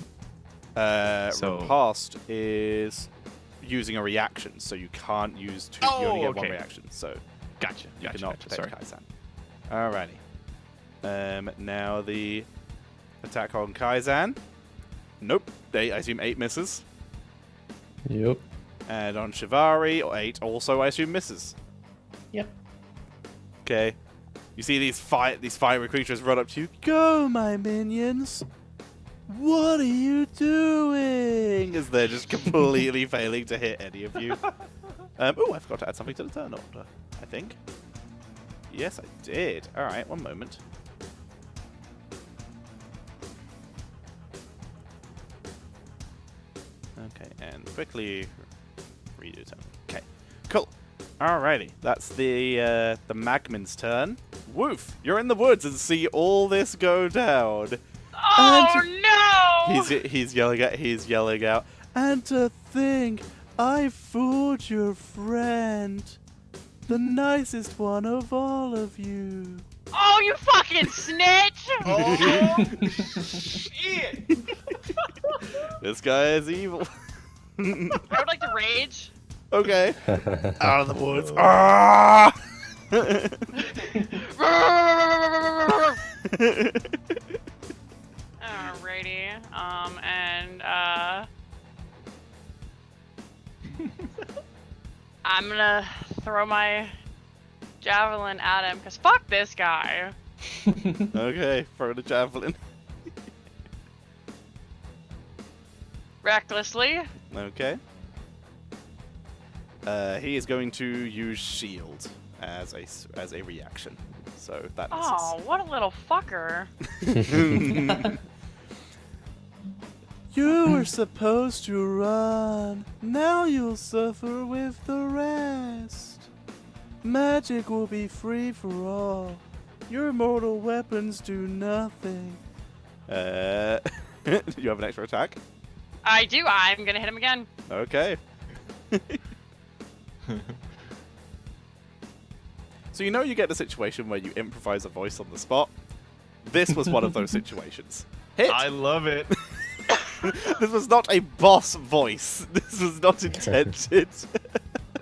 Riposte is using a reaction, so you can't use 2. You only get 1 reaction, so Gotcha. you Gotcha. cannot Sorry. protect Kaizen. Alrighty. Now the attack on Kaizen. Nope. I assume 8 misses. Yep. And on Shivari, 8 also, I assume, misses. Yep. Okay. You see these fiery creatures run up to you. Go, my minions! What are you doing? As they're just completely failing to hit any of you. Oh, I forgot to add something to the turn order, I think. Yes, I did. Alright, 1 moment. Okay, and quickly redo turn. Okay, cool. Alrighty, that's the Magman's turn. Woof, you're in the woods and see all this go down. Oh no! He's yelling out. And to think, I fooled your friend, the nicest one of all of you. Oh, you fucking snitch! Oh, shit! This guy is evil. I would like to rage. Okay. Out of the woods. Ah! Alrighty. I'm gonna throw my javelin at him, cause fuck this guy. Okay, throw the javelin. Recklessly. Okay. He is going to use shield as a reaction. So that misses. Oh, what a little fucker. You were supposed to run. Now you'll suffer with the rest. Magic will be free for all. Your mortal weapons do nothing. You have an extra attack? I do. I'm gonna hit him again. Okay. So you get the situation where you improvise a voice on the spot. This was one of those situations. Hit! I love it. This was not a boss voice. This was not intended.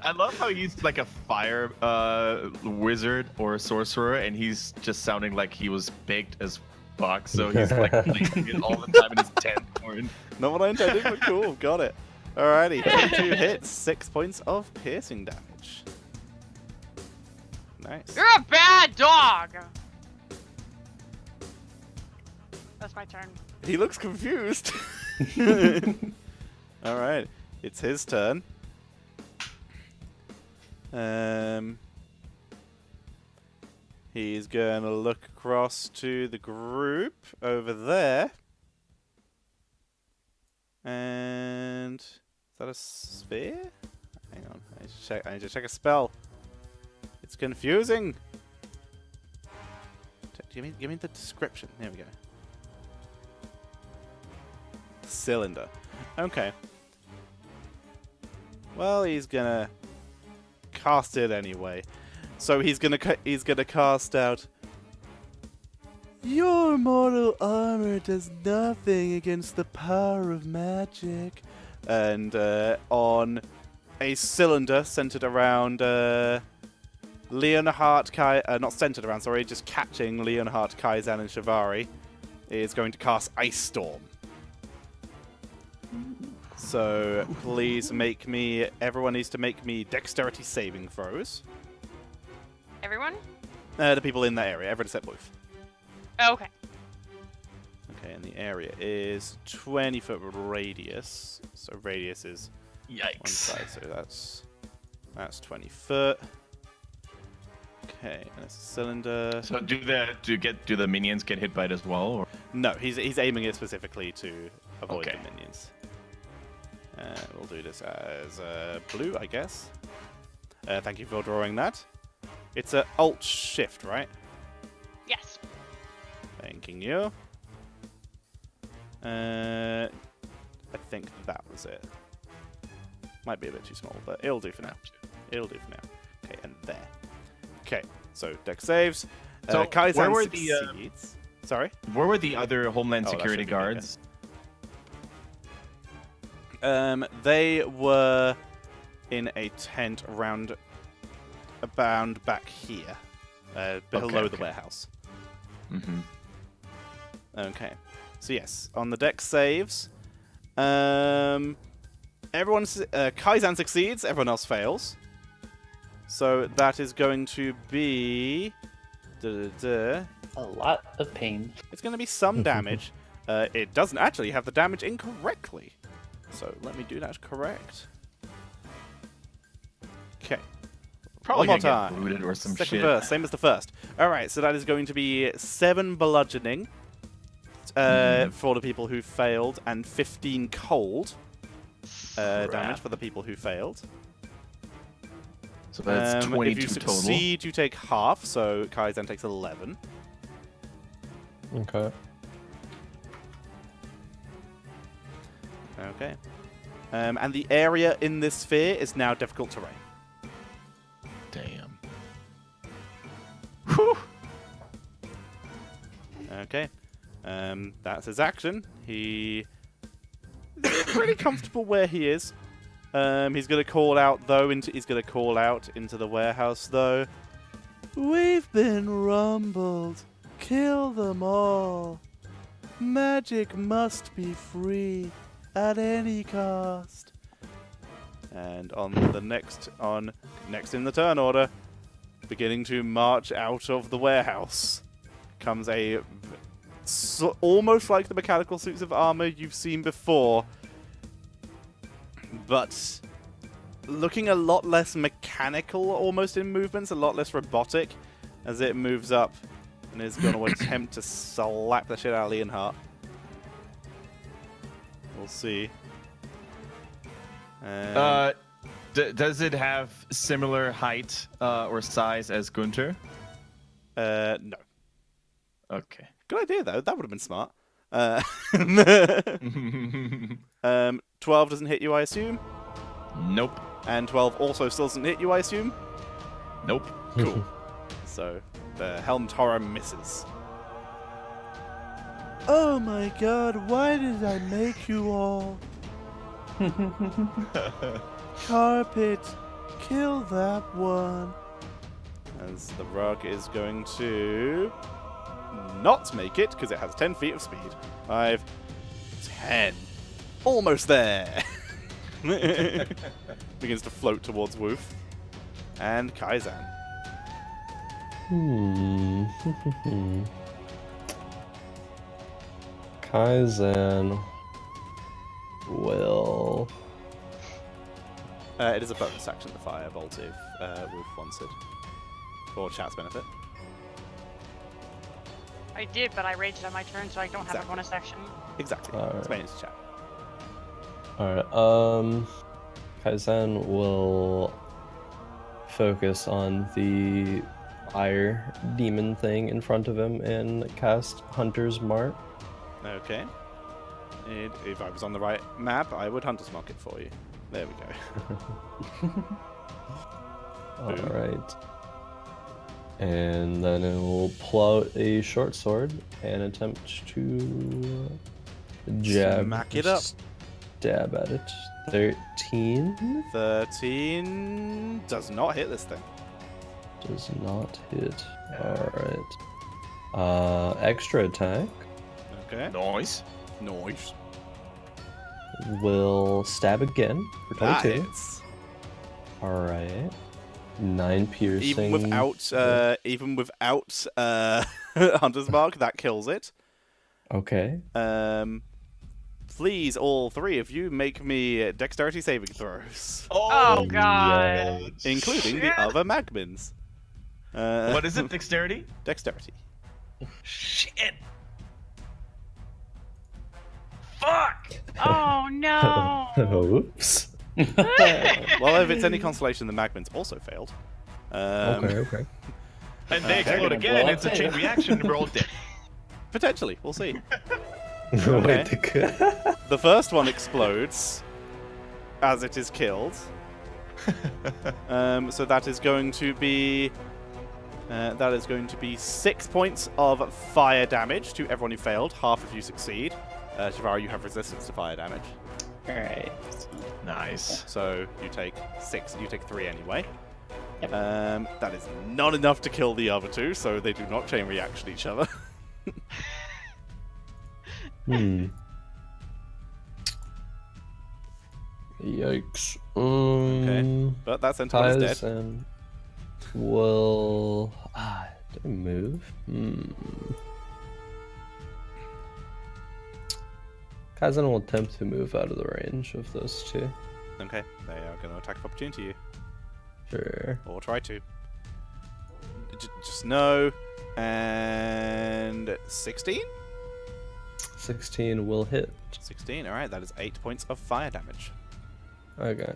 I love how he's like a fire wizard or sorcerer, and he's just sounding like he was baked as fuck. So he's like blinking it all the time in his tent. Not what I intended, but cool. Got it. Alrighty, 22 hits, 6 points of piercing damage. Nice. You're a bad dog. That's my turn. He looks confused. Alright, it's his turn. He's gonna look across to the group over there. And is that a sphere? Hang on, I need to check a spell. It's confusing. Give me the description. There we go. Cylinder. Okay. Well, he's gonna cast it anyway. So he's gonna cast out. Your mortal armor does nothing against the power of magic. And on a cylinder centered around Leonhardt Kai, not centered around, sorry, just catching Leonhardt, Kaizan, and Shivari, is going to cast Ice Storm. So please make me. Everyone needs to make me dexterity saving throws. Everyone? The people in that area, everyone except Wolf. Oh, okay. Okay, and the area is 20-foot radius. So radius is one Yikes. side, so that's 20 foot. Okay, and it's a cylinder. So do the minions get hit by it as well? Or? No, he's aiming it specifically to avoid Okay. the minions. We'll do this as blue, I guess. Thank you for drawing that. It's a Alt Shift, right? Yes. Thanking you. I think that was it. Might be a bit too small, but it'll do for now. It'll do for now. Okay, and there. Okay, so deck saves. So Kaizan where were succeeds. Sorry? Where were the other Homeland Oh, that Security should be bigger. guards? They were in a tent around back here, below the okay. warehouse. Mm-hmm. Okay, so yes, on the deck saves, Kaizan succeeds, everyone else fails. So that is going to be A lot of pain. It's going to be some damage. It doesn't actually have the damage incorrectly. So let me do that correct. Okay. Probably One more gonna get time. booted or some Second shit. verse, same as the first. Alright, so that is going to be 7 bludgeoning for the people who failed, and 15 cold damage for the people who failed. So that's 22 if you total. succeed, you take half, so Kaizan takes 11. Okay. Okay. And the area in this sphere is now difficult terrain. Damn. Whew. Okay. That's his action. He's pretty comfortable where he is. He's gonna call out though. He's gonna call out into the warehouse though. We've been rumbled. Kill them all. Magic must be free at any cost. And on the next in the turn order, beginning to march out of the warehouse, comes almost like the mechanical suits of armor you've seen before, but looking a lot less mechanical almost in movements, a lot less robotic, as it moves up and is going to attempt to slap the shit out of Leonhardt. We'll see. Does it have similar height or size as Gunter? No. Okay. Good idea, though. That would have been smart. 12 doesn't hit you, I assume? Nope. And 12 also still doesn't hit you, I assume? Nope. Cool. So, the Helmed Horror misses. Oh my god, why did I make you all? Carpet, kill that one. As the rug is going to not make it, because it has 10 feet of speed. 5, 10. Almost there. Begins to float towards Woof. And Kaizan. Kaizan will... It is a bonus action to firebolt if Woof wants it. For chat's benefit. I did, but I raged on my turn, so I don't have a Exactly. bonus action. Exactly. Alright. Explain it to chat. Alright, Kaizan will focus on the fire demon thing in front of him and cast Hunter's Mark. Okay. If I was on the right map, I would Hunter's Mark it for you. There we go. All right. And then it will pull out a short sword and attempt to jab. Smack it up. Stab at it. 13 13 does not hit this thing. does not hit. All right. Extra attack Okay. Noise. Nice. will stab again for That 22. hits. All right. 9 piercing. Even without Hunter's Mark, that kills it. Okay. Please, all three of you, make me dexterity saving throws, Oh god. including the other Magmins. What is it? Dexterity? Dexterity. Shit. Fuck. Oh no. Oops. Well, if it's any consolation, the Magmins also failed. Okay. And they they're explode gonna again. blow It's a up chain too. reaction. And we're all dead. Potentially, we'll see. Wait, The first one explodes as it is killed. So that is going to be 6 points of fire damage to everyone who failed. Half of you succeed. Shivaru, you have resistance to fire damage, Alright. Nice. so you take 6. You take 3 anyway. Yep. That is not enough to kill the other two, so they do not chain reaction each other. Yikes. Okay. But that centaur is dead. Kaizen will... did I move? Kaizen will attempt to move out of the range of those two. Okay, they are going to attack of opportunity you. Sure. Or try to. Just no. And 16? 16 will hit. 16, alright, that is 8 points of fire damage. Okay.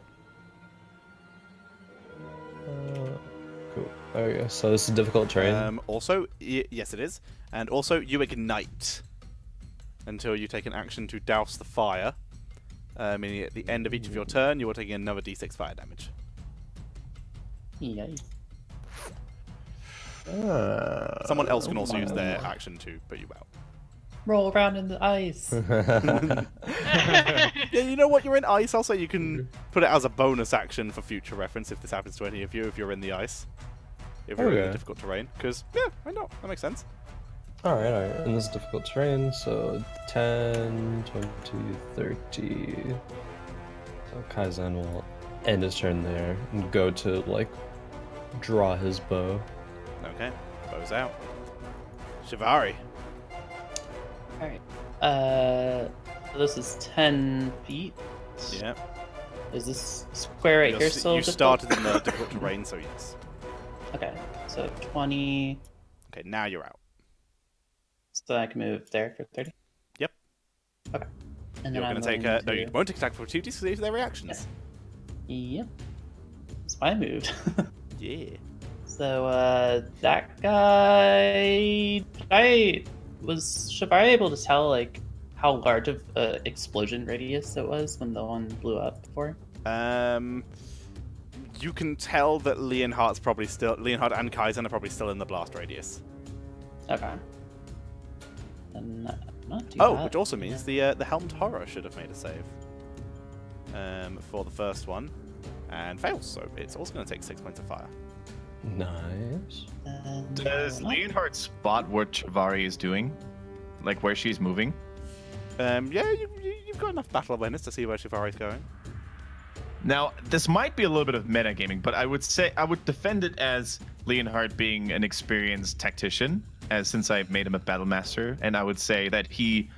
Cool. Okay, so this is difficult terrain. Also, yes it is. And also, you ignite until you take an action to douse the fire. Meaning at the end of each of your turn, you are taking another d6 fire damage. Yikes. Someone else can also use their action to put you out. Roll around in the ice. Yeah, you know what? You're in ice. Also, you can put it as a bonus action for future reference if this happens to any of you, if you're in the ice. If you're in Okay. a difficult terrain. Because, yeah, why not? That makes sense. Alright. In this difficult terrain, so 10, 20, 30. So Kaizen will end his turn there and go to, like, draw his bow. Okay, bow's out. Shivari. Alright. This is 10 feet. Yeah. Is this square right here still You difficult? started in the difficult terrain, so yes. Okay, so 20. Okay, now you're out. So I can move there for 30? Yep. Okay. And You're then going to take No, you won't take attack for opportunities because these are their reactions. Yep. That's why I moved. Yeah. So, that guy... Was Shivari able to tell, like, how large of an explosion radius it was when the one blew up before? You can tell that Leonhardt's probably still... Leonhardt and Kaizen are probably still in the blast radius. Okay. Then not too Oh, bad. which also means the Helmed Horror should have made a save. For the first one. And fails, so it's also going to take 6 points of fire. Nice. Then, Does Leonhardt spot what Chivari is doing? Like where she's moving? Yeah, you've got enough battle awareness to see where Shivari's going. Now, this might be a little bit of metagaming, but I would defend it as Leonhardt being an experienced tactician, as since I've made him a battle master, and I would say that he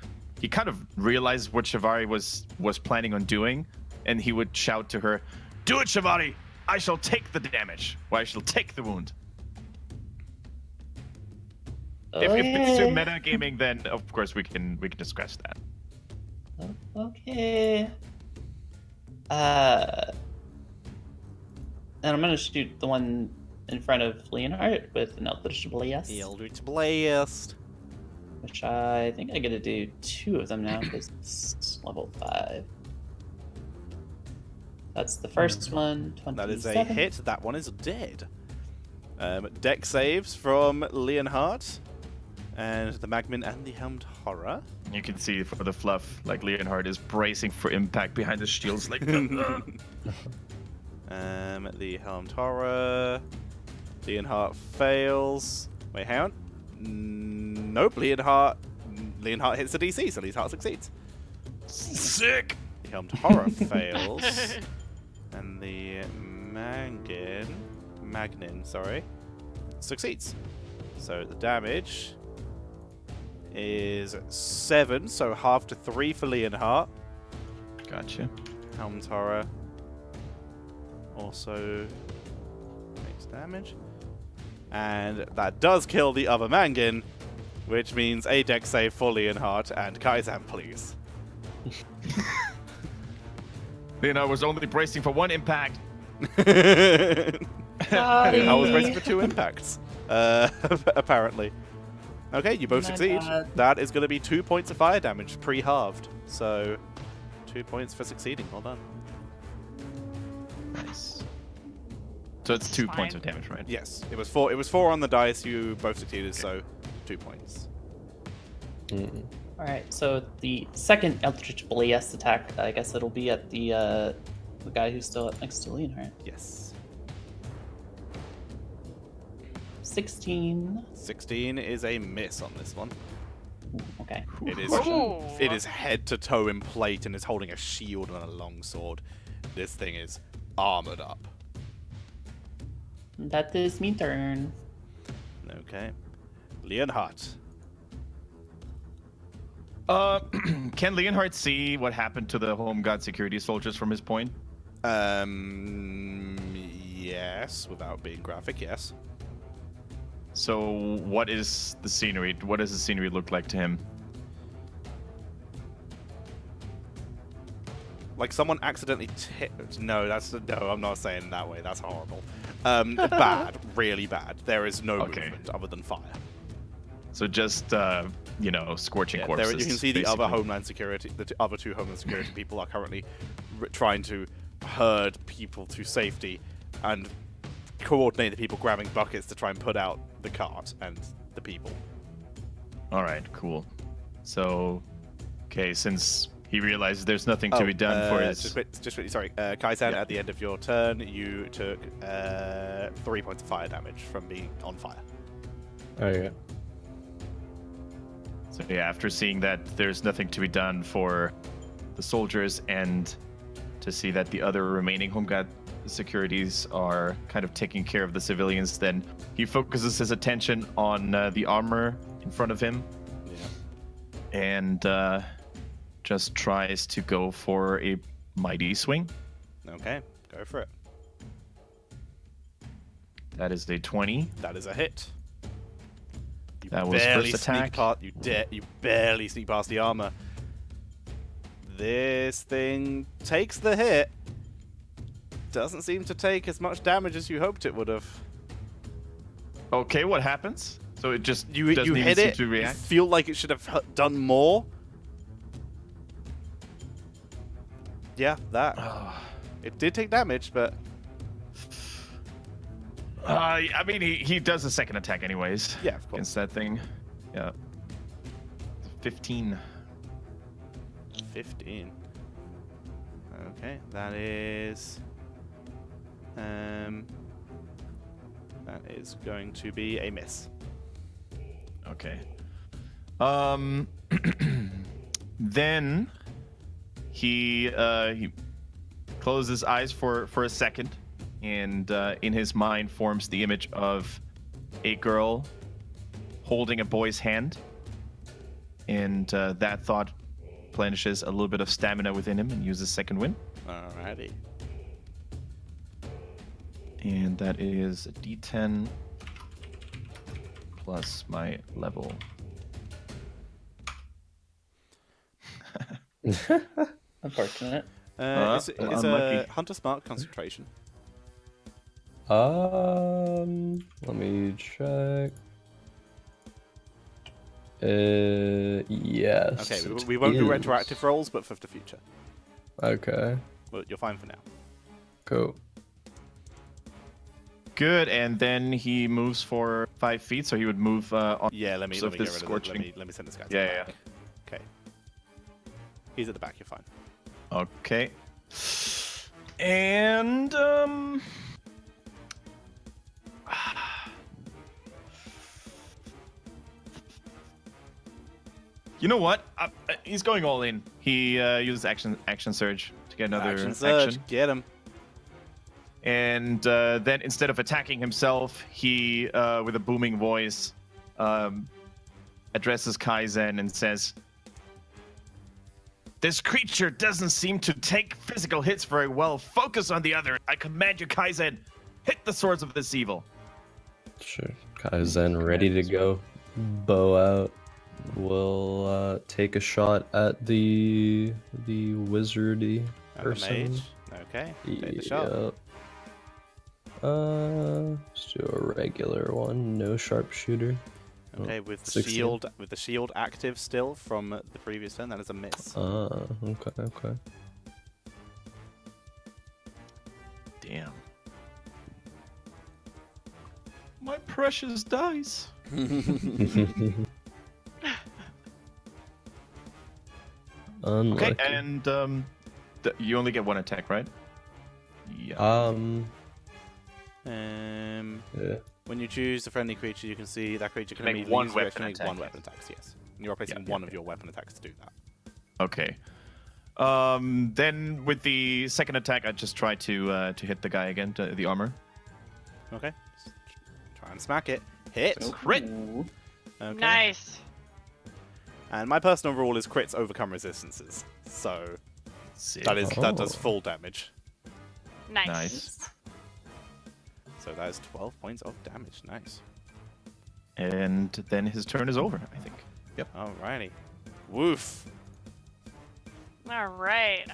kind of realized what Shivari was planning on doing, and he would shout to her, "Do it, Shivari! I shall take the damage, or I shall take the wound." If it's too metagaming, then of course we can discuss that. Okay. And I'm gonna shoot the one in front of Leonhardt with an Eldritch Blast, Eldritch Blast. which I think I get to do 2 of them now because it's level 5. That's the first one. 27. That is a hit. That one is dead. Deck saves from Leonhardt and the Magmin and the Helmed Horror. You can see for the fluff, like Leonhardt is bracing for impact behind the shields, like. The Helmed Horror. Leonhardt fails. Wait, hang on. Nope, Leonhardt hits the DC, so Leonhardt succeeds. Sick. The Helmed Horror fails. And the Magnin, succeeds. So the damage is 7, so half to 3 for Leonhardt. Gotcha. Helm's Horror also makes damage. And that does kill the other Mangin, which means a deck save for Leonhardt and Kaizan, please. Leonhardt was only bracing for 1 impact. I was bracing for 2 impacts, apparently. Okay, you both My succeed. bad. That is going to be 2 points of fire damage, pre-halved. So, 2 points for succeeding. Well done. Nice. So it's 2 points Fine. of damage, right? Yes, it was 4. It was 4 on the dice. You both succeeded, so 2 points. Alright, so the second Eldritch Blast attack, I guess it'll be at the guy who's still up next to Leonhardt. Yes. 16. 16 is a miss on this one. Ooh, okay. Ooh. It is head to toe in plate and is holding a shield and a long sword. This thing is armored up. That is me turn. Okay. Leonhardt. Can Leonhardt see what happened to the home guard security soldiers from his point? Yes, without being graphic, yes. So what is the scenery? What does the scenery look like to him? Like someone accidentally tipped. No, I'm not saying it that way. That's horrible. Bad, really bad. There is no movement other than fire. So just scorching Yeah, corpses. there, you can see the other basically. Homeland Security, the other 2 Homeland Security people are currently trying to herd people to safety and coordinate the people grabbing buckets to try and put out the cart and the people. All right, cool. So, okay, since he realizes there's nothing to be done for his. Just quickly, sorry. Kaisan, at the end of your turn, you took 3 points of fire damage from being on fire. Oh yeah. So yeah, after seeing that there's nothing to be done for the soldiers and to see that the other remaining home guard securities are kind of taking care of the civilians, then he focuses his attention on the armor in front of him. Yeah. And just tries to go for a mighty swing. Okay, go for it. That is a 20. That is a hit. You That was barely first sneak attack. past. You barely sneak past the armor. This thing takes the hit. Doesn't seem to take as much damage as you hoped it would have. Okay, what happens? So it just You doesn't even hit seem it. to You react? feel like it should have done more. Yeah, that. It did take damage, but I mean, he does a second attack anyways. yeah, of course. Against that thing. Yeah. 15. 15. Okay, that is going to be a miss. Okay. Then he closes his eyes for a second, and in his mind forms the image of a girl holding a boy's hand, and that thought replenishes a little bit of stamina within him and uses second wind. Alrighty. And that is a D10 plus my level. Unfortunate. It's a unlucky. Hunter Smart concentration. Let me check. Yes. Okay, it we won't do is. retroactive rolls, but for the future. Okay, Well, you're fine for now. cool. Good, and then he moves for 5 feet, so he would move on. Yeah, let me So get if rid this of it. scorching- Let me send this guy to Yeah, the yeah, back. Okay. He's at the back, you're fine. Okay. And you know what? He's going all in. He uses action surge to get another Action surge, action. get him. And then instead of attacking himself, he with a booming voice addresses Kaizen and says, "This creature doesn't seem to take physical hits very well. Focus on the other. I command you, Kaizen, hit the swords of this evil." Sure. Kaizen ready to go. Bow out. We'll take a shot at the wizardy And the person. mage. Okay, take the shot. Yep. Let's do a regular one. No sharpshooter. Okay, with the 16. shield active still from the previous turn, that is a miss. Okay. Damn. My precious dice. Unlucky. Okay, and you only get 1 attack, right? Yeah. Yeah. When you choose a friendly creature, you can see that creature can Make immediately one use your weapon action to make attack, one yes. weapon attacks. Yes, and you're replacing one of your weapon attacks to do that. Okay. Then with the second attack, I just try to hit the guy again, the armor. Okay, try and smack it. Hit. Crit. Ooh. Okay. Nice. And my personal rule is crits overcome resistances, so that does full damage. Nice. Nice. So that is 12 points of damage. Nice. And then his turn is over, I think. Yep. Alrighty. Woof. All right.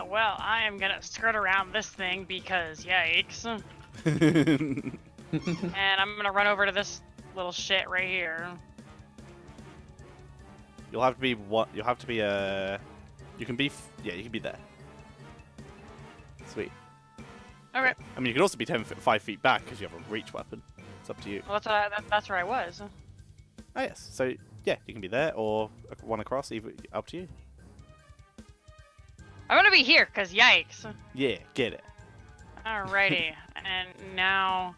Well, I am gonna skirt around this thing because yikes. And I'm gonna run over to this little shit right here. You'll have to be what? You'll have to be You can be. Yeah, you can be there. Sweet. Okay. I mean, you can also be 5 feet back because you have a reach weapon. It's up to you. Well, that's where I was. Oh yes. So yeah, you can be there or one across. Either up to you. I'm gonna be here because yikes. Yeah, get it. Alrighty. And now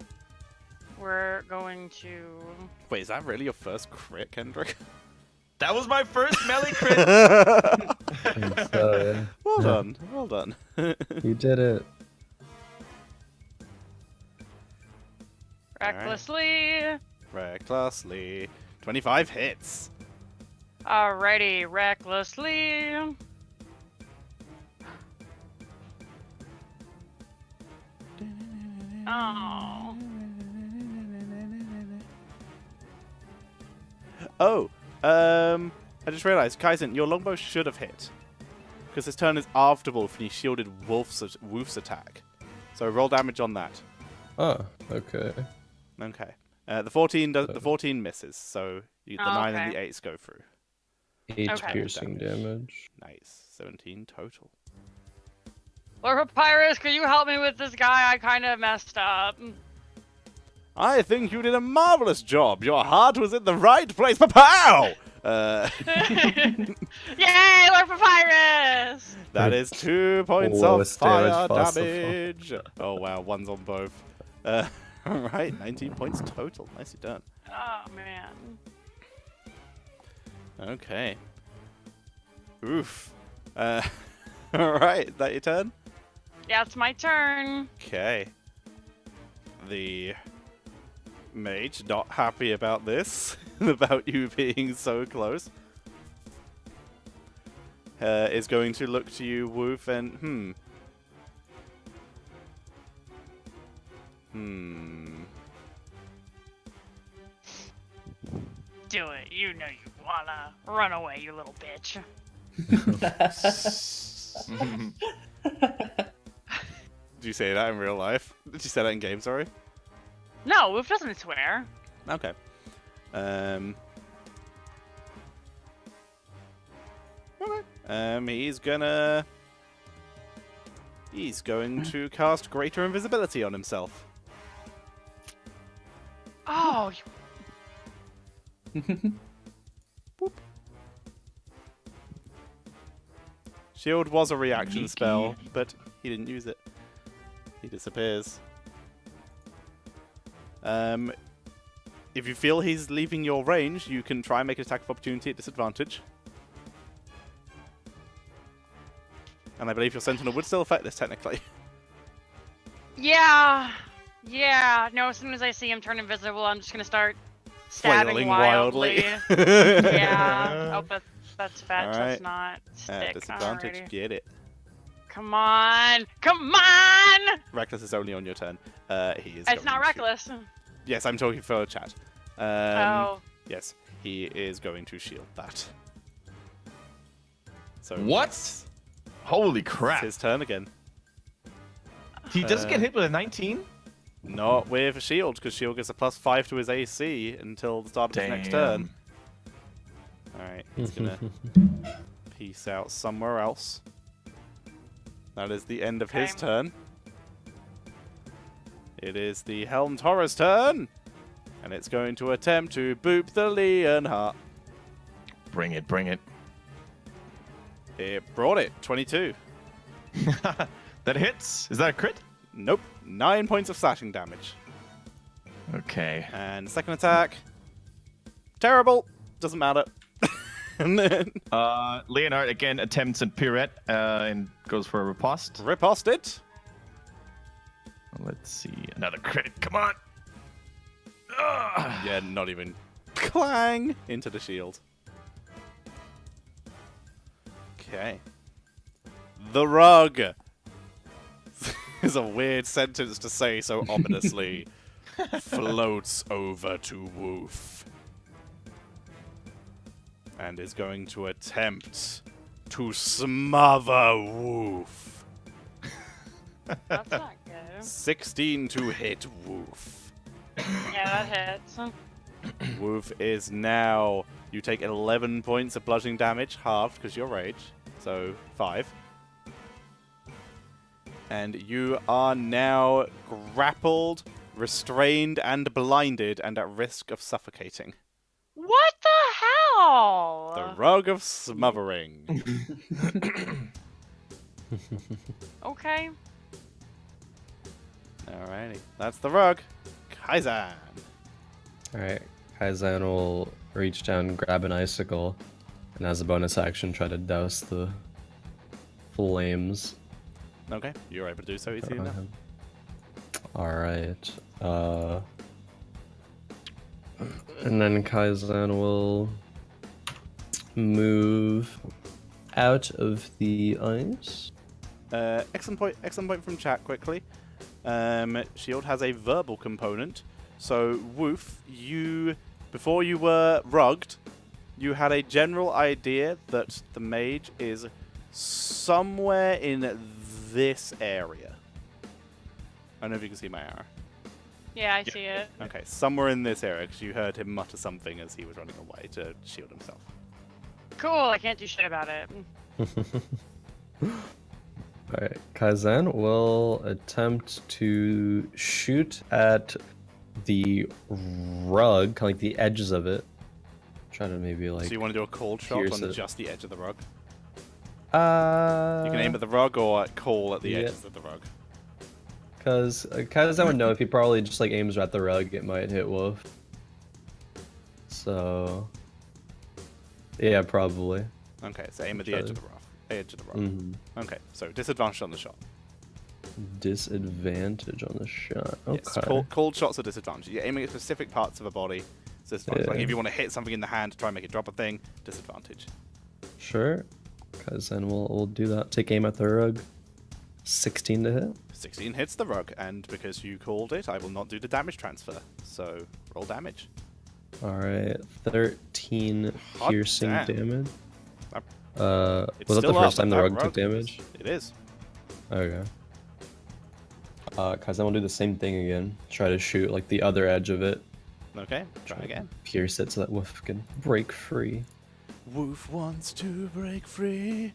we're going to. Wait, is that really your first crit, Kendrick? That was my first melee crit. So, Well done. Well done. you did it. Recklessly. Recklessly. 25 hits. Alrighty, recklessly. Oh. Oh, I just realized, Kaizen, your longbow should have hit. Because this turn is after Wolf and he shielded Wolf's attack. So roll damage on that. Oh, okay. Okay. The 14 misses, so the 9 and the Okay. 8s go through. 8 Okay. piercing damage. Nice. 17 total. Lord Papyrus, could you help me with this guy? I kind of messed up. I think you did a marvelous job. Your heart was in the right place. Pow! Yay, Lord Papyrus! That is 2 points of Lowest fire damage possible. damage. Oh wow, one's on both. Alright, 19 points total. Nicely done. Oh, man. Okay. Oof. Alright, is that your turn? Yeah, it's my turn. Okay. The mage not happy about this, about you being so close. Is going to look to you, Woof, and Do it. You know you wanna run away, you little bitch. Did you say that in real life? Did you say that in game, sorry? No, Woof doesn't swear. Okay. Okay. He's going to cast Greater Invisibility on himself. Oh, Shield was a reaction Sneaky. spell, but he didn't use it. He disappears. If you feel he's leaving your range, you can try and make an attack of opportunity at disadvantage. And I believe your Sentinel would still affect this, technically. yeah. Yeah. No, as soon as I see him turn invisible, I'm just gonna start stabbing Flailing wildly. wildly. Yeah. Oh, that's fetch. Alright. That's not stick. Disadvantage, Alrighty. get it. Come on. Come on! Reckless is only on your turn. He is. It's not going to- reckless. Yes, I'm talking for chat. Oh. Yes, he is going to shield that. So What? It's Holy crap! his turn again. He doesn't get hit with a 19. Not with a shield, because shield gets a +5 to his AC until the start of his next turn. Alright, he's gonna peace out somewhere else. That is the end of his Okay. turn. It is the Helm Taurus turn! And it's going to attempt to boop the Leonhardt. Bring it, bring it. It brought it, 22. That hits. Is that a crit? Nope, 9 points of slashing damage. Okay. And second attack, terrible, doesn't matter. And then Leonard again attempts a pirouette and goes for a riposte. riposte it. Let's see. Another crit. Come on. Ugh. Yeah, not even clang into the shield. Okay. The rug is a weird sentence to say so ominously. Floats over to Woof. And is going to attempt to smother Woof. That's not good. 16 to hit Woof. Yeah, that hits. Woof is now... You take 11 points of bludgeoning damage, halved because you're rage. So, 5. And you are now grappled, restrained, and blinded, and at risk of suffocating. What the hell? The Rug of Smothering. Okay. Alrighty. That's the Rug. Kaizen. Alright, Kaizen will reach down, grab an icicle, and as a bonus action try to douse the flames. Okay, you're able to do so easily enough. Alright, and then Kaizen will move out of the ice. Excellent point from chat quickly. Shield has a verbal component. So, Woof, before you were rugged, you had a general idea that the mage is somewhere in this area. I don't know if you can see my arrow. Yeah, I see it. Okay, somewhere in this area, because you heard him mutter something as he was running away to shield himself. Cool, I can't do shit about it. Alright, Kaizen will attempt to shoot at the rug, kind of like the edges of it. Try to maybe like. So you want to do a cold shot pierce on it. just the edge of the rug? You You can aim at the rug or call at the yeah. edges of the rug. Because Kaizen would know if he probably just like aims at the rug, it might hit Wolf. So. Yeah, probably. Okay, so aim at the Try edge to- of the rug. Edge of the rug. Mhm. Okay, so disadvantage on the shot. Disadvantage on the shot. Okay. Yes, cold shots are disadvantage. You're aiming at specific parts of a body. So disadvantage. Like Yeah. if you want to hit something in the hand to try and make it drop a thing, disadvantage. Sure. Kaizen will do that. Take aim at the rug. 16 to hit. 16 hits the rug, and because you called it, I will not do the damage transfer. So roll damage. Alright, 13 Hot piercing damn. damage. That- Was It's that the still first up, time the that rug took is- damage? It is. Okay. Kaizen will do the same thing again. Try to shoot like the other edge of it. Okay, try again. Pierce it so that Wolf can break free. Wolf wants to break free.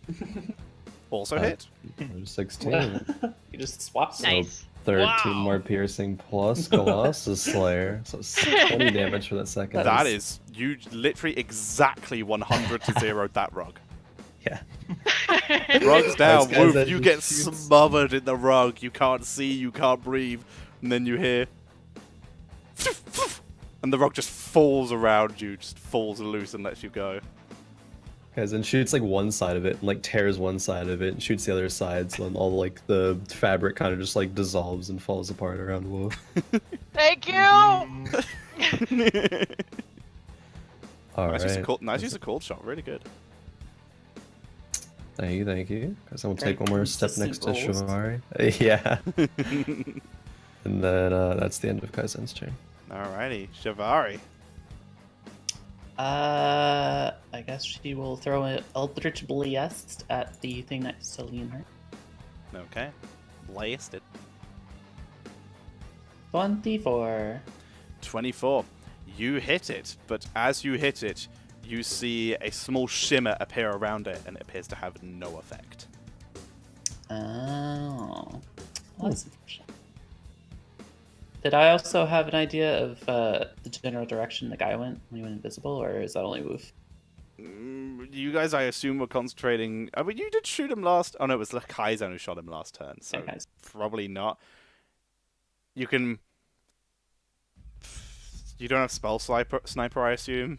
Also Uh, hit. There's 16. You just swapped them. Nice. 13 Wow. more piercing plus Colossus Slayer. So 20 damage for that second. That is, you literally exactly 100 to 0 that rug. Yeah. Rug's down, Those guys Wolf, that you just get shoots. smothered in the rug. You can't see, you can't breathe. And then you hear... And the rug just falls around you, just falls loose and lets you go. Kaizen shoots like one side of it and like tears one side of it and shoots the other side, so then all like the fabric kind of just like dissolves and falls apart around Wolf. Thank you. Alright. Nice use of cold shot, really good. Thank you, thank you. Guess I will Very take one more step next to consistent rolls. Shivari. Yeah. And then that's the end of Kaizen's turn. Alrighty, Shivari. I guess she will throw an Eldritch Blast at the thing next to Leonard. Okay. Blasted. 24. 24. You hit it, but as you hit it, you see a small shimmer appear around it, and it appears to have no effect. Oh. Well, that's unfortunate. Did I also have an idea of the general direction the guy went when he went invisible, or is that only Woof? You guys, I assume, were concentrating... I mean, you did shoot him last... Oh, no, it was Kaizen who shot him last turn, so Okay. probably not. You can... You don't have spell sniper, I assume?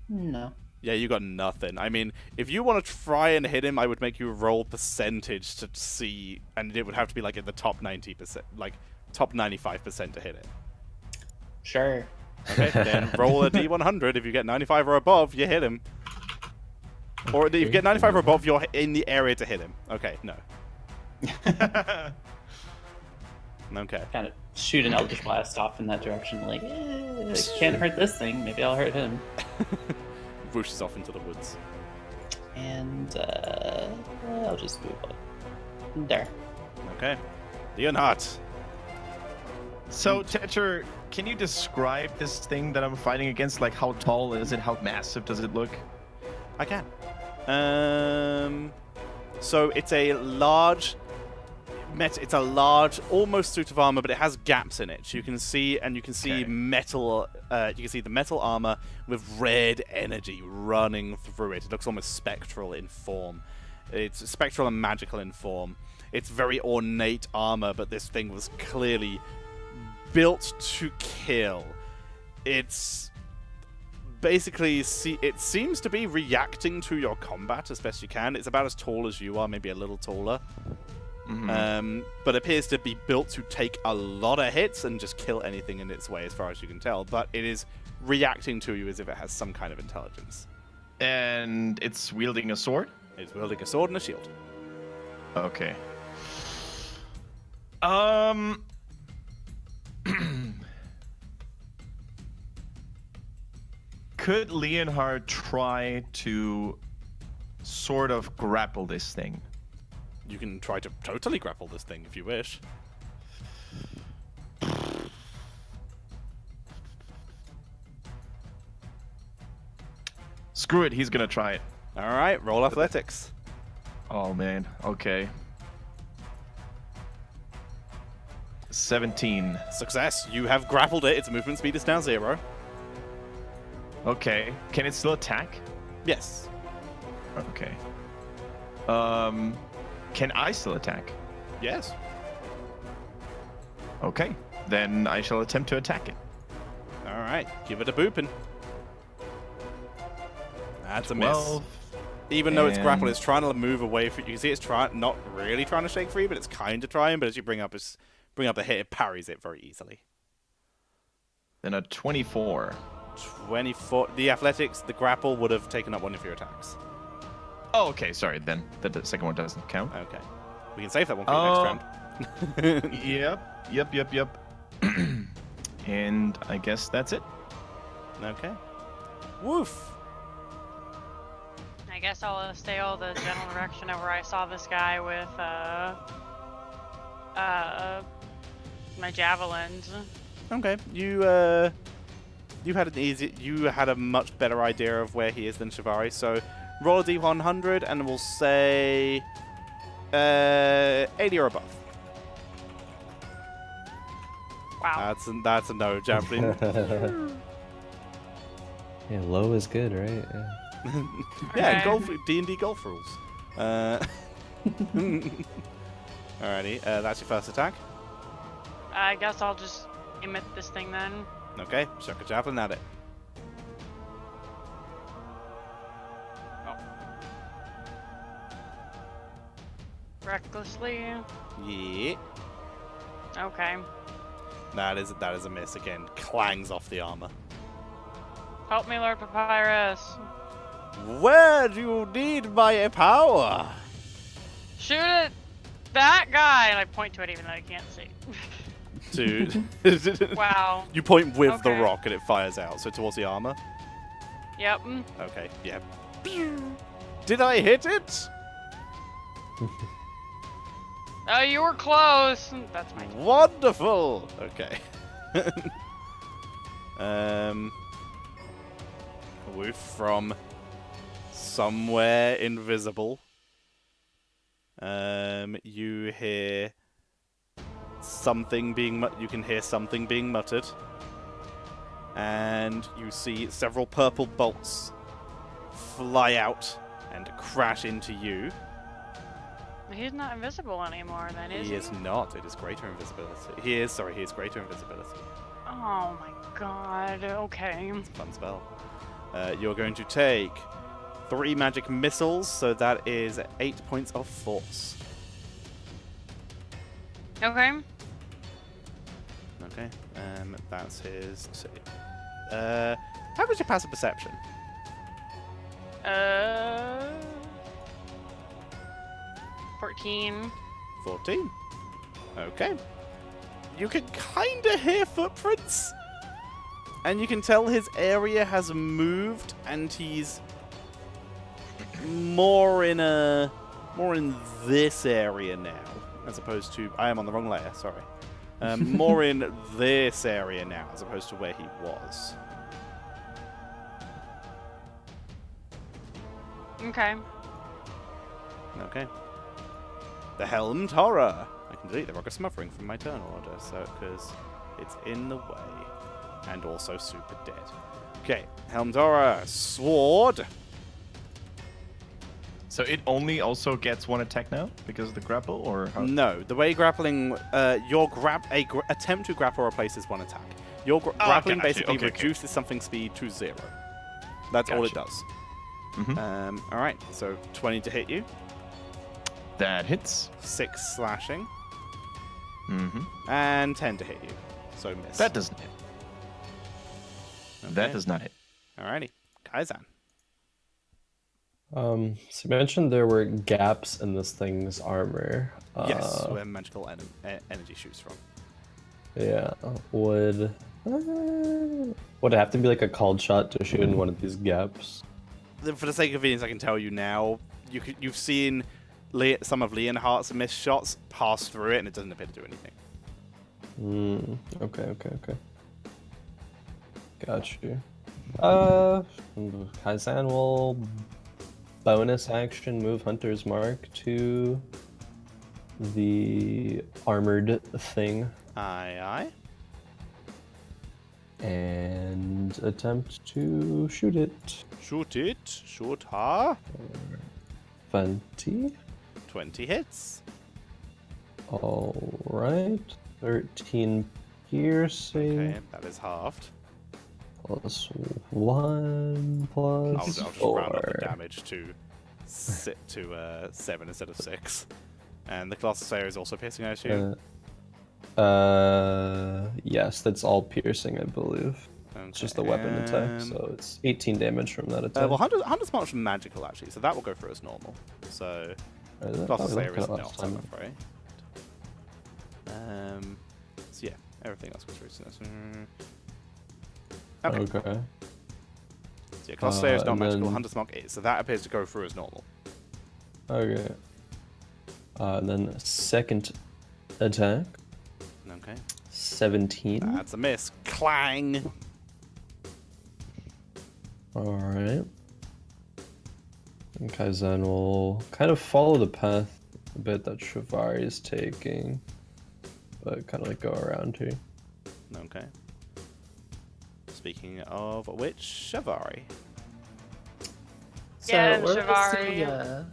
No. Yeah, you got nothing. I mean, if you want to try and hit him, I would make you roll percentage to see, and it would have to be like in the top 90%, like top 95% to hit it. Sure. Okay, then roll a d100. If you get 95 or above, you hit him. Or if you get 95 or above, you're in the area to hit him. Okay, no. Okay. Kind of shoot an Eldritch Blast off in that direction, like, can't hurt this thing, maybe I'll hurt him. Whooshes off into the woods. And, I'll just move on. There. Okay. Leonhardt. So, Tetcher, can you describe this thing that I'm fighting against? Like, how tall is it? How massive does it look? I can. So it's a large... It's a large, almost suit of armor, but it has gaps in it. You can see, and you can see Okay. metal. You can see the metal armor with red energy running through it. It looks almost spectral in form. It's spectral and magical in form. It's very ornate armor, but this thing was clearly built to kill. It's basically it seems to be reacting to your combat as best you can. It's about as tall as you are, maybe a little taller. But appears to be built to take a lot of hits and just kill anything in its way, as far as you can tell. But it is reacting to you as if it has some kind of intelligence. And it's wielding a sword? It's wielding a sword and a shield. Okay. Could Leonhard try to sort of grapple this thing? You can try to totally grapple this thing if you wish. Screw it, he's gonna try it. Alright, roll athletics. Oh man, okay. 17. Success. You have grappled it. Its movement speed is now 0. Okay. Can it still attack? Yes. Okay. Can I still attack? Yes. Okay. Then I shall attempt to attack it. Alright, give it a boopin'. That's a miss. 12. Even though it's grappled, and- it's trying to move away from you. Can see it's not really trying to shake free, but it's kind of trying. But as you bring up a hit, it parries it very easily. Then a 24. 24. The athletics, the grapple would have taken up one of your attacks. Oh, okay. Sorry. Then the second one doesn't count. Okay. We can save that one for you next round. Yep. And I guess that's it. Okay. Woof. I guess I'll stay all the general direction of where I saw this guy with My javelins. Okay, you had a much better idea of where he is than Shivari. So roll a d100, and we'll say 80 or above. Wow. That's a no, javelin. Yeah, low is good, right? Yeah. Yeah, Okay. golf D&D golf rules. Alrighty, that's your first attack. I guess I'll just emit this thing then. Okay, chuck a javelin at it. Recklessly. Yeah, Okay. that is a miss again. Clangs off the armor. Help me, Lord Papyrus. Where do you need my power? Shoot at that guy! And I point to it even though I can't see. Dude. Wow. You point with the Okay. rock and it fires out, so towards the armor. Yep. Okay, yeah. Did I hit it? Oh, you were close. That's my turn. Wonderful. Okay. Woof from somewhere invisible. You hear something being you can hear something being muttered, and you see several purple bolts fly out and crash into you. He's not invisible anymore, then, is he? He is not. It is greater invisibility. He is greater invisibility. Oh my god. Okay. It's a fun spell. You're going to take 3 magic missiles, so that is 8 points of force. Okay. Okay. That's his. How was your passive perception? 14. 14. Okay. You can kind of hear footprints, and you can tell his area has moved, and he's more in this area now, as opposed to I am on the wrong layer. Sorry. More in this area now, as opposed to where he was. Okay. Okay. The Helmed Horror. I can delete the Rock of Smothering from my turn order, so because it's in the way, and also super dead. Okay, Helmed Horror, sword. So it only also gets 1 attack now because of the grapple, or how? No, the way grappling, your attempt to grapple replaces 1 attack. Your grappling gotcha. basically Okay. reduces something speed to 0. That's all it Gotcha. does. Mhm. All right, so 20 to hit you, That hits. 6 slashing, Mm-hmm. and 10 to hit you. So miss. That doesn't hit. That Okay. does not hit. Alrighty, Kaizan. So you mentioned there were gaps in this thing's armor. Yes, where magical energy shoots from. Yeah. Would it have to be like a called shot to shoot in one of these gaps? For the sake of convenience, I can tell you now. You've seen some of Leonhardt's missed shots pass through it, and it doesn't appear to do anything. Okay. Got you. Kaizen will bonus action move Hunter's Mark to the armored thing Aye. and attempt to shoot it. Shoot it. Shoot her. 20. 20 hits. Alright. 13 piercing. Okay, that is halved. Plus 1 plus I'll just 4. round up the damage to 7 instead of 6. And the class of Slayer is also piercing, I assume. Yes, that's all piercing, I believe. Okay, It's just the weapon attack, so it's 18 damage from that attack. well, Hunter's Mark's magical, actually, so that will go through as normal. So, class of Slayer is not, I'm afraid. So yeah, everything else goes through. So okay. Okay. So yeah, class of Slayer is not and magical, then- Hunter's Mark is, so that appears to go through as normal. Okay. And then second attack. Okay. 17. That's a miss. Clang. Alright. And Kaizen will kind of follow the path a bit that Shivari is taking, but kind of like go around here. Okay. Speaking of which, Shivari. So Get him, we're Shivari. missing,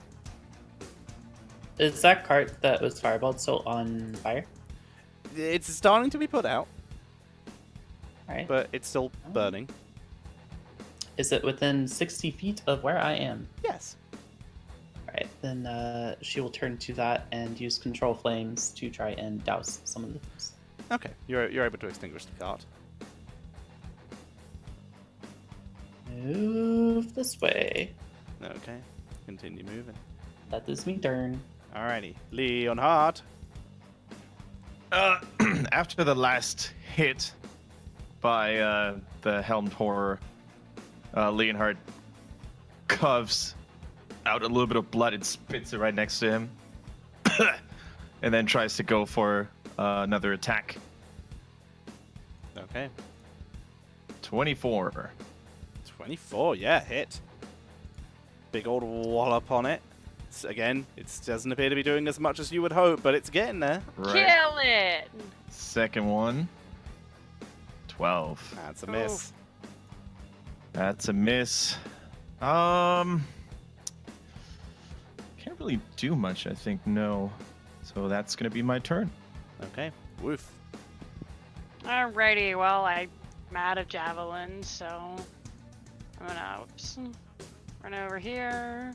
is that cart that was fireballed still on fire? It's starting to be put out, Alright. but it's still burning. Is it within 60 feet of where I am? Yes. Alright, then she will turn to that and use control flames to try and douse some of the things. Okay. You're able to extinguish the cart. Move this way. Okay. Continue moving. That is me turn. Alrighty. Leonhardt. After the last hit by the helmed horror, Leonhardt coughs out a little bit of blood and spits it right next to him, and then tries to go for another attack. Okay. 24. 24. Yeah, hit. Big old wallop on it. Again, it doesn't appear to be doing as much as you would hope, but it's getting there. Right. Kill it! Second one. 12. That's a miss. That's a miss. Can't really do much, I think, no. So that's gonna be my turn. Okay. Woof. Alrighty, well, I'm out of javelin, so I'm gonna run over here.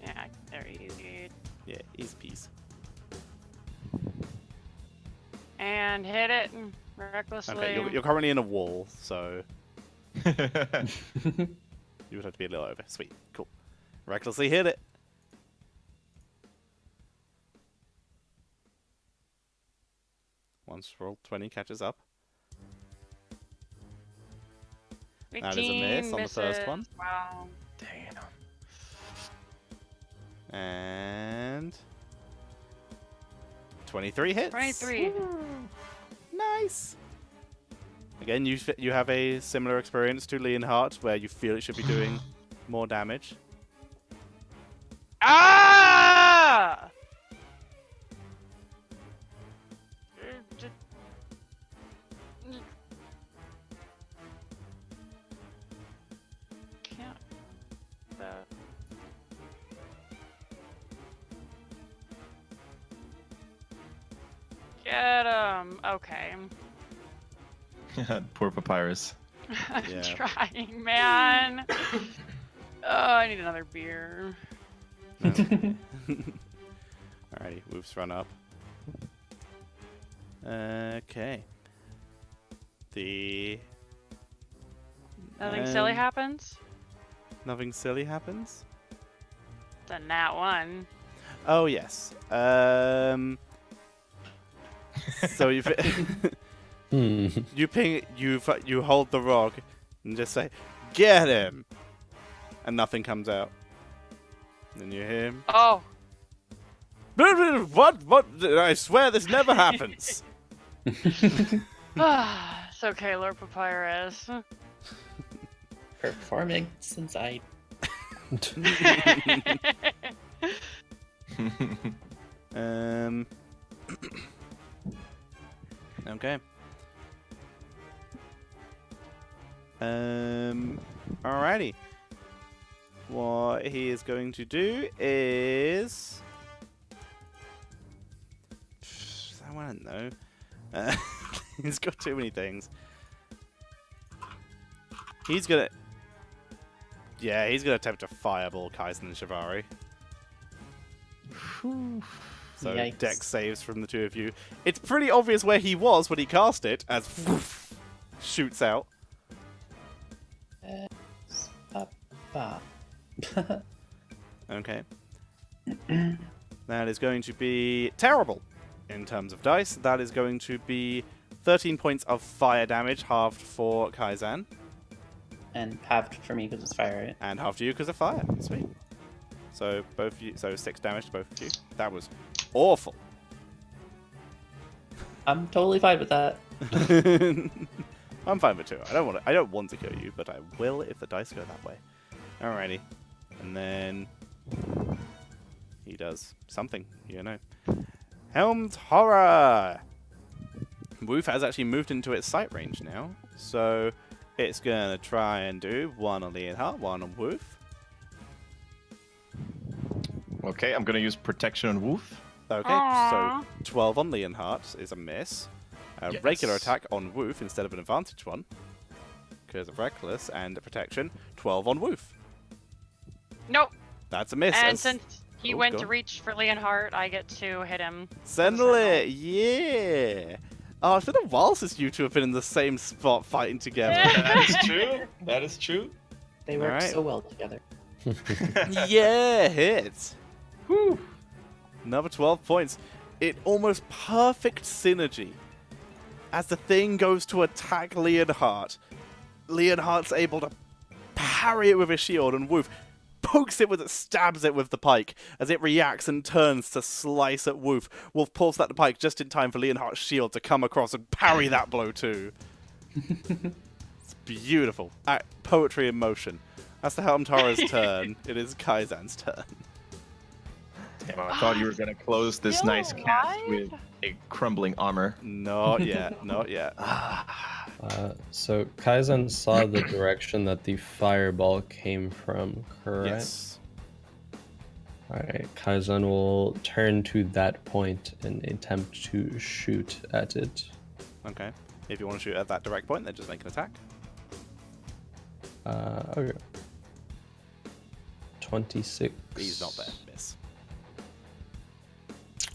Yeah, very easy. Yeah, easy peasy. And hit it recklessly. Okay, you're currently in a wall, so you would have to be a little over. Sweet. Cool. Recklessly hit it. Once roll 20 catches up. That is a miss on the first one. Wow. Damn. And 23 hits. 23. Nice. Again, you have a similar experience to Leonhardt, where you feel it should be doing more damage. Ah! Can't. Get him. Okay. Poor Papyrus. I'm Yeah. trying, man. Oh, I need another beer. Alrighty, Woof's run up. Okay. Nothing silly happens? Nothing silly happens? It's a nat one. Oh yes. So you you hold the rock and just say, "Get him," and nothing comes out. Then you hear him. Oh. What? What? I swear this never happens. It's okay, Lord Papyrus. Performing since I. Okay. Alrighty. What he is going to do is, I don't know. He's got too many things. He's gonna attempt to fireball Kaizen and Shivari. So Yikes. dex saves from the two of you. It's pretty obvious where he was when he cast it, as shoots out. Okay. That is going to be terrible in terms of dice. That is going to be 13 points of fire damage, halved for Kaizen, And halved for me because it's fire, right? and halved to you because of fire. Sweet. So both of you, so 6 damage to both of you. That was awful. I'm totally fine with that. I'm fine with 2. I don't want to kill you, but I will if the dice go that way. Alrighty. And then he does something, you know. Helm's Horror! Woof has actually moved into its sight range now, so it's gonna try and do 1 on Leonhardt, 1 on Woof. Okay, I'm gonna use protection on Woof. Okay, Aww. so 12 on Leonhardt is a miss. A Yes. regular attack on Woof instead of an advantage one, because of Reckless and protection. 12 on Woof. Nope. That's a miss. And since he Oh, went go to on. reach for Leonhardt, I get to hit him. Suddenly, yeah. Oh, it's been a while since you two have been in the same spot fighting together. That is true. That is true. They work Alright. so well together. Yeah, hit. Whew. Another 12 points. It almost perfect synergy. As the thing goes to attack Leonhardt, Leonhardt's able to parry it with his shield, and Woof pokes it with it, stabs it with the pike as it reacts and turns to slice at Woof. Wolf pulls out the pike just in time for Leonhardt's shield to come across and parry that blow too. It's beautiful. Poetry in motion. That's the Helm Tara's turn. It is Kaizan's turn. Damn, I thought you were gonna close this Still nice cast alive? with a crumbling armor. Not yet, not yet. So Kaizen saw the direction that the fireball came from, correct? Yes. Alright, Kaizen will turn to that point and attempt to shoot at it. Okay. If you want to shoot at that direct point, then just make an attack. Okay. 26. He's not there. Miss.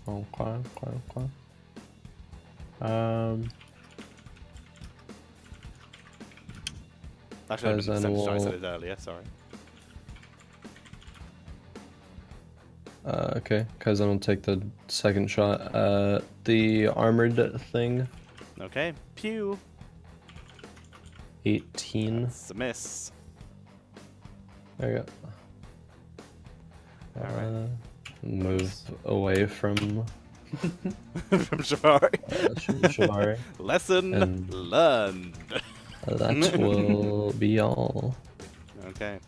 Okay. I should have As been in percentage, I will- said it earlier, sorry. Okay, Kaizen will take the second shot. The armored thing, Okay. Pew. 18. It's a miss. There you go. Alright. Move away from From Shivari. Shivari. Lesson And- learned. That will be all. Okay.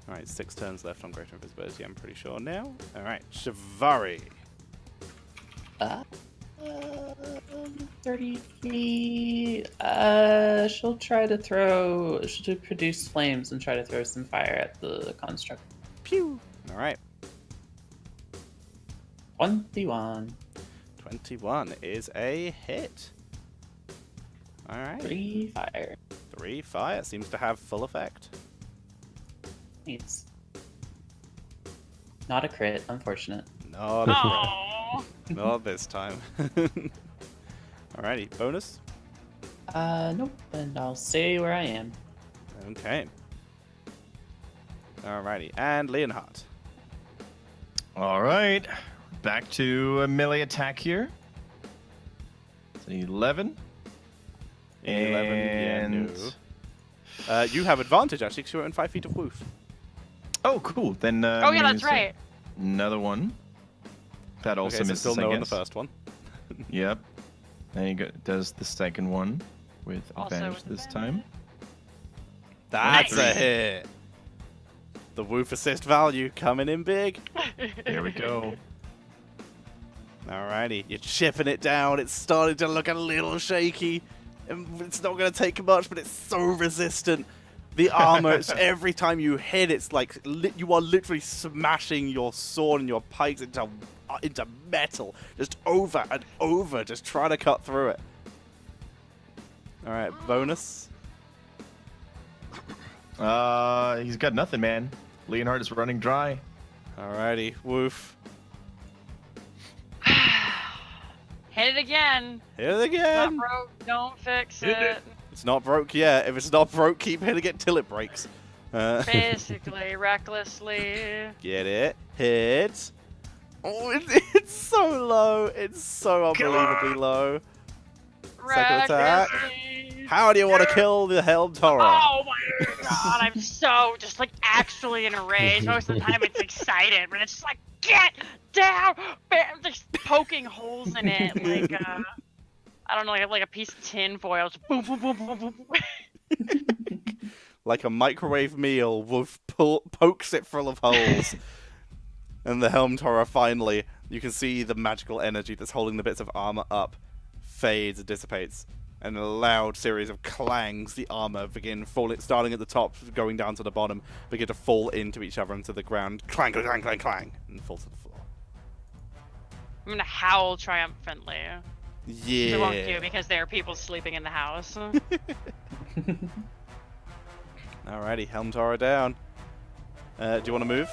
Alright, 6 turns left on Greater Invisibility, I'm pretty sure now. Alright, Shivari. 30 feet. She'll try to throw. She'll produce flames and try to throw some fire at the construct. Pew. Alright, 21. 21 is a hit. Alright. 3 fire. 3 fire seems to have full effect. Needs. Not a crit, unfortunate. Not, Oh. not this time. Alrighty, bonus. Nope. And I'll stay where I am. Okay. Alrighty, and Leonhardt. All right, back to a melee attack here. It's an 11. 11, yeah, And- no. You have advantage actually because you're in 5 feet of Woof. Oh, cool. Then. Oh yeah, that's right. Another one. That also Okay, so misses. still no I on the guess. first one. Yep. Then he does the second one with Also advantage with this advantage. time. That's a Nice. hit. The Woof assist value coming in big. There we go. Alrighty, you're chipping it down. It's starting to look a little shaky. It's not going to take much, but it's so resistant. The armor, every time you hit, it's like you are literally smashing your sword and your pikes into metal, just over and over, just trying to cut through it. All right, bonus. He's got nothing, man. Leonhardt is running dry. Alrighty, Woof. Hit it again. Hit it Not again. broke. Don't fix Hit it. it. It's not broke yet. If it's not broke, keep hitting it till it breaks. Basically, recklessly. Get it? Hit. Oh, it's so low. It's so unbelievably low. Second attack. Recklessly. How do you want to kill the Helm Torah? Oh my god, I'm so just like actually in a rage. Most of the time it's excited, but it's just like, get down! Bam, just poking holes in it. Like, I don't know, like a piece of tin foil. Just boom, boom, boom, boom, boom, boom. Like a microwave meal, Wolf pokes it full of holes. And the Helm Torah finally, you can see the magical energy that's holding the bits of armor up fades and dissipates. And in a loud series of clangs, the armor begin falling, starting at the top, going down to the bottom, begin to fall into each other into the ground. Clang, clang, clang, clang, and fall to the floor. I'm gonna howl triumphantly. Yeah. It won't do because there are people sleeping in the house. Alrighty, Helm Torah down. Do you want to move?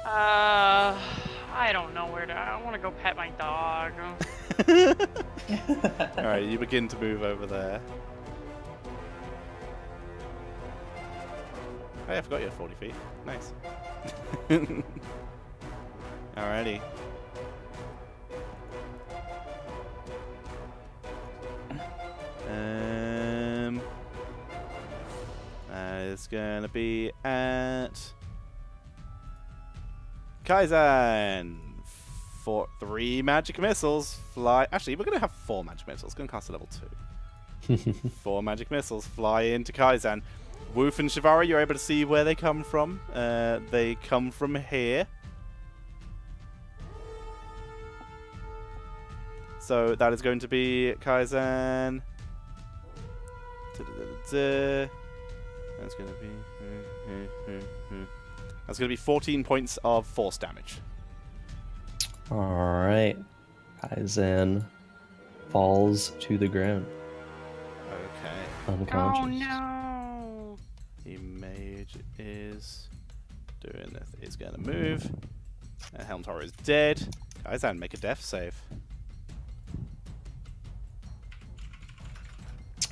I don't know where to. I want to go pet my dog. Alright, you begin to move over there. Oh yeah, I forgot you had 40 feet. Nice. Alrighty. It's gonna be at Kaizen. 3 magic missiles fly. Actually, we're gonna have 4 magic missiles. It's gonna cost a level 2. 4 magic missiles fly into Kaizen. Woof and Shivari, you're able to see where they come from. They come from here. So that is going to be Kaizen. That's going to be 14 points of force damage. Alright. Kaizen falls to the ground. Okay. Unconscious. Oh no! The mage is doing this. He's going to move. Helm Torah is dead. Kaizen, make a death save.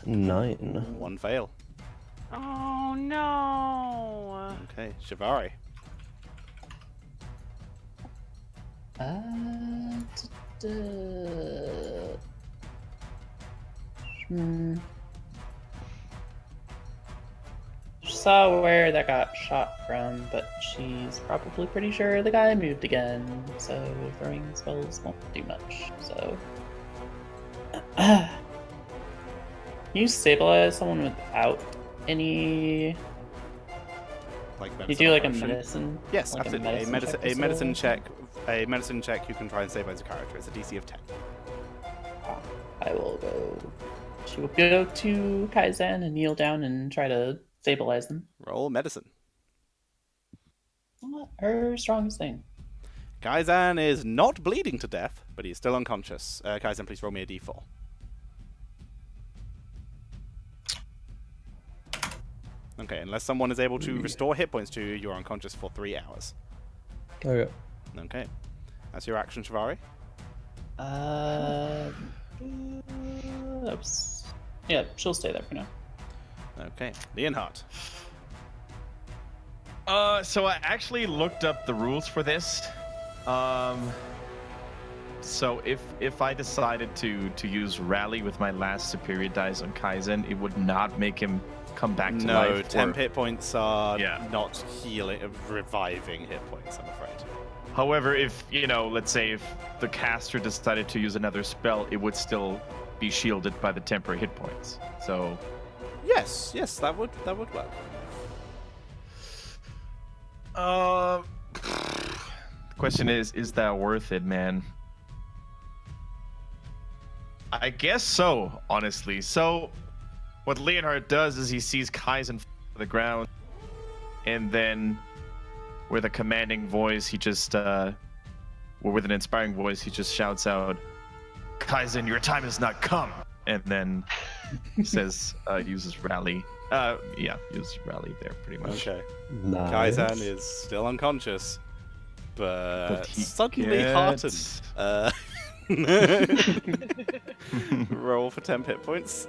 9. 1 fail. Oh no! Okay, Shivari. She saw where that got shot from, but she's probably pretty sure the guy moved again, so throwing spells won't do much. So, can you stabilize someone without any? Like You do like a potion? medicine? Yes, like absolutely. A or medicine so? check. A medicine check. You can try and stabilize a character. It's a DC of 10. I will go. She will go to Kaizen and kneel down and try to stabilize them. Roll medicine. Not her strongest thing. Kaizen is not bleeding to death, but he's still unconscious. Kaizen, please roll me a d4. Okay, unless someone is able to restore hit points to you, you're unconscious for 3 hours. Okay. Okay. That's your action, Shivari. Oops. Yeah, she'll stay there for now. Okay. Leonhardt. So I actually looked up the rules for this. So if I decided to use Rally with my last superior dice on Kaizen, it would not make him come back to life. No, 10 hit points are Yeah. not healing, reviving hit points, I'm afraid. However, if, let's say if the caster decided to use another spell, it would still be shielded by the temporary hit points. So, Yes, that would work. the question is that worth it, man? I guess so, honestly. So, what Leonhardt does is he sees Kaizen fall to the ground, and then with a commanding voice, he just, or with an inspiring voice, he just shouts out, "Kaizen, your time has not come!" And then says, uses Rally. Uses Rally there, pretty much. Okay. Nice. Kaizen is still unconscious, but he suddenly gets- heartened. Roll for 10 hit points.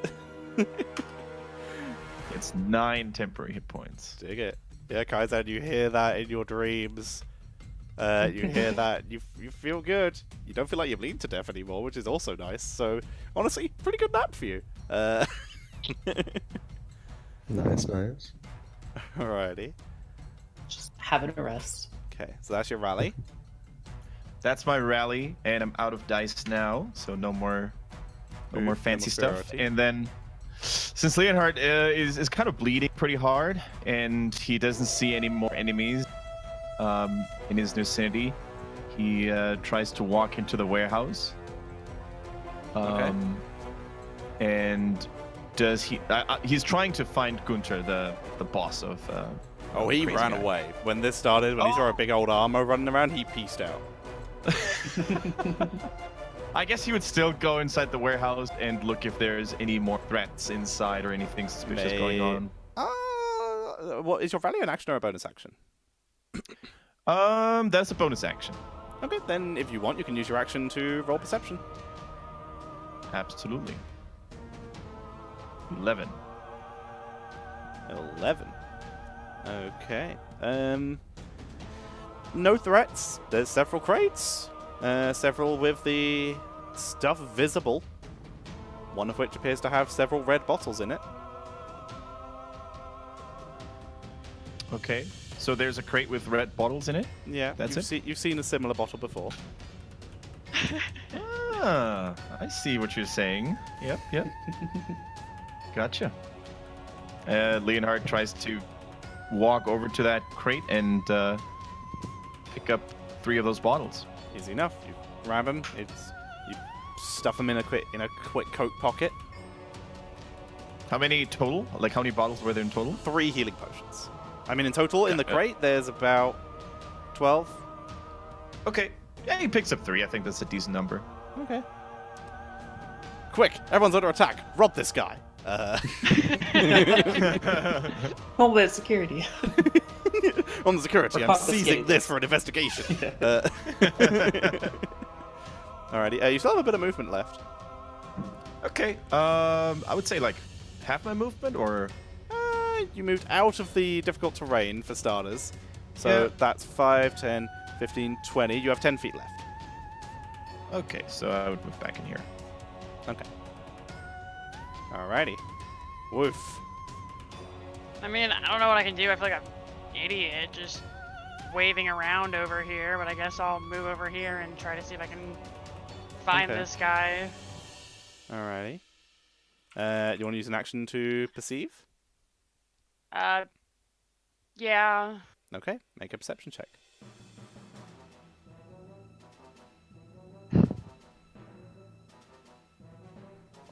It's 9 temporary hit points. Dig it. Yeah, Kaizen, you hear that in your dreams. You hear that, you feel good. You don't feel like you're bleeding to death anymore, which is also nice. So, honestly, pretty good nap for you. Nice. Alrighty. Just having a rest. Okay, so that's your rally. That's my Rally, and I'm out of dice now, so no more No more fancy stuff. purity. And then, since Leonhard is kind of bleeding pretty hard, and he doesn't see any more enemies in his vicinity, he tries to walk into the warehouse. Okay. And does he? He's trying to find Gunter, the boss of. Oh, he crazy ran guy. away. When this started, when he saw a big old armor running around, he pieced out. I guess he would still go inside the warehouse and look if there's any more threats inside or anything suspicious going on. What is your value an action or a bonus action? That's a bonus action. Okay, then if you want, you can use your action to roll perception. Absolutely. 11. 11. Okay. No threats. There's several crates. Several with the stuff visible. One of which appears to have several red bottles in it. Okay. So there's a crate with red bottles in it? Yeah, That's you've seen a similar bottle before. Ah, I see what you're saying. Yep. Gotcha. Leonhard tries to walk over to that crate and pick up 3 of those bottles. Easy enough. You grab them. You stuff them in a quick coat pocket. How many total? Like, how many bottles were there in total? 3 healing potions. I mean, in total, in the Yeah. crate, there's about 12. Okay. Yeah, he picks up 3. I think that's a decent number. Okay. Quick! Everyone's under attack! Rob this guy! Homeland security. On the security, Or I'm confiscate seizing this this. for an investigation. Yeah. Alrighty, you still have a bit of movement left. Okay. I would say like half my movement, or You moved out of the difficult terrain, for starters. So Yeah. that's 5, 10, 15, 20. You have 10 feet left. okay. So I would move back in here. Okay. Alrighty. Woof. I mean, I don't know what I can do. I feel like I'm an idiot just waving around over here, but I guess I'll move over here and try to see if I can find Okay. this guy. Alrighty. You want to use an action to perceive? Yeah. Okay, make a perception check.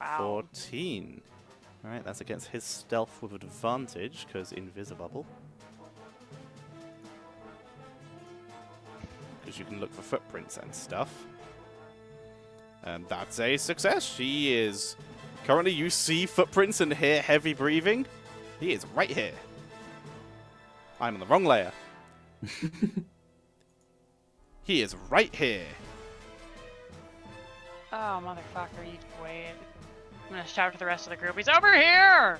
Wow. 14. Alright, that's against his stealth with advantage, because invisible. Because you can look for footprints and stuff. And that's a success. She is... Currently, you see footprints and hear heavy breathing. He is right here. I'm on the wrong layer. He is right here. Oh, motherfucker, you wait. I'm gonna shout to the rest of the group. He's over here!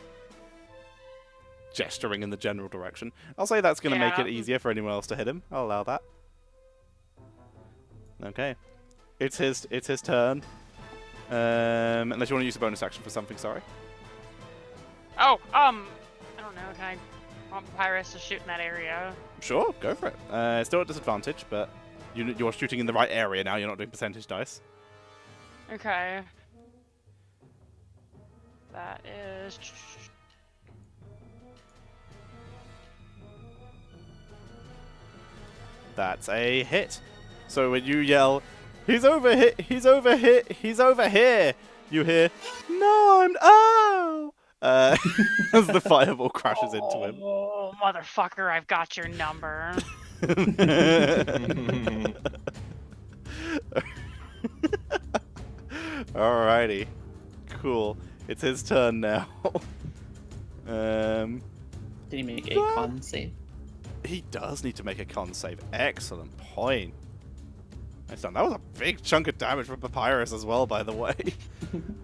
Gesturing in the general direction. I'll say that's going to make Yeah. it easier for anyone else to hit him. I'll allow that. Okay. It's his turn. Unless you want to use a bonus action for something, sorry. Oh, I don't know. Can I want Papyrus to shoot in that area? Sure, go for it. Still at disadvantage, but you're shooting in the right area now. You're not doing percentage dice. Okay. That is... That's a hit. So when you yell, "He's over here! He's over here! He's over here!" you hear, "No, I'm oh!" As the fireball crashes into him. Oh, motherfucker, I've got your number. Alrighty, cool. It's his turn now. Did he make a con save? He does need to make a con save. Excellent point. Nice done. That was a big chunk of damage from Papyrus as well, by the way.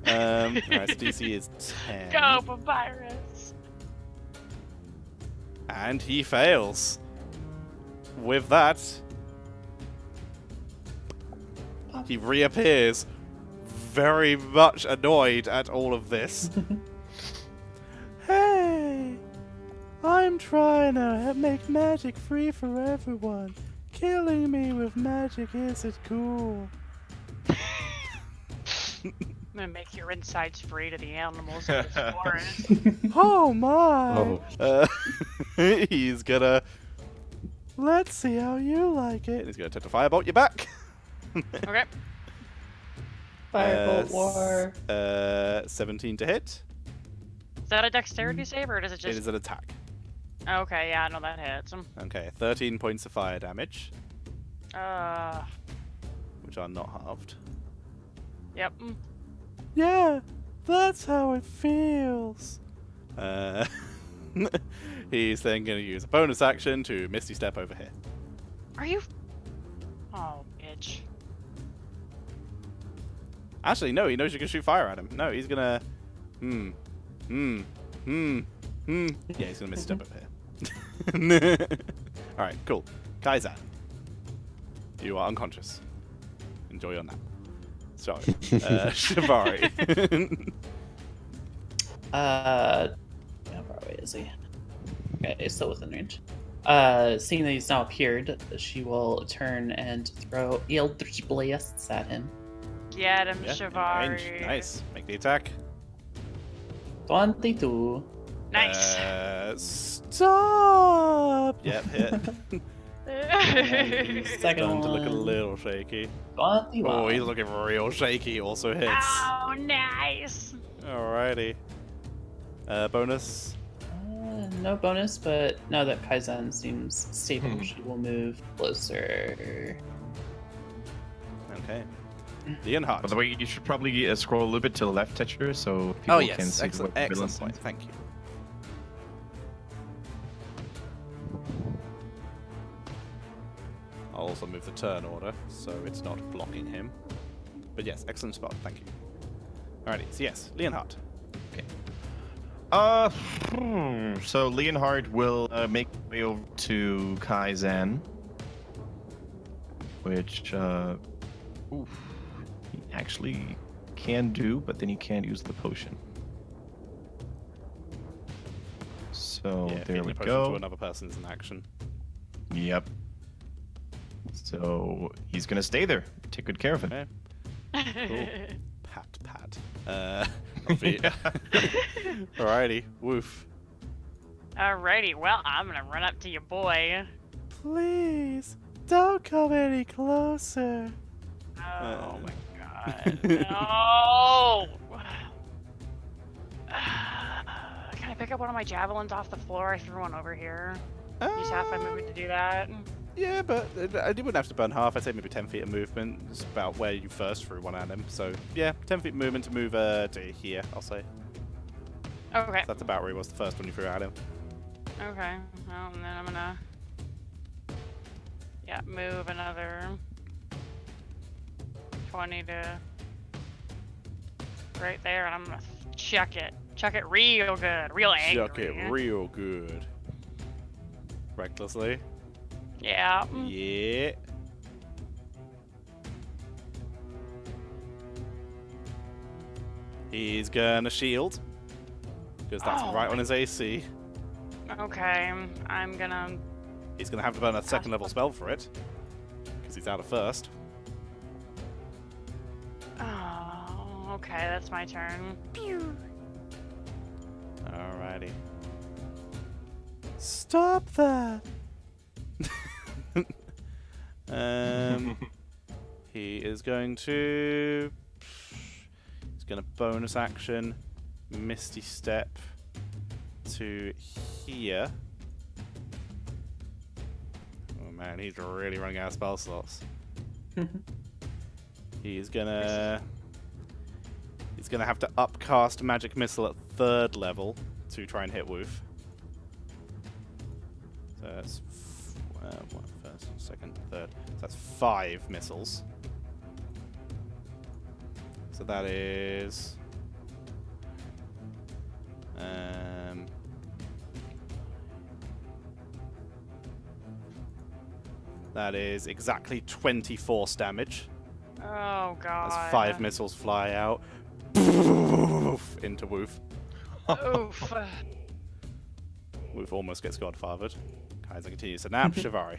Alright, so DC is 10. Go, Papyrus! And he fails. With that, he reappears, very much annoyed at all of this. Hey! I'm trying to make magic free for everyone. Killing me with magic isn't cool. gonna make your insides free to the animals of this forest. Oh my! Oh. He's gonna. Let's see how you like it. He's gonna attempt to firebolt you back. Okay. Firebolt war. 17 to hit. Is that a dexterity save or does it It just? is an attack. Okay, yeah, no, that hits. Okay, 13 points of fire damage, Uh, which are not halved. yep. Yeah, that's how it feels. He's then going to use a bonus action to Misty Step over here. Are you? Oh, bitch. Actually, no, he knows you can shoot fire at him. No, he's going to... Yeah, he's going to Misty Step over here. Alright, cool. Kaizen. You are unconscious. Enjoy your nap. Sorry. Shivari. How far away is he? Okay, he's still within range. Seeing that he's now appeared, she will turn and throw Eldritch Blasts at him. Get him, Yeah, in range. Shivari. Nice. Make the attack. 22. Nice. Stop! Yep, hit. Second Starting one. to look a little shaky. 21. Oh, he's looking real shaky. Also hits. Oh, nice. Alrighty. Bonus. No bonus, but now that Kaizen seems stable, she will move closer. Okay. Leonhardt. By the way, you should probably scroll a little bit to the left, Tetcher, so people Oh can yes, see excellent, what the excellent villains point. do. Thank you. I'll also move the turn order so it's not blocking him. But yes, excellent spot. Thank you. Alrighty. So yes, Leonhardt. So Leonhard will make his way over to Kaizen, which he actually can do, but then he can't use the potion. So Yeah, there feeding we a potion go. to another person is an action. Yep. So he's gonna stay there. Take good care of him. Okay. Cool. Pat. Alrighty. Woof. Alrighty, well, I'm gonna run up to your boy. Please don't come any closer. Oh my god. No! Can I pick up one of my javelins off the floor? I threw one over here. Use half my movement to do that. Yeah, but I wouldn't have to burn half. I'd say maybe 10 feet of movement. It's about where you first threw one at him. So, yeah, 10 feet movement to move to here, I'll say. Okay. So that's about where he was the first one you threw at him. Okay. Well, and then I'm gonna... Yeah, move another... 20 to... Right there, and I'm gonna chuck it. Chuck it real good. Real angry. Chuck it real good. Recklessly. Yeah. Yeah. He's gonna shield. Because that's Oh right on my- his AC. Okay, I'm gonna... He's gonna have to burn a second level spell for it. Because he's out of first. Oh, okay, that's my turn. Alrighty. Stop that! He is going to... He's going to bonus action, Misty Step to here. Oh man, he's really running out of spell slots. He's gonna have to upcast Magic Missile at 3rd level to try and hit Woof. So that's first, second, third. So that's 5 missiles. So that is that is exactly 20 force damage. Oh god. As 5 missiles fly out into Woof. Oof. Woof almost gets godfathered. Kaiser continues to nap. Shivari.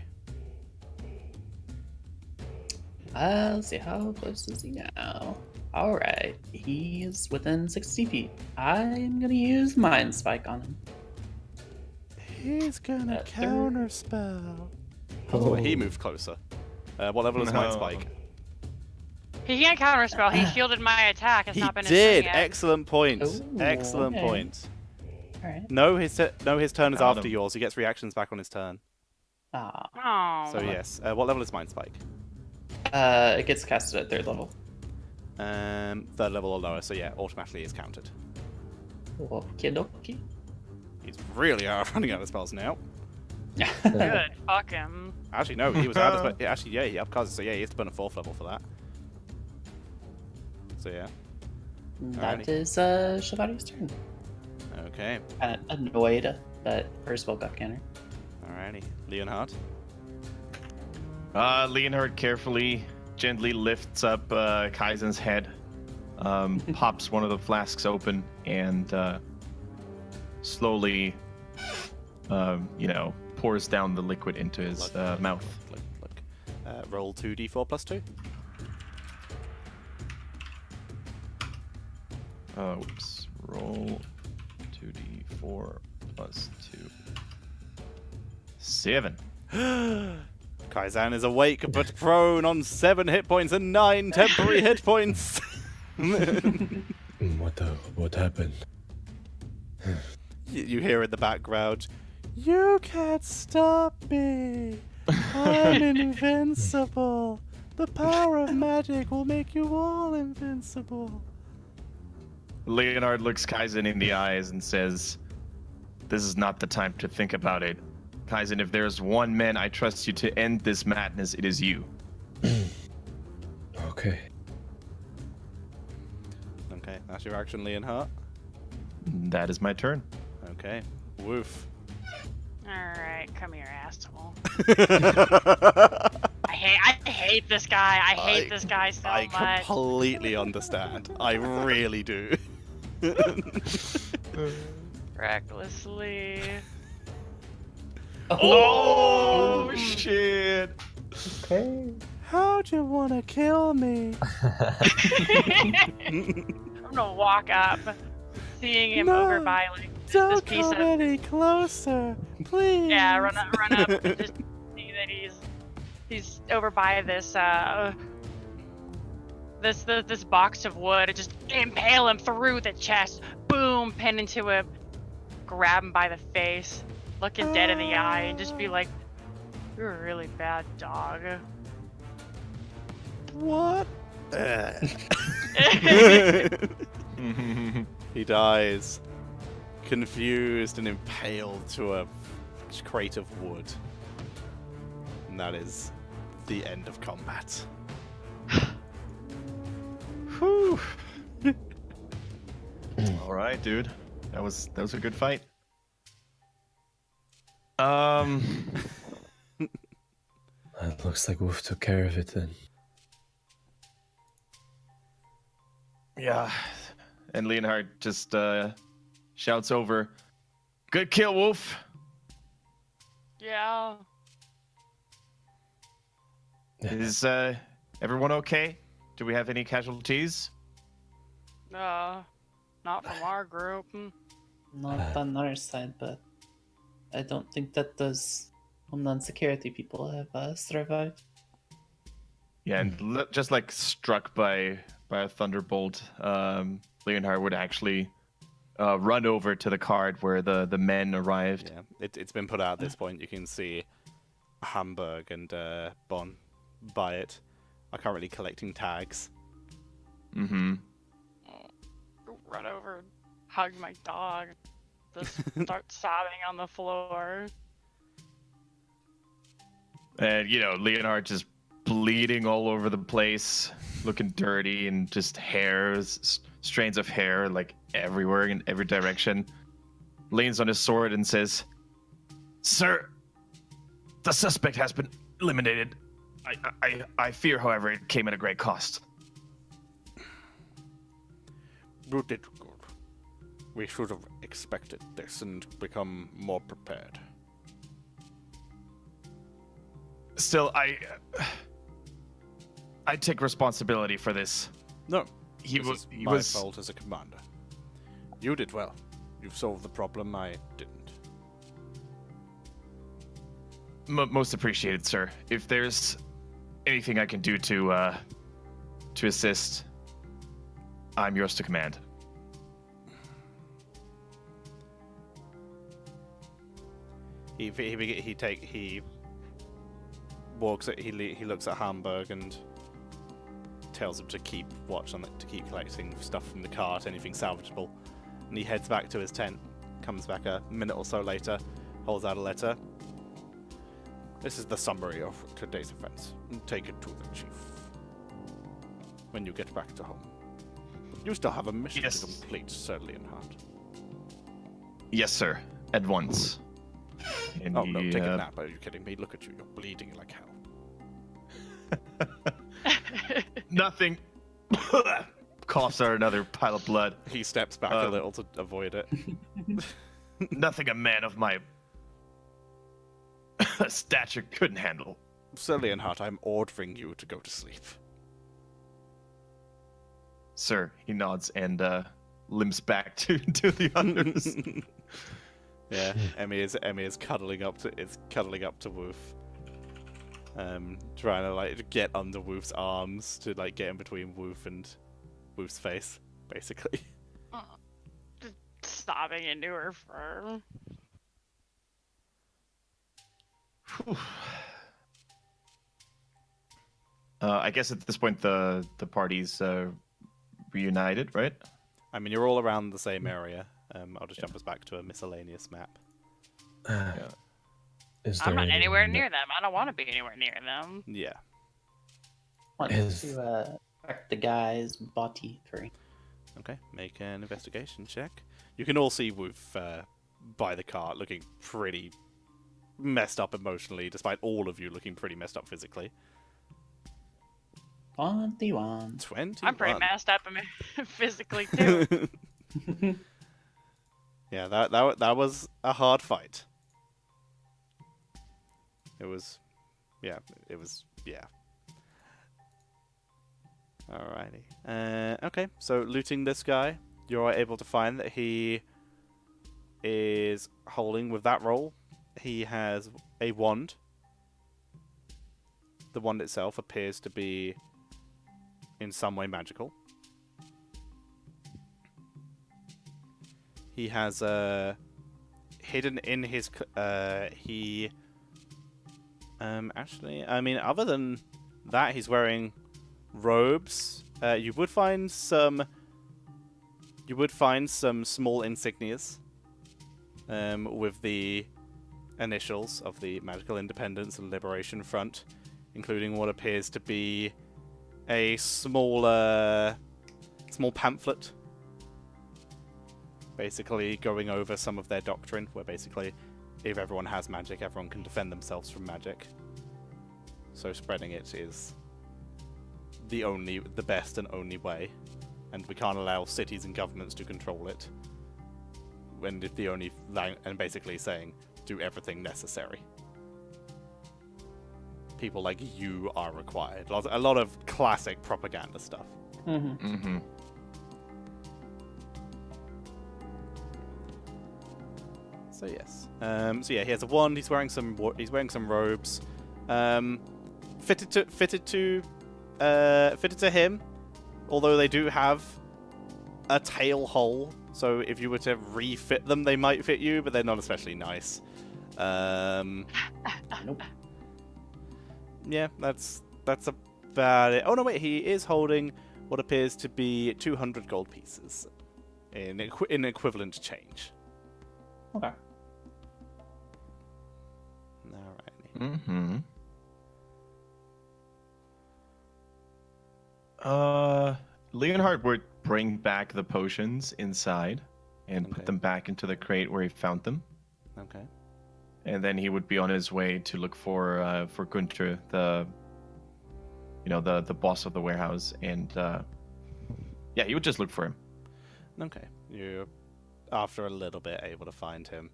Let's see, how close is he now? Alright, he's within 60 feet. I'm gonna use Mind Spike on him. He's gonna That's counterspell. Oh, he moved closer. What level is Mind No. Spike? He can't counterspell. He shielded my attack. It's He not been a did. turn yet. Excellent point. Ooh, Excellent okay. point. Alright. No, his turn is Got after him. yours. He gets reactions back on his turn. Oh. So yes. What level is Mind Spike? It gets casted at 3rd level. 3rd level or lower. So yeah, automatically is counted. Okie dokie. He's really running out of spells now. Good. Fuck him. Actually, no, he was out of spell. Actually, yeah, he upcards. So yeah, he has to burn a 4th level for that. So yeah. That Alrighty. is Shivari's turn. Okay. Kind of annoyed that her spell got countered. Alrighty. Leonhard. Leonhard carefully, gently lifts up Kaizen's head, pops one of the flasks open, and slowly, pours down the liquid into his mouth. Look. Roll 2d4 plus 2. Oops. Roll 2d4 plus 2. 7. Kaizan is awake but prone on 7 hit points and 9 temporary hit points. What happened? You hear in the background, "You can't stop me. I'm invincible. The power of magic will make you all invincible." Leonhard looks Kaizen in the eyes and says, "This is not the time to think about it. Kaizen, if there's one man I trust you to end this madness, it is you." Okay. Okay, that's your action, Leonhard. That is my turn. Okay. Woof. Alright, come here, asshole. I hate this guy. I hate this guy so I much. completely understand. I really do. Recklessly. Oh, shit! Okay. How'd you want to kill me? I'm gonna walk up, seeing him No, over by like this Don't piece come of any closer, please. yeah, run up and just see that he's over by this this box of wood. Just impale him through the chest. Boom, pin into him. Grab him by the face, look him dead in the eye, and just be like, "You're a really bad dog." What? He dies, confused and impaled to a crate of wood. And that is the end of combat. Whew. All right, dude. That was a good fight. It looks like Wolf took care of it then. Yeah. And Leonhard just shouts over, "Good kill, Wolf." Yeah. Is everyone okay? Do we have any casualties? Not from our group. Not on our side, but I don't think that those Homeland Security people have survived. Yeah, and just like struck by a thunderbolt, Leonhard would actually run over to the card where the men arrived. Yeah, it's been put out at this point. You can see Hamburg and Bonn by it are currently collecting tags. Mm-hmm. Run over and hug my dog. Just start sobbing on the floor. And Leonhard just bleeding all over the place, looking dirty, and just hairs, strands of hair like everywhere in every direction. Leans on his sword and says, "Sir, the suspect has been eliminated. I fear, however, it came at a great cost." You did good. We should have expected this and become more prepared. Still, I take responsibility for this. No, he This was is he my was fault as a commander. You did well. You've solved the problem. I didn't. most appreciated, sir. If there's anything I can do to assist, I'm yours to command. He walks. He looks at Hamburg and tells him to keep watch on it, to keep collecting stuff from the cart, anything salvageable. And he heads back to his tent. Comes back a minute or so later, holds out a letter. This is the summary of today's events. Take it to the chief when you get back to home. You still have a mission Yes. to complete, Surly and Hart. Yes, sir. At once. And Oh no, he, take a nap. Are you kidding me? Look at you. You're bleeding like hell. Nothing. Coughs are another pile of blood. He steps back a little to avoid it. Nothing a man of my stature couldn't handle. Surly and Hart, I'm ordering you to go to sleep. Sir, he nods and limps back to the others. Yeah, Emmy is cuddling up to Woof. Trying to like get under Woof's arms to like get in between Woof and Woof's face, basically. Just sobbing into her fur. I guess at this point the party's reunited, right? I mean, you're all around the same area. I'll just jump us back to a miscellaneous map. Is I'm there not anywhere any- near them. I don't want to be anywhere near them. Yeah. Want Is- to track the guy's body tree. Okay, make an investigation check. You can all see Woof by the cart looking pretty messed up emotionally, despite all of you looking pretty messed up physically. 21. 20. I'm pretty messed up physically too. Yeah, that was a hard fight. It was, yeah. Alrighty. Okay, so looting this guy, you're able to find that he is holding, with that roll, he has a wand. The wand itself appears to be in some way magical. He has hidden in his actually, I mean, other than that, he's wearing robes. You would find some small insignias with the initials of the Magical Independence and Liberation Front, including what appears to be a small pamphlet, basically going over some of their doctrine, where basically if everyone has magic, everyone can defend themselves from magic. So spreading it is the best and only way, and we can't allow cities and governments to control it. And if the only and basically saying do everything necessary. People like you are required. A lot of classic propaganda stuff. Mm-hmm. Mm-hmm. So yes. So yeah, he has a wand. He's wearing some robes. Fitted to him. Although they do have a tail hole, so if you were to refit them, they might fit you, but they're not especially nice. Nope. Yeah, that's about it. Oh no, wait, he is holding what appears to be 200 gold pieces in equivalent change. Okay. Alrighty. Mm-hmm. Leonhard would bring back the potions inside and Okay. put them back into the crate where he found them, Okay. and then he would be on his way to look for Gunther, the boss of the warehouse, and yeah, he would just look for him. Okay. You're, after a little bit, able to find him.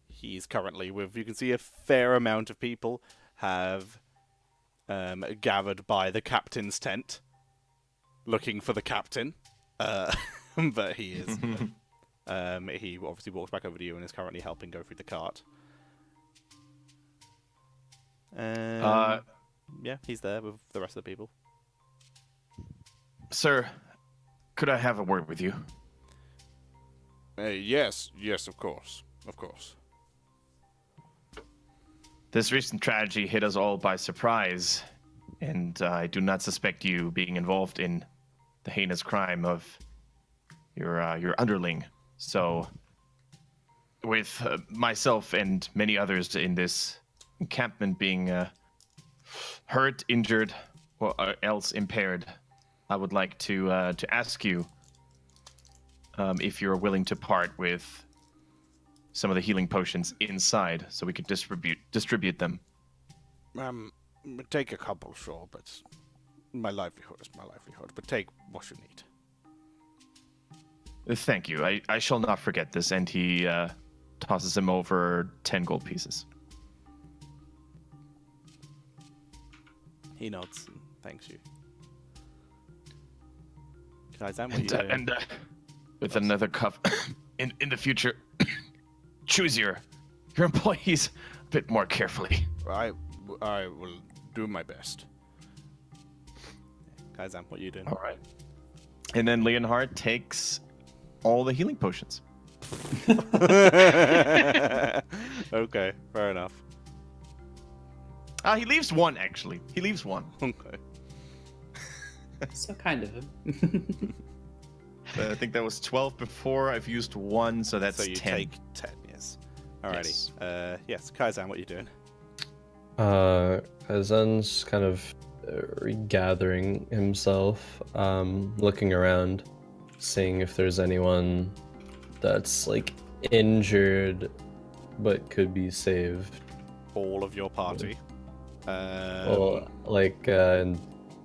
He's currently with, you can see a fair amount of people have gathered by the captain's tent, looking for the captain, but he is. He obviously walks back over to you and is currently helping go through the cart. Yeah, he's there with the rest of the people. Sir, could I have a word with you? Yes, of course. This recent tragedy hit us all by surprise, and I do not suspect you being involved in the heinous crime of your underling. So, with myself and many others in this encampment being hurt, injured, or else impaired, I would like to ask you if you're willing to part with some of the healing potions inside, so we could distribute them. Take a couple, sure, but my livelihood is my livelihood. But take what you need. Thank you. I shall not forget this. And he tosses him over 10 gold pieces. He nods and thanks you. Kaizen, what are you doing? And with another cuff, in the future, choose your employees a bit more carefully. I will do my best. Kaizen, what are you doing? All right. And then Leonhard takes all the healing potions. Okay, fair enough. He leaves one, actually. He leaves one. Okay. So kind of him. I think that was 12 before. I've used one, so that's So you 10. take 10, yes. Alrighty. Yes, Kaizen, what are you doing? Kaizen's kind of regathering himself, looking around, seeing if there's anyone that's like injured but could be saved. All of your party. Well, in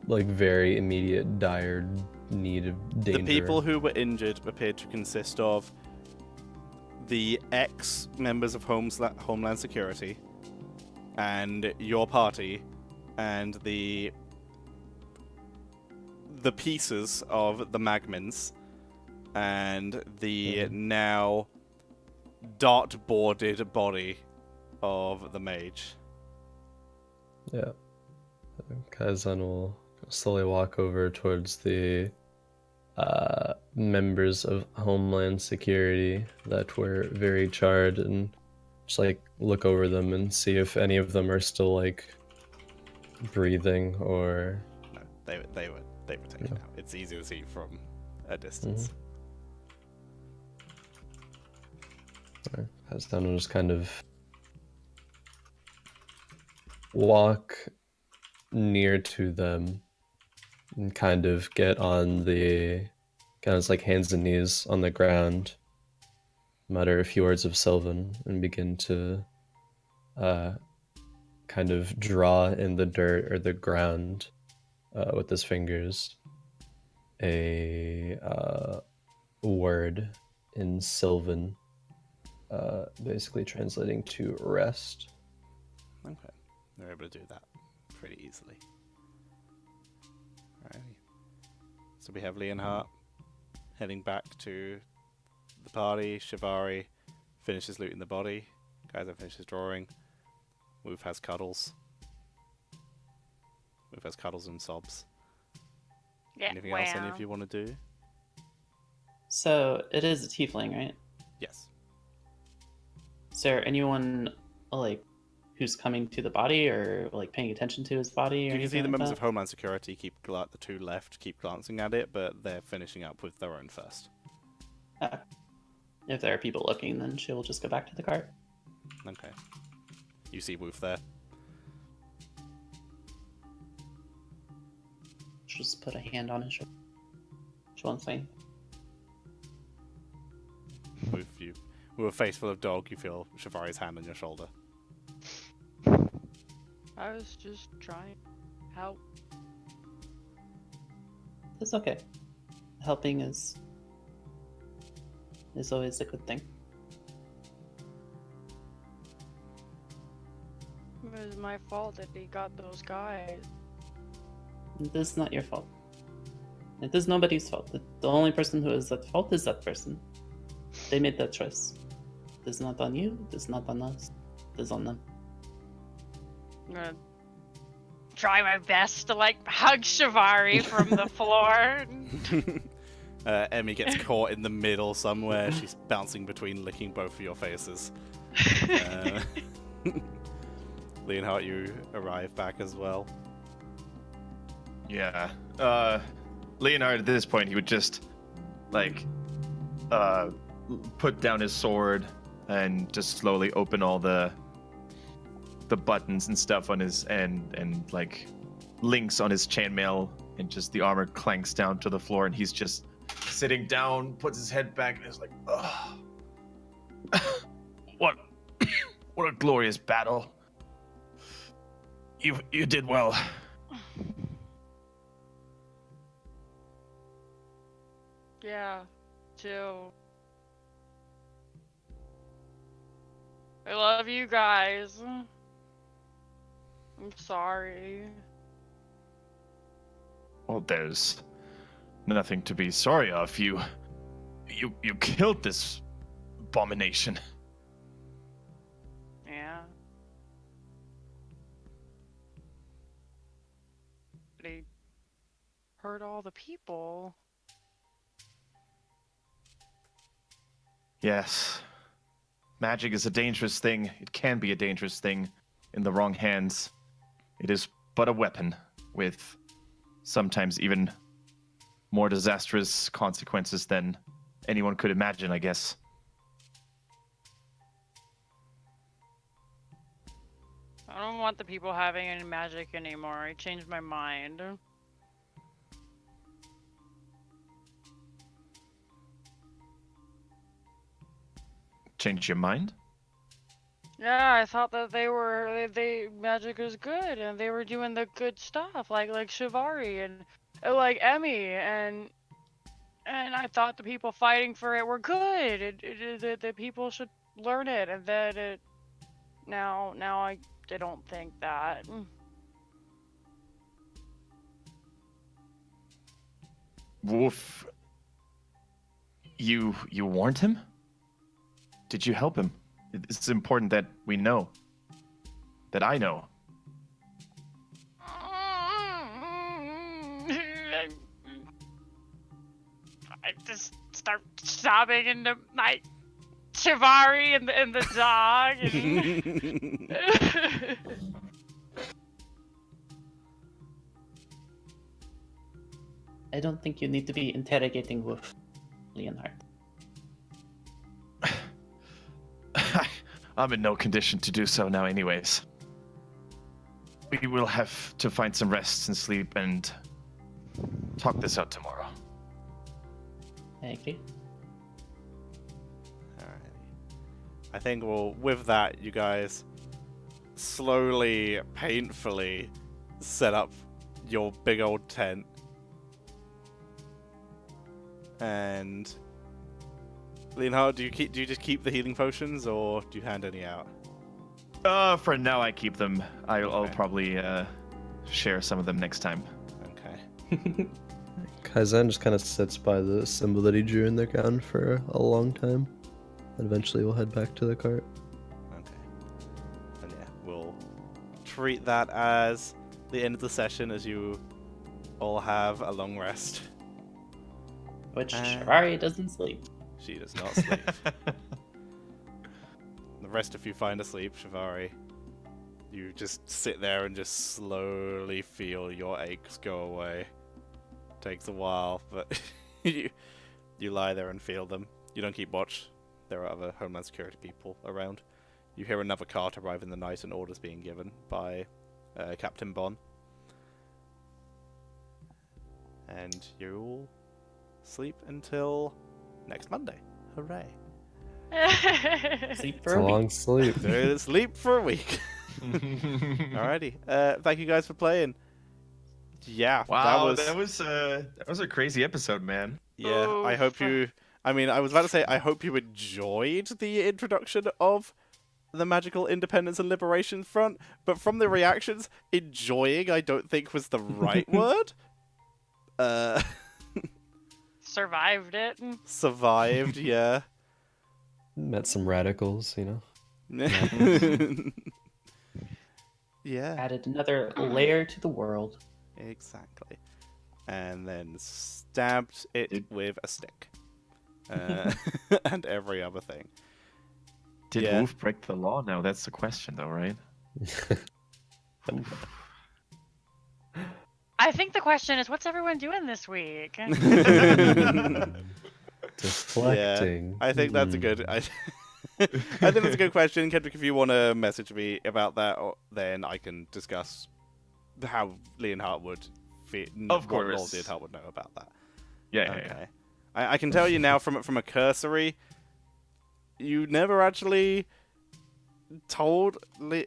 very immediate, dire need of danger. The people who were injured appeared to consist of the ex-members of Homeland Security and your party and the pieces of the Magmins and the now dart-boarded body of the mage. Yeah. Kaizen will slowly walk over towards the members of Homeland Security that were very charred and just look over them and see if any of them are still breathing or... No, they were taken out. It's easy to see from a distance. Kaizen will just kind of walk near to them and kind of get on the hands and knees on the ground, mutter a few words of Sylvan, and begin to kind of draw in the dirt or the ground with his fingers a word in Sylvan, basically translating to rest. Okay. They're able to do that pretty easily. Alrighty. So we have Leonhardt heading back to the party. Shivari finishes looting the body. Kaizen finishes drawing. Wolf has cuddles. Wolf has cuddles and sobs. Yeah, Anything else any of you want to do? So it is a tiefling, right? Yes. Is there anyone who's coming to the body or paying attention to his body? Or You can see the anything members like of Homeland Security the two left keep glancing at it, but they're finishing up with their own first. that? If there are people looking, then she'll just go back to the cart. Okay. You see Wolf there. She'll just put a hand on his shoulder. She won't say. With you, with a face full of dog, you feel Shivari's hand on your shoulder. I was just trying to help. It's okay. Helping is always a good thing. It was my fault that they got those guys. This is not your fault. It is nobody's fault. The only person who is at fault is that person. They made that choice. It is not on you. It is not on us. It is on them. I'm gonna try my best to like hug Shivari from the floor. Emmy gets caught in the middle somewhere. She's bouncing between licking both of your faces. Leonhardt, you arrive back as well. Yeah. Leonard at this point, he would just like put down his sword and just slowly open all the buttons and stuff on his and like links on his chainmail, and just the armor clanks down to the floor, and he's just sitting down, puts his head back, and is like, "Oh, what a glorious battle! You did well." Yeah, too. I love you guys. I'm sorry. Well, there's nothing to be sorry of. You killed this abomination. Yeah. But he hurt all the people. Yes. Magic is a dangerous thing. It can be a dangerous thing in the wrong hands. It is but a weapon with sometimes even more disastrous consequences than anyone could imagine, I guess. I don't want the people having any magic anymore. I changed my mind. Change your mind? Yeah, I thought that they magic was good and they were doing the good stuff like Shivari and like Emmy and I thought the people fighting for it were good. The people should learn it, and then now I don't think that. Wolf, you warned him? Did you help him? It's important that we know. That I know. I just start sobbing into my Shivari and the dog. I don't think you need to be interrogating Wolf, Leonhardt. I'm in no condition to do so now anyways. We will have to find some rest and sleep and talk this out tomorrow. I agree. Alrighty. I think with that, you guys slowly, painfully set up your big old tent. And Leonhardt, do you just keep the healing potions, or do you hand any out? For now I keep them. I'll Okay. probably share some of them next time. Okay. Kaizen just kind of sits by the symbol that he drew in their gown for a long time. And eventually we'll head back to the cart. Okay. And yeah, we'll treat that as the end of the session, as you all have a long rest. Which Shivari doesn't sleep. She does not sleep. The rest of you find asleep, Shivari. You just sit there and just slowly feel your aches go away. Takes a while, but you lie there and feel them. You don't keep watch. There are other Homeland Security people around. You hear another cart arrive in the night and orders being given by Captain Bond. And you all sleep until next Monday. Hooray. Sleep It's for a a week. long sleep. Sleep for a week. Alrighty. Thank you guys for playing. Yeah. Wow, that was a crazy episode, man. Yeah. I hope you. I mean, I was about to say I hope you enjoyed the introduction of the Magical Independence and Liberation Front, but from the reactions, enjoying I don't think was the right word. survived it. Survived, yeah. Met some radicals, you know. Yeah, Added another layer to the world. exactly. And then stabbed it Did- with a stick. And every other thing. Did Yeah. Wolf break the law? No, that's the question, though, right? Oof. I think the question is, what's everyone doing this week? Deflecting. I think that's a good. I think that's a good question, Kendrick. If you want to message me about that, then I can discuss how Leonhardt would fit. Of What course. Lord Leonhardt would know about that. Yeah, Okay. yeah. I can tell you now from a cursory, you never actually told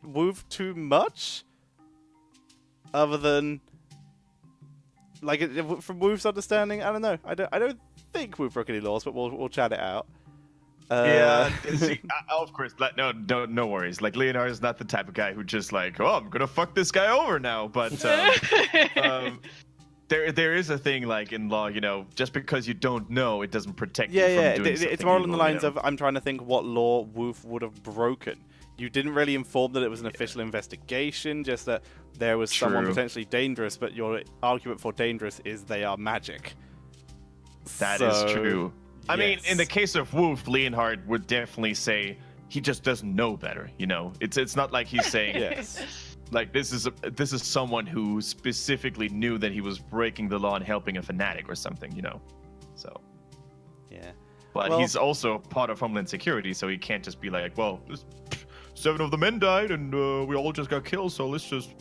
Woof too much, other than like from Woof's understanding. I don't know. I don't think Woof broke any laws, but we'll chat it out. Yeah, see, of course. No worries. Like Leonard is not the type of guy who just like, oh, I'm gonna fuck this guy over now. But there is a thing like in law, you know, just because you don't know, it doesn't protect you from doing something it's more along the evil, lines of I'm trying to think what law Woof would have broken. You didn't really inform that it was an official investigation, just that there was someone True. potentially dangerous, but your argument for dangerous is they are magic. That is true. I mean, in the yes. case of Wolf, Leonhardt would definitely say he just doesn't know better. You know, it's not like he's saying Yes. like this is someone who specifically knew that he was breaking the law and helping a fanatic or something. You know, so. Yeah. But Well- he's also part of Homeland Security, so he can't just be like, well, 7 of the men died and we all just got killed, so let's just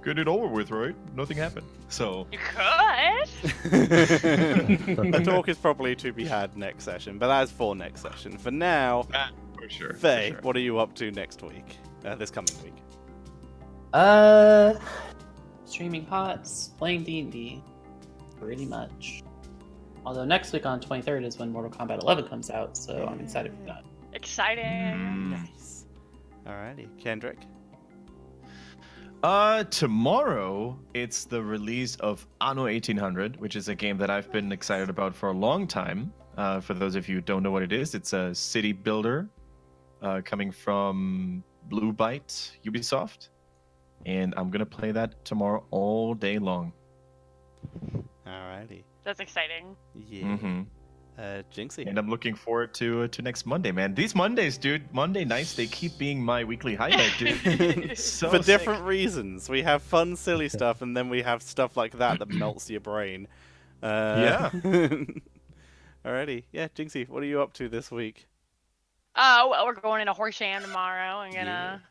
get it over with, right? Nothing happened. So. You could. A talk is probably to be had next session, but that's for next session. For now, For sure. Faye, what are you up to next week? This coming week? Streaming HOTS, playing D&D, pretty much. Although next week on 23rd is when Mortal Kombat 11 comes out, so I'm excited for that. Exciting. Nice. Alrighty, Kendrick. Tomorrow it's the release of Anno 1800, which is a game that I've been excited about for a long time. For those of you who don't know what it is, it's a city builder coming from Blue Byte Ubisoft, and I'm gonna play that tomorrow all day long. Alrighty. That's exciting. Yeah. Mm-hmm. Jinxie. And I'm looking forward to next Monday, man. These Mondays, dude, Monday nights, they keep being my weekly highlight, dude. So For sick. different reasons. We have fun, silly stuff, and then we have stuff like that melts your brain. Yeah. Alrighty. Yeah, Jinxie, what are you up to this week? Well, we're going into Horsham tomorrow. I'm gonna,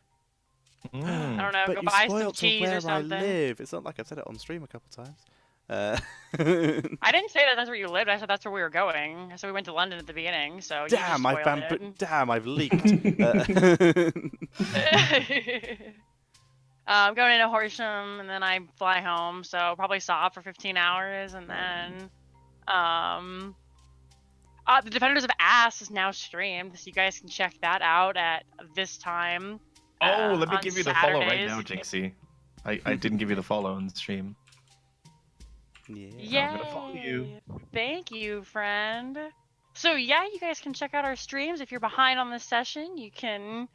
I Mm. don't know, But go you buy some spoiled to cheese where or something. I live. It's not like I've said it on stream a couple times. I didn't say that that's where you lived. I said that's where we were going. So we went to London at the beginning. So you just Damn, I've spoiled damn, I've leaked. it. I'm going into Horsham and then I fly home. So probably stop for 15 hours and then, the Defenders of Ass is now streamed, so you guys can check that out at this time. Oh, let me on give you the follow right Saturdays. now, Jinxie. I didn't give you the follow on the stream. Yeah. I'm gonna follow you. Yay! Thank you, friend. So yeah, you guys can check out our streams. If you're behind on this session, you can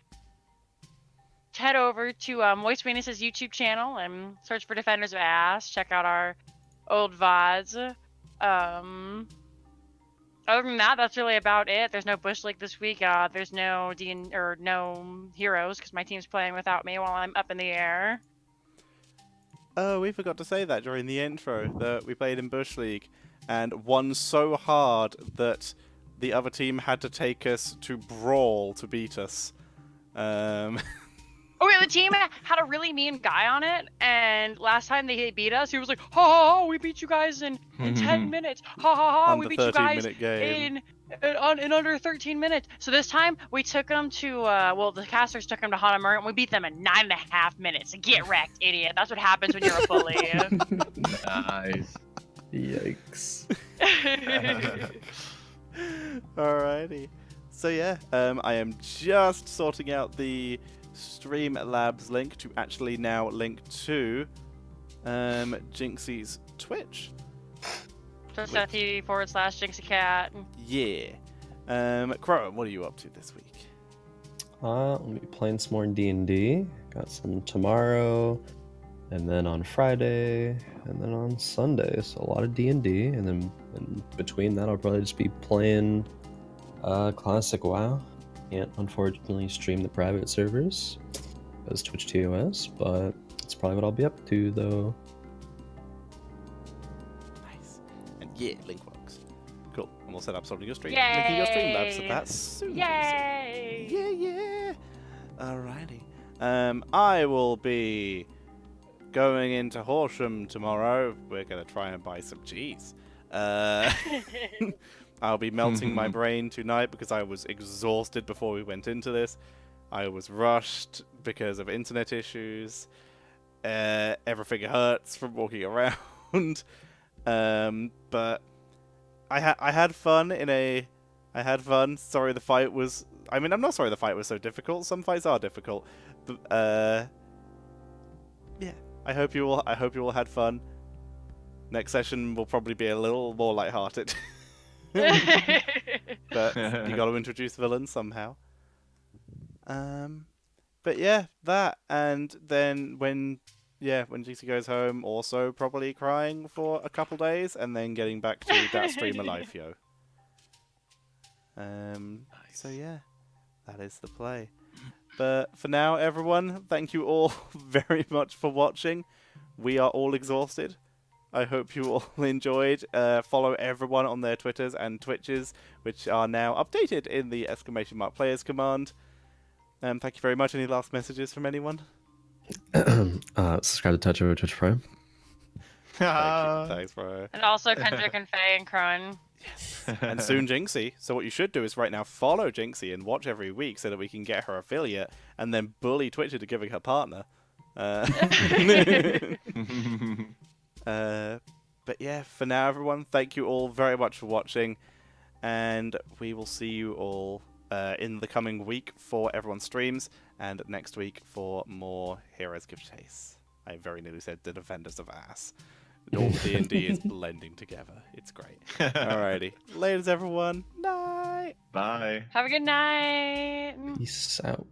head over to Moist Venus's YouTube channel and search for Defenders of Ass. Check out our old VODs. Other than that, that's really about it. There's no Bush League this week. There's no no heroes because my team's playing without me while I'm up in the air. Oh, we forgot to say that during the intro that we played in Bush League and won so hard that the other team had to take us to Brawl to beat us. Oh yeah, the team had a really mean guy on it, and last time they beat us, he was like, "Ha ha ha, we beat you guys in 10 minutes. Ha ha ha, we Under beat you guys 13-minute game. in under 13 minutes." So this time we took them to the casters took them to Hanamura, and we beat them in 9.5 minutes. Get wrecked, idiot. That's what happens when you're a bully. Nice. Yikes. Alrighty. So yeah, I am just sorting out the Streamlabs link to actually now link to Jinxie's Twitch. Twitch.tv/JinxieCat. Yeah. Crow, what are you up to this week? I'll be playing some more D&D. Got some tomorrow, and then on Friday, and then on Sunday. So a lot of D&D, and then in between that, I'll probably just be playing Classic WoW. Can't unfortunately stream the private servers as Twitch TOS, but that's probably what I'll be up to, though. Nice. And yeah, Link works. Cool. And we'll set up something your stream. Yay! Linking your stream labs, so that's soon. Yay! Yeah. Alrighty. I will be going into Horsham tomorrow. We're gonna try and buy some cheese. I'll be melting my brain tonight because I was exhausted before we went into this. I was rushed because of internet issues. Everything hurts from walking around. But I had fun I had fun. Sorry the fight was... I mean, I'm not sorry the fight was so difficult. Some fights are difficult. But, yeah. I hope you all had fun. Next session will probably be a little more lighthearted. But you got to introduce villains somehow. But yeah, that, and then when GC goes home, also probably crying for a couple days, and then getting back to that streamer life, yo. So yeah, that is the play. But for now, everyone, thank you all very much for watching. We are all exhausted. I hope you all enjoyed. Follow everyone on their Twitters and Twitches, which are now updated in the !players command. Thank you very much. Any last messages from anyone? Subscribe to Touch over Twitch Prime. Thanks, bro. And also Kendrick and Faye and Crun. Yes. And soon Jinxie. So what you should do is right now follow Jinxie and watch every week so that we can get her affiliate and then bully Twitch into giving her partner. But yeah, for now, everyone, thank you all very much for watching, and we will see you all in the coming week for everyone's streams, and next week for more Heroes Give Chase. I very nearly said the Defenders of Ass. All D&D is blending together. It's great. Alrighty. Laters, everyone. Night. Bye. Have a good night. Peace out.